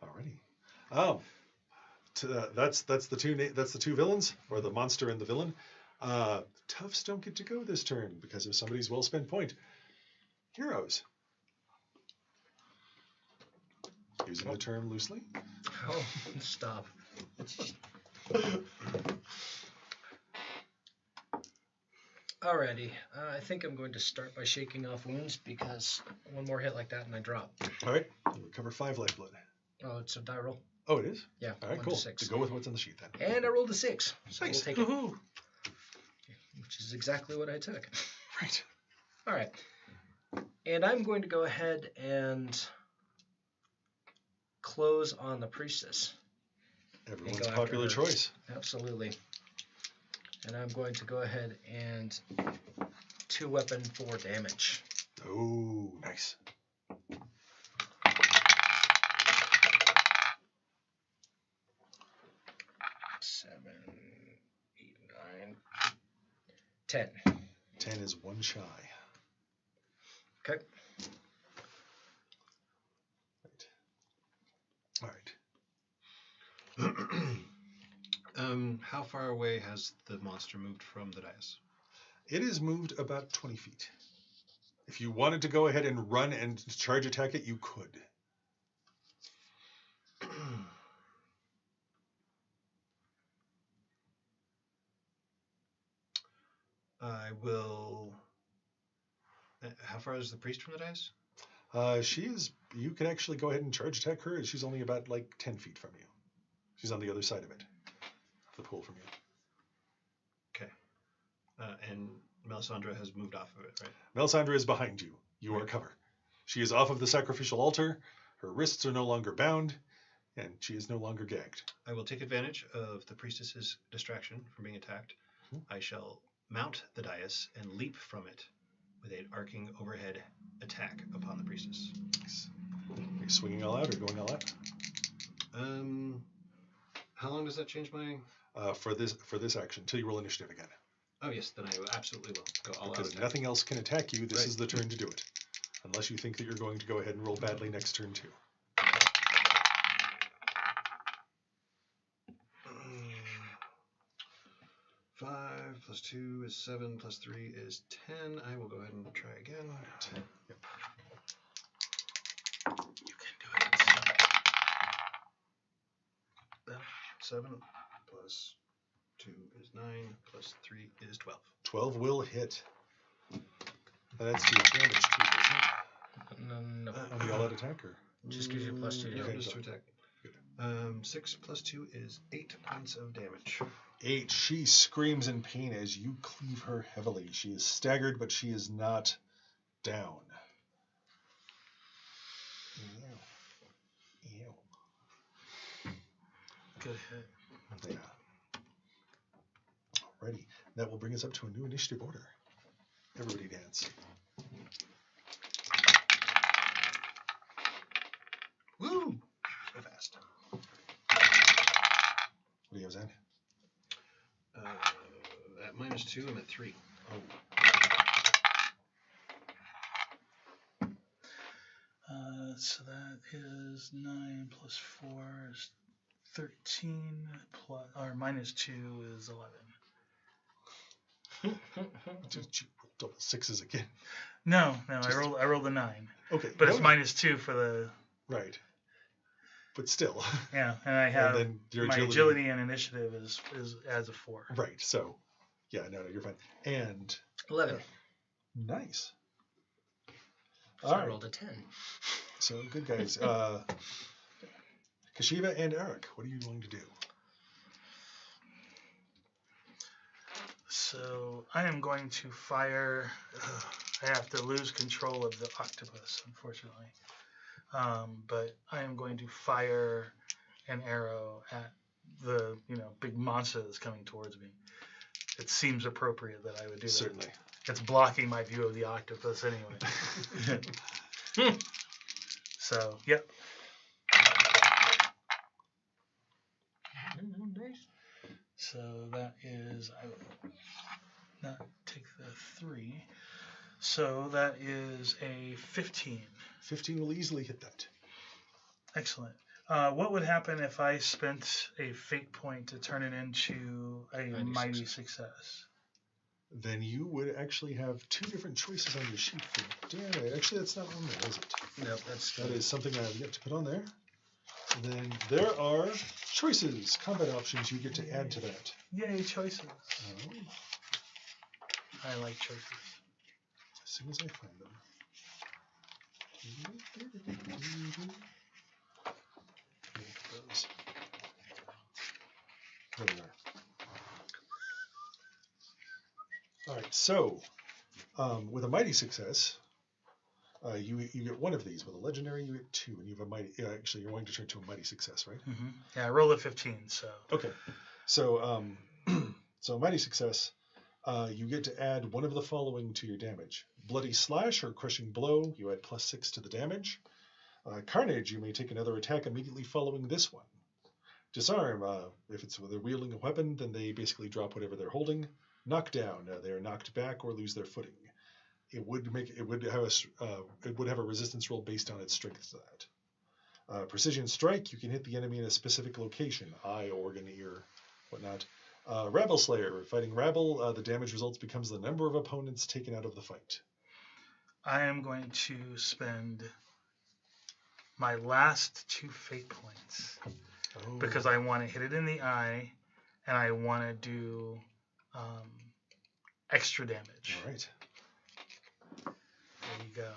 Alrighty. That's the two villains, or the monster and the villain. Toughs don't get to go this turn because of somebody's well spent point. Heroes. Using the term loosely. Oh, stop. Alrighty, I think I'm going to start by shaking off wounds because one more hit like that and I drop. Alright, you recover 5 lifeblood. Oh, it's a die roll? Oh, it is? Yeah, Alright, 1 cool. to 6. To go with what's on the sheet then. And I rolled a 6. So Nice. we'll take it. Which is exactly what I took. Right. Alright. And I'm going to go ahead and close on the priestess. Everyone's popular choice. Absolutely. And I'm going to go ahead and 2 weapon 4 damage. Oh, nice. Seven, 8, 9, 10. 10 is 1 shy. Okay. Right. How far away has the monster moved from the dais? It is moved about 20 feet. If you wanted to go ahead and run and charge attack it, you could. I will. How far is the priest from the dais? You can actually go ahead and charge attack her. She's only about like 10 feet from you. She's on the other side of it, the pool from you. Okay. And Melisandre has moved off of it, right? Melisandre is behind you. You are cover. She is off of the sacrificial altar. Her wrists are no longer bound, and she is no longer gagged. I will take advantage of the priestess's distraction from being attacked. I shall mount the dais and leap from it with an arcing overhead attack upon the priestess. Nice. Are you swinging all out or going all out? How long does that change my? For this action, until you roll initiative again. Oh yes, then I absolutely will go all out. Because nothing else can attack you. This is the turn to do it, unless you think that you're going to go ahead and roll badly next turn too. 5 plus 2 is 7 plus 3 is 10. I will go ahead and try again. Yep. You can do it. 7 plus 2 is 9 plus 3 is 12. 12 will hit. That's your damage too, isn't it? No. On the all-out attack, or? Just gives you plus 2 Yeah, damage. just to attack. 6 plus 2 is 8 points of damage. 8. She screams in pain as you cleave her heavily. She is staggered, but she is not down. Ew. Good hit. Yeah. Alrighty. That will bring us up to a new initiative order. Everybody dance. Woo! So fast. What do you have, Zan? At minus 2, I'm at 3. Oh. So that is 9 plus 4 is 13 plus, or minus 2 is 11. Did you roll double sixes again? No, I rolled a 9. Okay. But no, it's minus 2 for the Right. But still. yeah, and I have then your my agility and initiative is as a 4. Right. So, yeah, no, you're fine. And 11. nice. So All I right. rolled a 10. So good guys. Kashiva and Eric, what are you going to do? So I am going to fire. I have to lose control of the octopus, unfortunately. But I am going to fire an arrow at the big monster that's coming towards me. It seems appropriate that I would do that. Certainly. It's blocking my view of the octopus anyway. So, yep. So that is, I will not take the 3. So that is a 15. 15 will easily hit that. Excellent. What would happen if I spent a fate point to turn it into a mighty success? Then you would actually have 2 different choices on your sheet for damage. Actually, that's not on there, is it? Nope, that is something I have yet to put on there. Then there are choices, combat options you get to add to that. Yay, choices. I like choices. As soon as I find them. Those. There we are. All right, so with a mighty success, you get 1 of these. With a legendary, you get 2, and you have a mighty. Actually, you're going to turn to a mighty success, right? Mm-hmm. Yeah, I rolled a 15. So okay, so so mighty success, you get to add 1 of the following to your damage: bloody slash or crushing blow. You add +6 to the damage. Carnage, you may take another attack immediately following this one. Disarm, if it's they're wielding a weapon, then they basically drop whatever they're holding. Knockdown, they are knocked back or lose their footing. It would have a resistance roll based on its strength to that. Precision strike, you can hit the enemy in a specific location, eye, organ, ear, whatnot. Rabble Slayer, fighting rabble, the damage results becomes the number of opponents taken out of the fight. I am going to spend my last 2 fate points because I want to hit it in the eye, and I want to do extra damage. All right. There you go.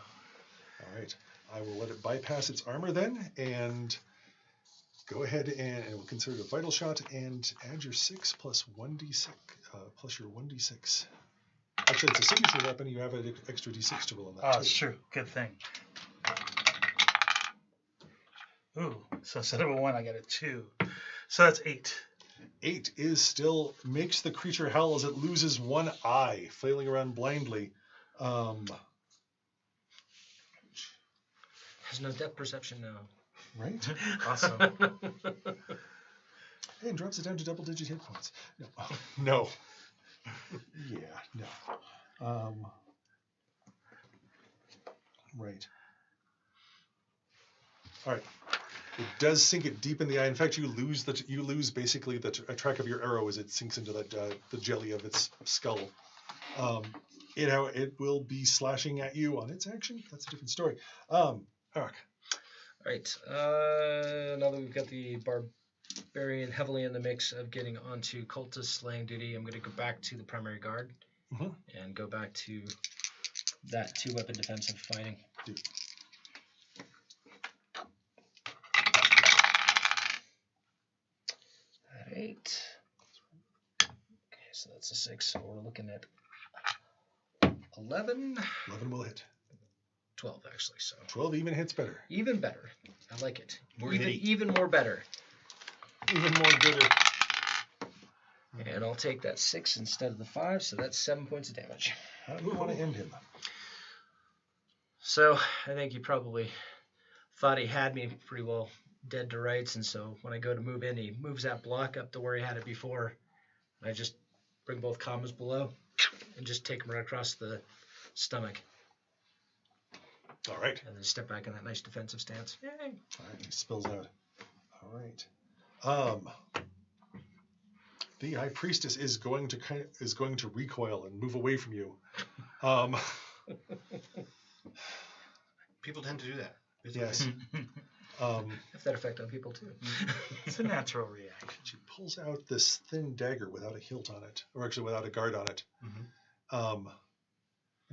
All right. I will let it bypass its armor then, and go ahead and we'll consider it a vital shot and add your 6 plus 1d6 plus your 1d6. Actually, it's a signature weapon. You have an extra d6 to roll on that. Oh, it's true. Good thing. Ooh, so instead of a 1, I got a 2. So that's 8. 8 is still makes the creature howl as it loses 1 eye, flailing around blindly. Has no depth perception now. Right? Awesome. Hey, and drops it down to double-digit hit points. No. No. Yeah, no. Right. All right. It does sink it deep in the eye. In fact, you lose basically a track of your arrow as it sinks into that the jelly of its skull. It will be slashing at you on its action. That's a different story. Eric. All right. Now that we've got the barbarian heavily in the mix of getting onto cultist slaying duty, I'm going to go back to the primary guard and go back to that 2-weapon defensive fighting. Dude. Right. Okay, so that's a 6. So we're looking at 11. 11 will hit. 12 actually. So 12 even hits better. even better. I like it. More Even more better. Even more gooder. And I'll take that 6 instead of the 5, so that's 7 points of damage. How do you want to end him? So I think he probably thought he had me pretty well dead to rights, and so when I go to move in, he moves that block up to where he had it before. And I just bring both commas below and just take him right across the stomach. All right. And then step back in that nice defensive stance. Yay! All right, he spills out. All right. The High Priestess is going to recoil and move away from you. People tend to do that. Yes. Have that effect on people too. It's a natural reaction. She pulls out this thin dagger without a hilt on it, or actually without a guard on it. And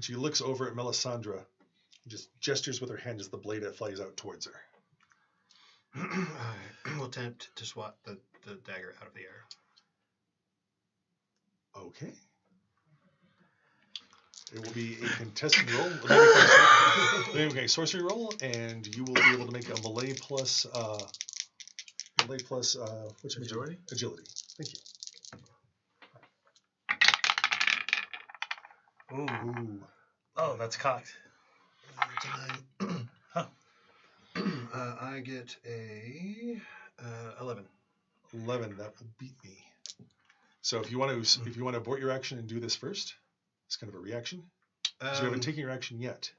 she looks over at Melisandre and just gestures with her hand as the blade flies out towards her. We'll attempt to swat the dagger out of the air. Okay. It will be a contested roll. Okay, sorcery roll, and you will be able to make a melee plus what's Agility? Agility. Thank you. Ooh. Oh, that's cocked. Huh. I get a 11. 11. That will beat me. So if you want to abort your action and do this first, it's kind of a reaction. Because you haven't taken your action yet.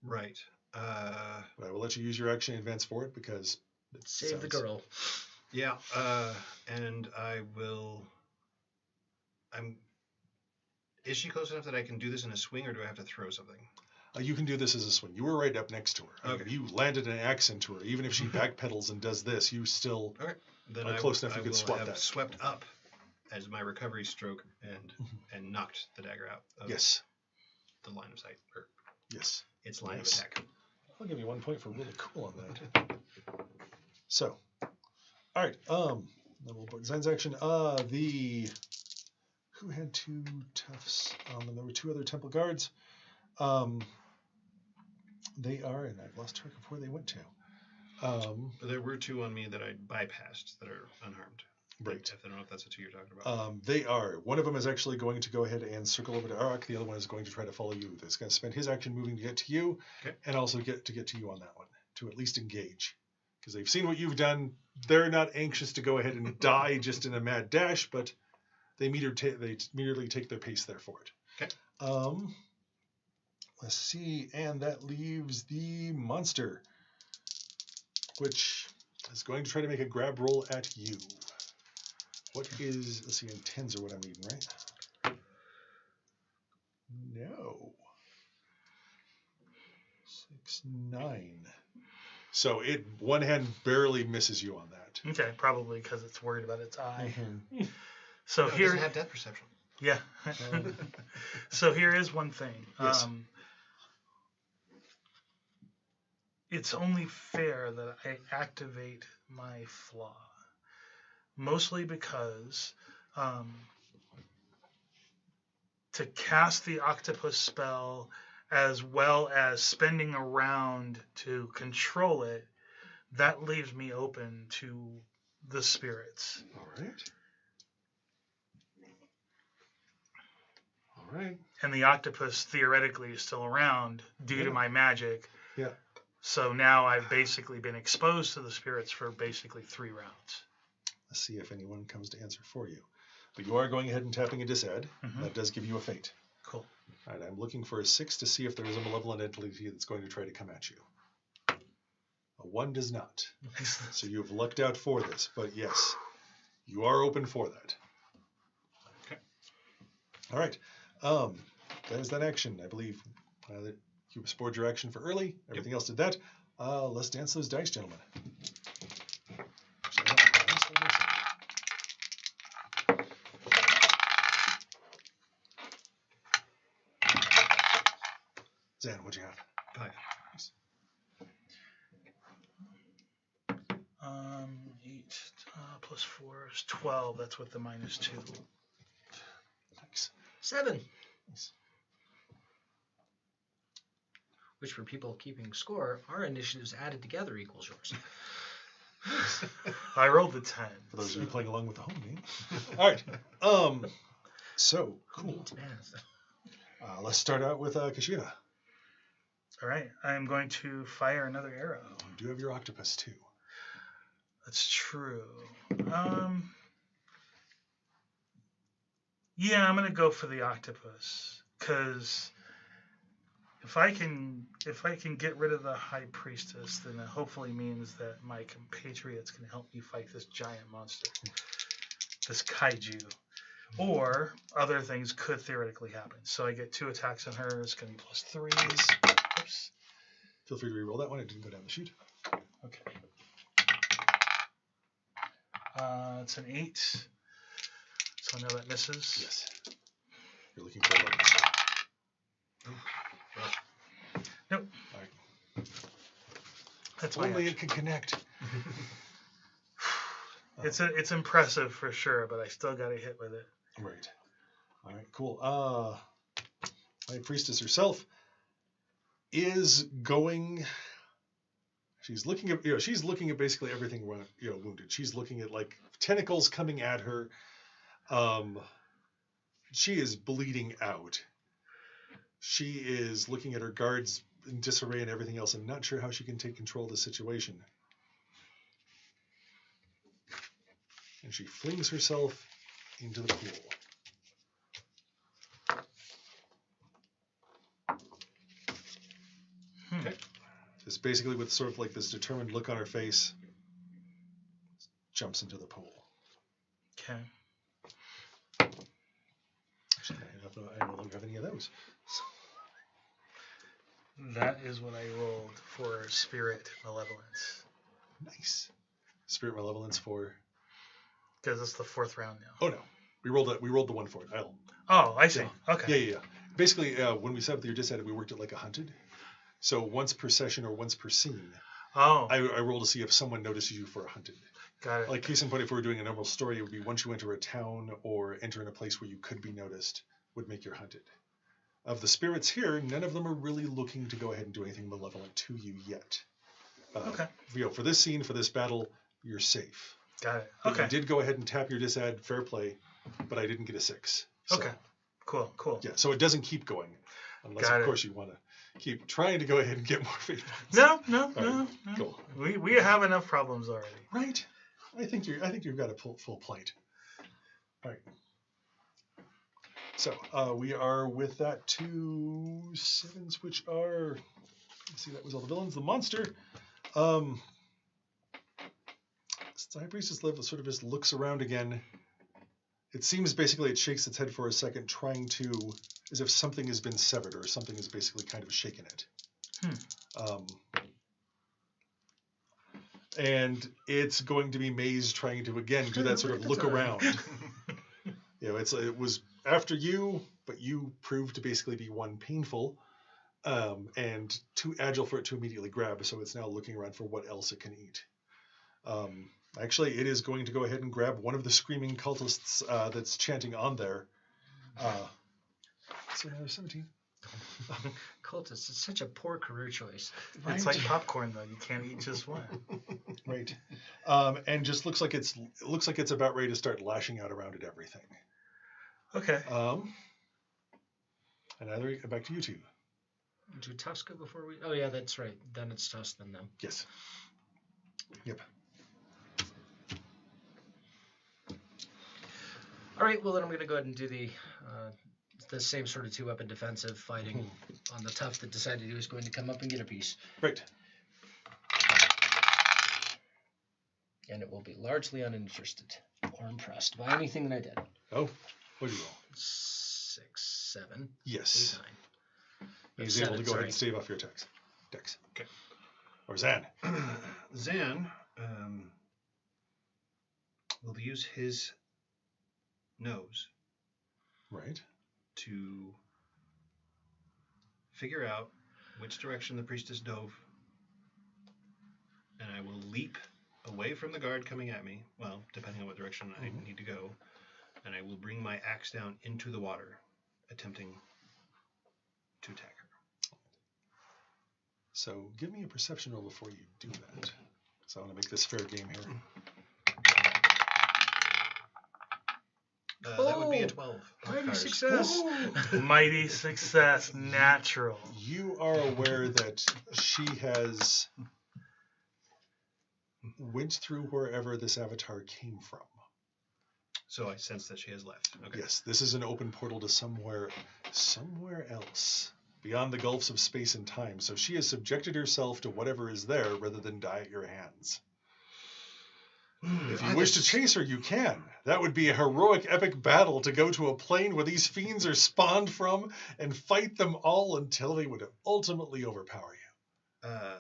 Right. But I will let you use your action in advance for it because Save the girl. Yeah. And I will. Is she close enough that I can do this in a swing, or do I have to throw something? You can do this as a swing. You were right up next to her. Okay. You landed an axe into her. Even if she backpedals and does this, you still are close enough you could swap that. Swept up as my recovery stroke and knocked the dagger out of the line of sight. Or its line of attack. I'll give you 1 point for really cool on that. So, all right. Then we'll put Zion's action. Who had 2 toughs on them? There were 2 other temple guards. They are, and I've lost track of where they went to. There were 2 on me that I bypassed that are unharmed. Right. I don't know if that's the 2 you're talking about. They are. One of them is actually going to go ahead and circle over to Arak. The other one is going to try to follow you. He's going to spend his action moving to get to you, and also get to you on that one to at least engage, because they've seen what you've done. They're not anxious to go ahead and die just in a mad dash, but they immediately take their pace there for it. Okay. Let's see, and that leaves the monster, which is going to try to make a grab roll at you. What is, let's see, and 10s are what I'm needing, right? No. 6, 9. So it, one hand barely misses you on that. Okay, probably because it's worried about its eye. Mm-hmm. So It here, doesn't have depth perception. yeah. So here is one thing. Yes. It's only fair that I activate my flaw. Mostly because to cast the octopus spell as well as spending a round to control it, that leaves me open to the spirits. All right. And the octopus theoretically is still around due to my magic. Yeah. So now I've basically been exposed to the spirits for basically 3 rounds. Let's see if anyone comes to answer for you. But you are going ahead and tapping a disad. Mm-hmm. That does give you a fate. Cool. All right, I'm looking for a 6 to see if there is a malevolent entity that's going to try to come at you. A 1 does not. So you have lucked out for this. But yes, you are open for that. Okay. All right. That is that action. I believe that you spored your action for early. Everything else did that. Let's dance those dice, gentlemen. Zan, what'd you have? 5. Nice. 8 plus 4 is 12. That's with the -2. Nice. 7. Nice. Which, for people keeping score, our initiatives added together equals yours. I rolled the 10. For those of you playing along with the home game. All right. So cool. Let's start out with Kashira. All right. I'm going to fire another arrow. You do have your octopus too. That's true. Yeah, I'm going to go for the octopus because if I can get rid of the high priestess, then it hopefully means that my compatriots can help me fight this giant monster, this kaiju, or other things could theoretically happen. So I get 2 attacks on her. It's going to be +3. Oops. Feel free to re-roll that one. It didn't go down the chute. Okay. It's an 8. So now that misses. Yes. You're looking for 11. Nope. All right. That's my Only action. it can connect. It's impressive for sure, but I still got to hit with it. Right. All right. Cool. My priestess herself is going. She's looking at she's looking at basically everything wounded. She's looking at like tentacles coming at her. She is bleeding out. She is looking at her guards in disarray and everything else, and not sure how she can take control of the situation. And she flings herself into the pool. Okay. Just basically with sort of like this determined look on her face, jumps into the pool. Okay. Actually, I no longer have any of those. That is what I rolled for Spirit Malevolence. Nice. Spirit Malevolence for... Because it's the 4th round now. Oh, no. We rolled the one for it. Oh, I see. Yeah. Okay. Yeah. Basically, when we set up your disadvantage, we worked it like a hunted. So once per session or once per scene, Oh. I roll to see if someone notices you for a hunted. Got it. Like case in point, if we were doing a normal story, it would be once you enter a town or enter in a place where you could be noticed, would make your hunted. Of the spirits here, none of them are really looking to go ahead and do anything malevolent to you yet. Okay. For this scene, for this battle, you're safe. Got it. But Okay. you did go ahead and tap your disad, fair play, but I didn't get a 6. So, Okay. Cool. Yeah, so it doesn't keep going. Unless, Got of it. course, you want to keep trying to go ahead and get more fate points. No. Right. Cool. We have enough problems already. Right. I think you've got a full plate. All right. So we are with that 2 sevens, which are, let's see, that was all the villains. The monster, since the High Priestess sort of just looks around again. It seems basically it shakes its head for a second, trying to, as if something has been severed or something has basically kind of shaken it. And it's going to be Maze trying to again do that sort of look around. It was after you, but you proved to basically be one painful, and too agile for it to immediately grab. So it's now looking around for what else it can eat. Actually, it is going to go ahead and grab one of the screaming cultists that's chanting on there. So another 17. Cultists, it's such a poor career choice. Right. It's like popcorn, though. You can't eat just one. Right. And just looks like it's about ready to start lashing out around at everything. Okay. And either back to you two. Do Tuska before we... Oh, yeah, that's right. Then it's Tusk, then them. Yes. Yep. All right, well, then I'm going to go ahead and do the same sort of 2-weapon defensive fighting on the tough that decided he was going to come up and get a piece. Right. And it will be largely uninterested or impressed by anything that I did. Oh, what did you roll? 6, 7, Yes. 8, 9. He's able to go ahead and stave off your attacks. Dex. Okay. Or Zan. Zan will use his nose Right. to figure out which direction the priestess dove, and I will leap away from the guard coming at me, well, depending on what direction I need to go, and I will bring my axe down into the water, attempting to attack her. So give me a perception roll before you do that. So I want to make this fair game here. That would be a 12. Mighty success. Mighty success. Natural. You are aware that she has went through wherever this avatar came from. So I sense that she has left. Okay. Yes, this is an open portal to somewhere else, beyond the gulfs of space and time. So she has subjected herself to whatever is there rather than die at your hands. If you wish to chase her, you can. That would be a heroic, epic battle to go to a plane where these fiends are spawned from and fight them all until they would ultimately overpower you.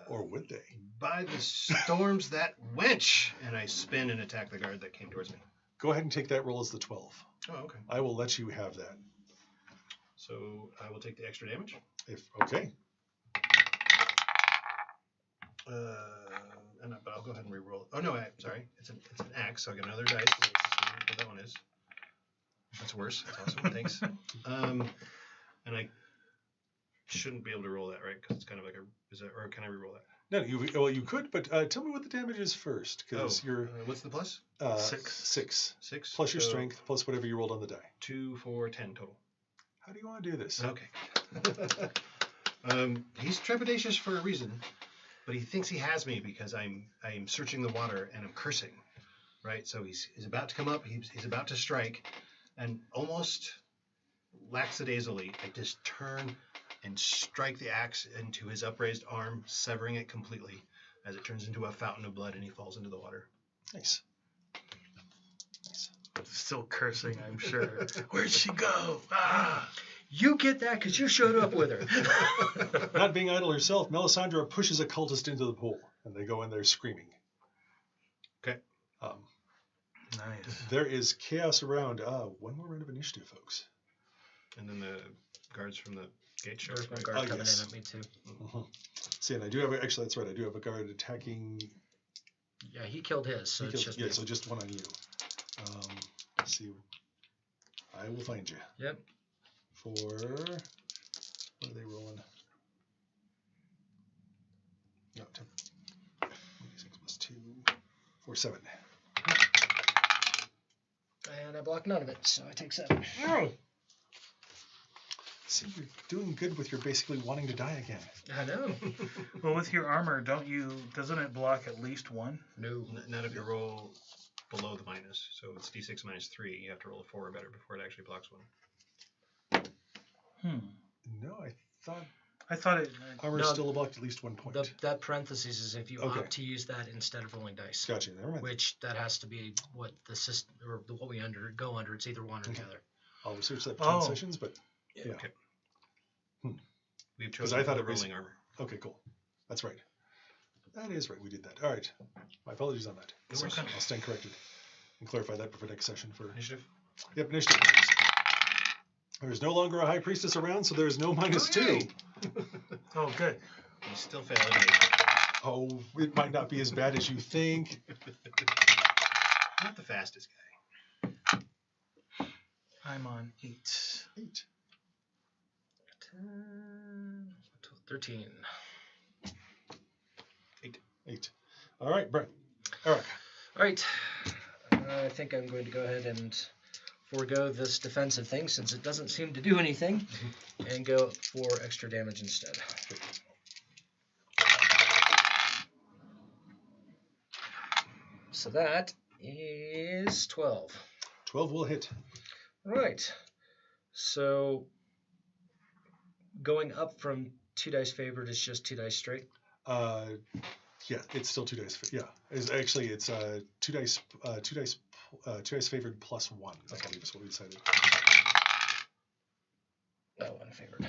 Or would they? By the storms, that wench! And I spin and attack the guard that came towards me. Go ahead and take that roll as the 12. Oh, okay. I will let you have that. So I will take the extra damage. Okay. But I'll go ahead and re-roll. Oh no, sorry. It's an axe, so I'll get another dice. Let's see what that one is. That's worse. That's awesome. Thanks. And I shouldn't be able to roll that, right? Because it's kind of like or can I re-roll that? No, you could, but tell me what the damage is first, because you're what's the plus? 6 6 plus your strength plus whatever you rolled on the die. 2, 4, 10 total. How do you want to do this? Okay. He's trepidatious for a reason, but he thinks he has me because I'm searching the water and I'm cursing, right? So he's about to come up. He's about to strike, And almost lackadaisically, I just turn and strike the axe into his upraised arm, severing it completely as it turns into a fountain of blood and he falls into the water. Nice. Still cursing, I'm sure. Where'd she go? Ah! You get that because you showed up with her. Not being idle herself, Melisandre pushes a cultist into the pool, and they go in there screaming. Okay. Nice. There is chaos around. One more round of initiative, folks. And then the guards from the gate show. There's one Right? guard coming yes. in at me too. Mm-hmm. See, and I do have actually that's right. I do have a guard attacking. Yeah, he killed his, so it's just me. So just one on you. Let's see. I will find you. Yep. For what are they rolling? No, 10. 6 plus 2. 4, 7. And I blocked none of it, so I take 7. See, you're doing good with your basically wanting to die again. I know. Well, with your armor, doesn't it block at least one? No. Not if you roll below the minus. So it's d6 minus 3. You have to roll a 4 or better before it actually blocks one. No, I thought it. armor still blocked at least 1 point. That parentheses is if you Okay. opt to use that instead of rolling dice. Gotcha. Never mind. Which that has to be what the system or what we go under. It's either one or the other. I'll research that between sessions, but yeah. Okay. We've 'Cause chosen I thought the it was- rolling armor. Okay, cool. That's right. That is right. We did that. All right. My apologies on that. No worries. I'll stand corrected and clarify that for next session. For Initiative. Yep, initiative. There's no longer a high priestess around, so there's no -2. Oh, good. You still fail at Oh, it might not be as bad as you think. 8. Not the fastest guy. I'm on 8. 8. 10, 13. 8. All right, Brent. Eric. All right. I think I'm going to go ahead and forego this defensive thing since it doesn't seem to do anything and go for extra damage instead. So that is 12. 12 will hit. Right. So going up from 2 dice favored is just 2 dice straight. Yeah, it's still 2 dice. Yeah, it's 2 dice. 2 dice favored plus 1. I believe is what we decided. Oh, unfavored.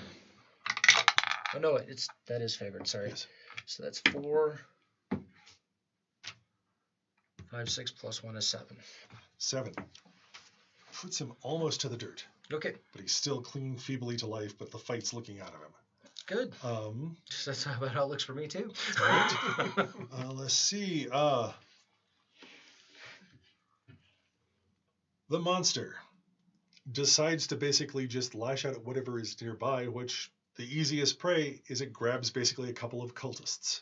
Oh no, that is favored. Sorry. Yes. So that's 4, 5, 6 plus 1 is 7. 7. Puts him almost to the dirt, Okay, but he's still clinging feebly to life. But the fight's looking out of him. good. Um. That's about how it looks for me too. Right. Let's see. The monster decides to basically just lash out at whatever is nearby, which the easiest prey is it grabs basically a couple of cultists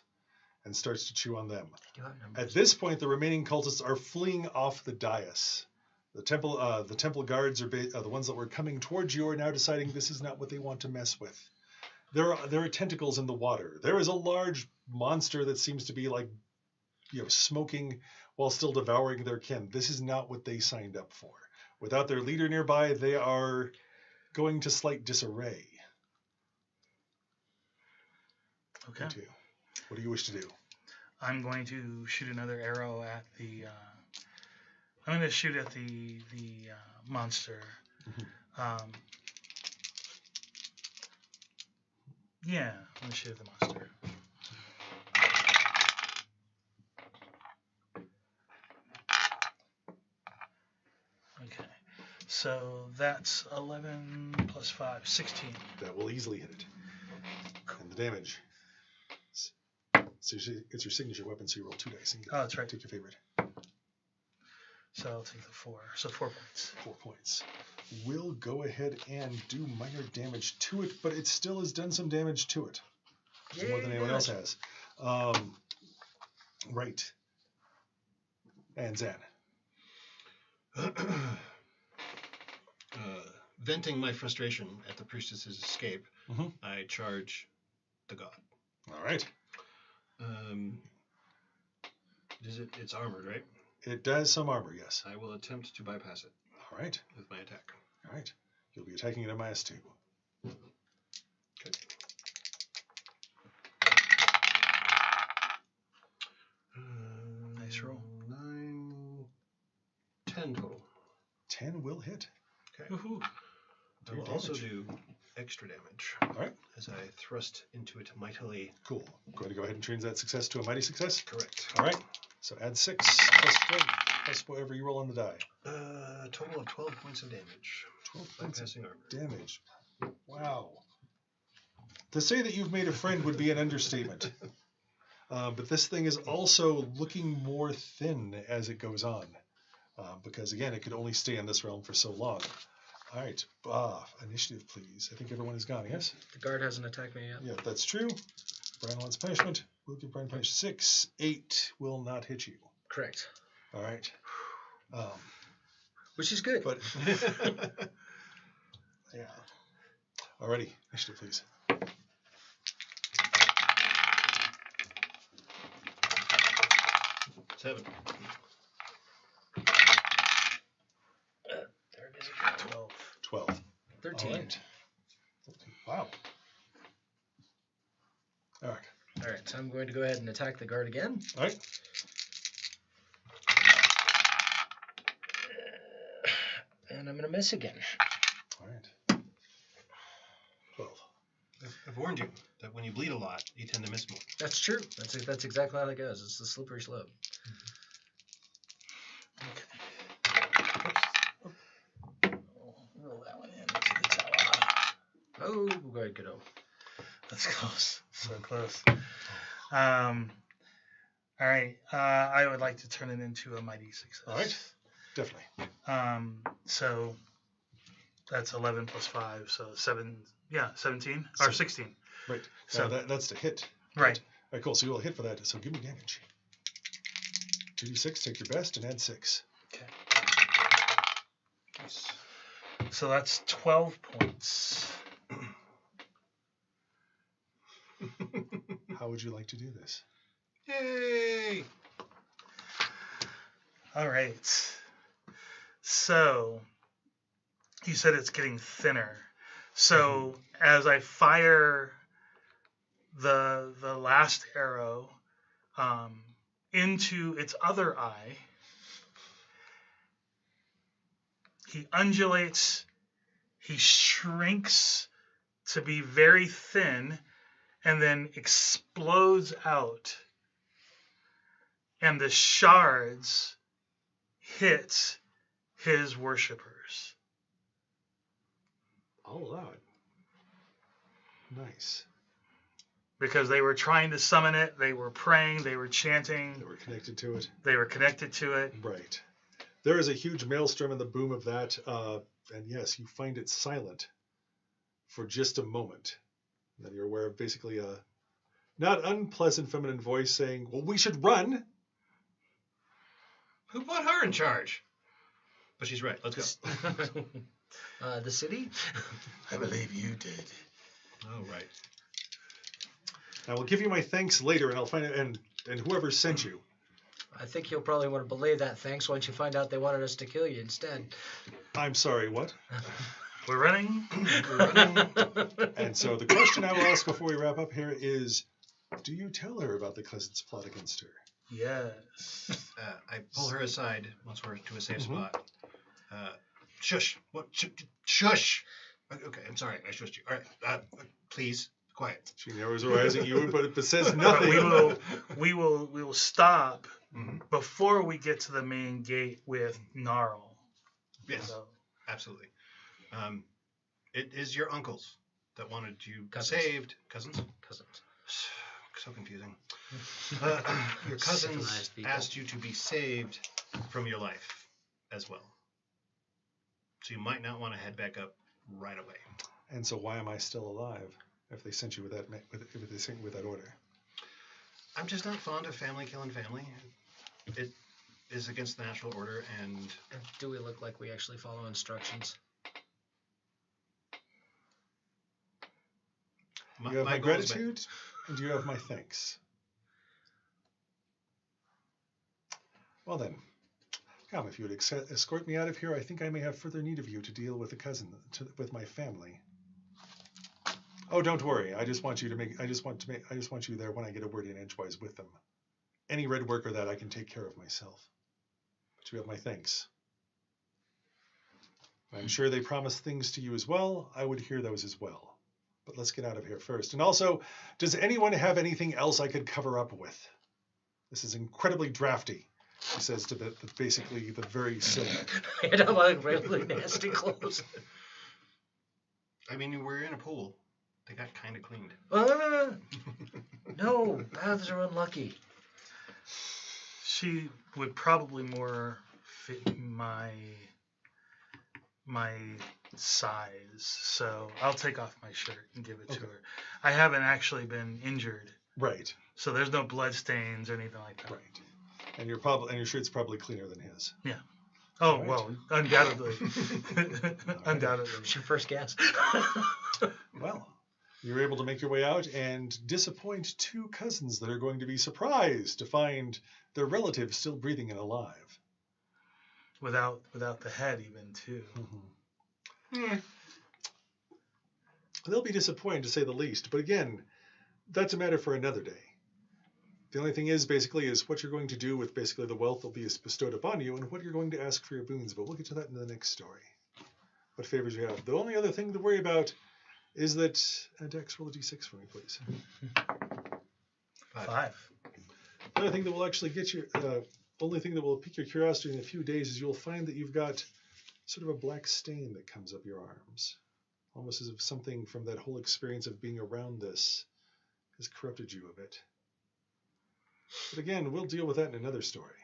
and starts to chew on them. Do have numbers. At this point, the remaining cultists are fleeing off the dais. The temple guards are the ones that were coming towards you are now deciding this is not what they want to mess with. There are tentacles in the water. There is a large monster that seems to be smoking while still devouring their kin. This is not what they signed up for. Without their leader nearby, they are going to slight disarray. Okay. What do you wish to do? I'm going to shoot another arrow at the. I'm going to shoot at the monster. Yeah, I'm going to shoot at the monster. Okay, so that's 11 plus 5, 16. That will easily hit it. And the damage. So it's your signature weapon, so you roll 2 dice. And Oh, that's right. Take your favorite. So I'll take the 4. So 4 points. 4 points. We'll go ahead and do minor damage to it, but it still has done some damage to it. More than anyone else has. Right. And Zan. Venting my frustration at the priestess's escape, Mhm. I charge the god. All right. It's armored, right? It does some armor, yes. I will attempt to bypass it. All right. with my attack. All right. You'll be attacking at -2. Okay. Nice roll. 9, 10 total. 10 will hit. Okay. Woohoo. I will also do extra damage. All right. As I thrust into it mightily. Cool. Going to go ahead and change that success to a mighty success. Correct. All right. So add 6 plus strength plus whatever you roll on the die. A total of 12 points of damage. 12 points of Bypassing armor. damage. Wow. To say that you've made a friend would be an understatement. But this thing is also looking more thin as it goes on. Because, again, it could only stay in this realm for so long. All right. Initiative, please. I think everyone is gone, yes? The guard hasn't attacked me yet. Yeah, that's true. Brian wants punishment. We'll give Brian punishment. 6, 8 will not hit you. Correct. All right. Which is good. But, yeah. Alrighty. Initiative, please. Seven. There it is again. 12. 13. All right. 13. Wow. Eric. All right, so I'm going to go ahead and attack the guard again. All right. And I'm going to miss again. All right. 12. I've warned you that when you bleed a lot, you tend to miss more. That's true. That's exactly how it goes. It's the slippery slope. Roll that one in to the tower. Oh, good, kiddo. That's close. So close. All right. I would like to turn it into a mighty success. All right. Definitely. So that's 11 plus 5, so 17 or 16. Right. So that's to hit. Right. All right, cool. So you will hit for that. So give me damage. 2d6, take your best, and add 6. Okay. Nice. So that's 12 points. How would you like to do this? Yay! All right. So you said it's getting thinner. So as I fire the last arrow into its other eye, he undulates, he shrinks to be very thin, and then explodes out. And the shards hit his worshippers. I'll allow it. Nice. Because they were trying to summon it, they were praying, they were chanting, They were connected to it. they were connected to it. Right. There is a huge maelstrom in the boom of that. And yes, you find it silent for just a moment. And then you're aware of basically a not unpleasant feminine voice saying, well, we should run. Who put her in charge? But she's right. Let's go. The city? I believe you did. Oh, right. I will give you my thanks later, and I'll find it, and whoever sent you. I think you'll probably want to belay that thanks once you find out they wanted us to kill you instead. I'm sorry, what? We're running. We're running. And so the question I will ask before we wrap up here is, do you tell her about the cousin's plot against her? Yes. I pull her aside once we're to a safe spot. Shush. What? Shush. Okay, I'm sorry. I shushed you. All right. Please, quiet. She narrows her eyes at you, but says nothing. we will stop before we get to the main gate with Gnarl. Yes, So, absolutely. It is your uncles that wanted you Cousins. saved. Cousins? Cousins. So confusing. Your cousins Civilized people. asked you to be saved from your life as well. So you might not want to head back up right away. And so why am I still alive if they sent you with that if they sent you with that order? I'm just not fond of family killing family. It is against the natural order, and Do we look like we actually follow instructions? You have my goal is gratitude, and you have my thanks. Well then, Come, if you would escort me out of here, I think I may have further need of you to deal with with my family. Oh, don't worry. I just want you there when I get a word in edgewise with them. Any red work or that I can take care of myself. But you have my thanks. I'm sure they promised things to you as well. I would hear those as well. But let's get out of here first. And also, does anyone have anything else I could cover up with? This is incredibly drafty, he says to basically the very silly. I don't like really nasty clothes. I mean, we're in a pool. They got kind of cleaned. No, baths are unlucky. She would probably more fit my size, so I'll take off my shirt and give it to her. I haven't actually been injured, Right. so there's no blood stains or anything like that. Right. And your shirt's probably cleaner than his. Yeah. Oh, Right. well, undoubtedly. Undoubtedly. It's your first guess. Well, you're able to make your way out and disappoint two cousins that are going to be surprised to find their relative still breathing and alive. Without the head even, too. Mm-hmm. They'll be disappointed, to say the least. But again, that's a matter for another day. The only thing is what you're going to do with basically the wealth that will be bestowed upon you and what you're going to ask for your boons. But we'll get to that in the next story. What favors you have. The only other thing to worry about is that... Dex, roll a d6 for me, please. 5. The other thing that will actually get you... only thing that will pique your curiosity in a few days is you'll find that you've got sort of a black stain that comes up your arms. Almost as if something from that whole experience of being around this has corrupted you a bit. But again, we'll deal with that in another story.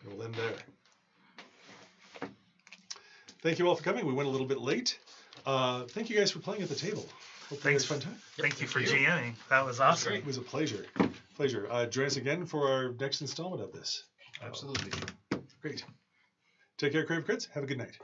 We'll end there. Thank you all for coming. We went a little bit late. Thank you guys for playing at the table. Hope you had a fun time. Thank you for GMing. That was awesome. It was a pleasure. Join us again for our next installment of this. Absolutely. Great. Take care, Crave Crits. Have a good night.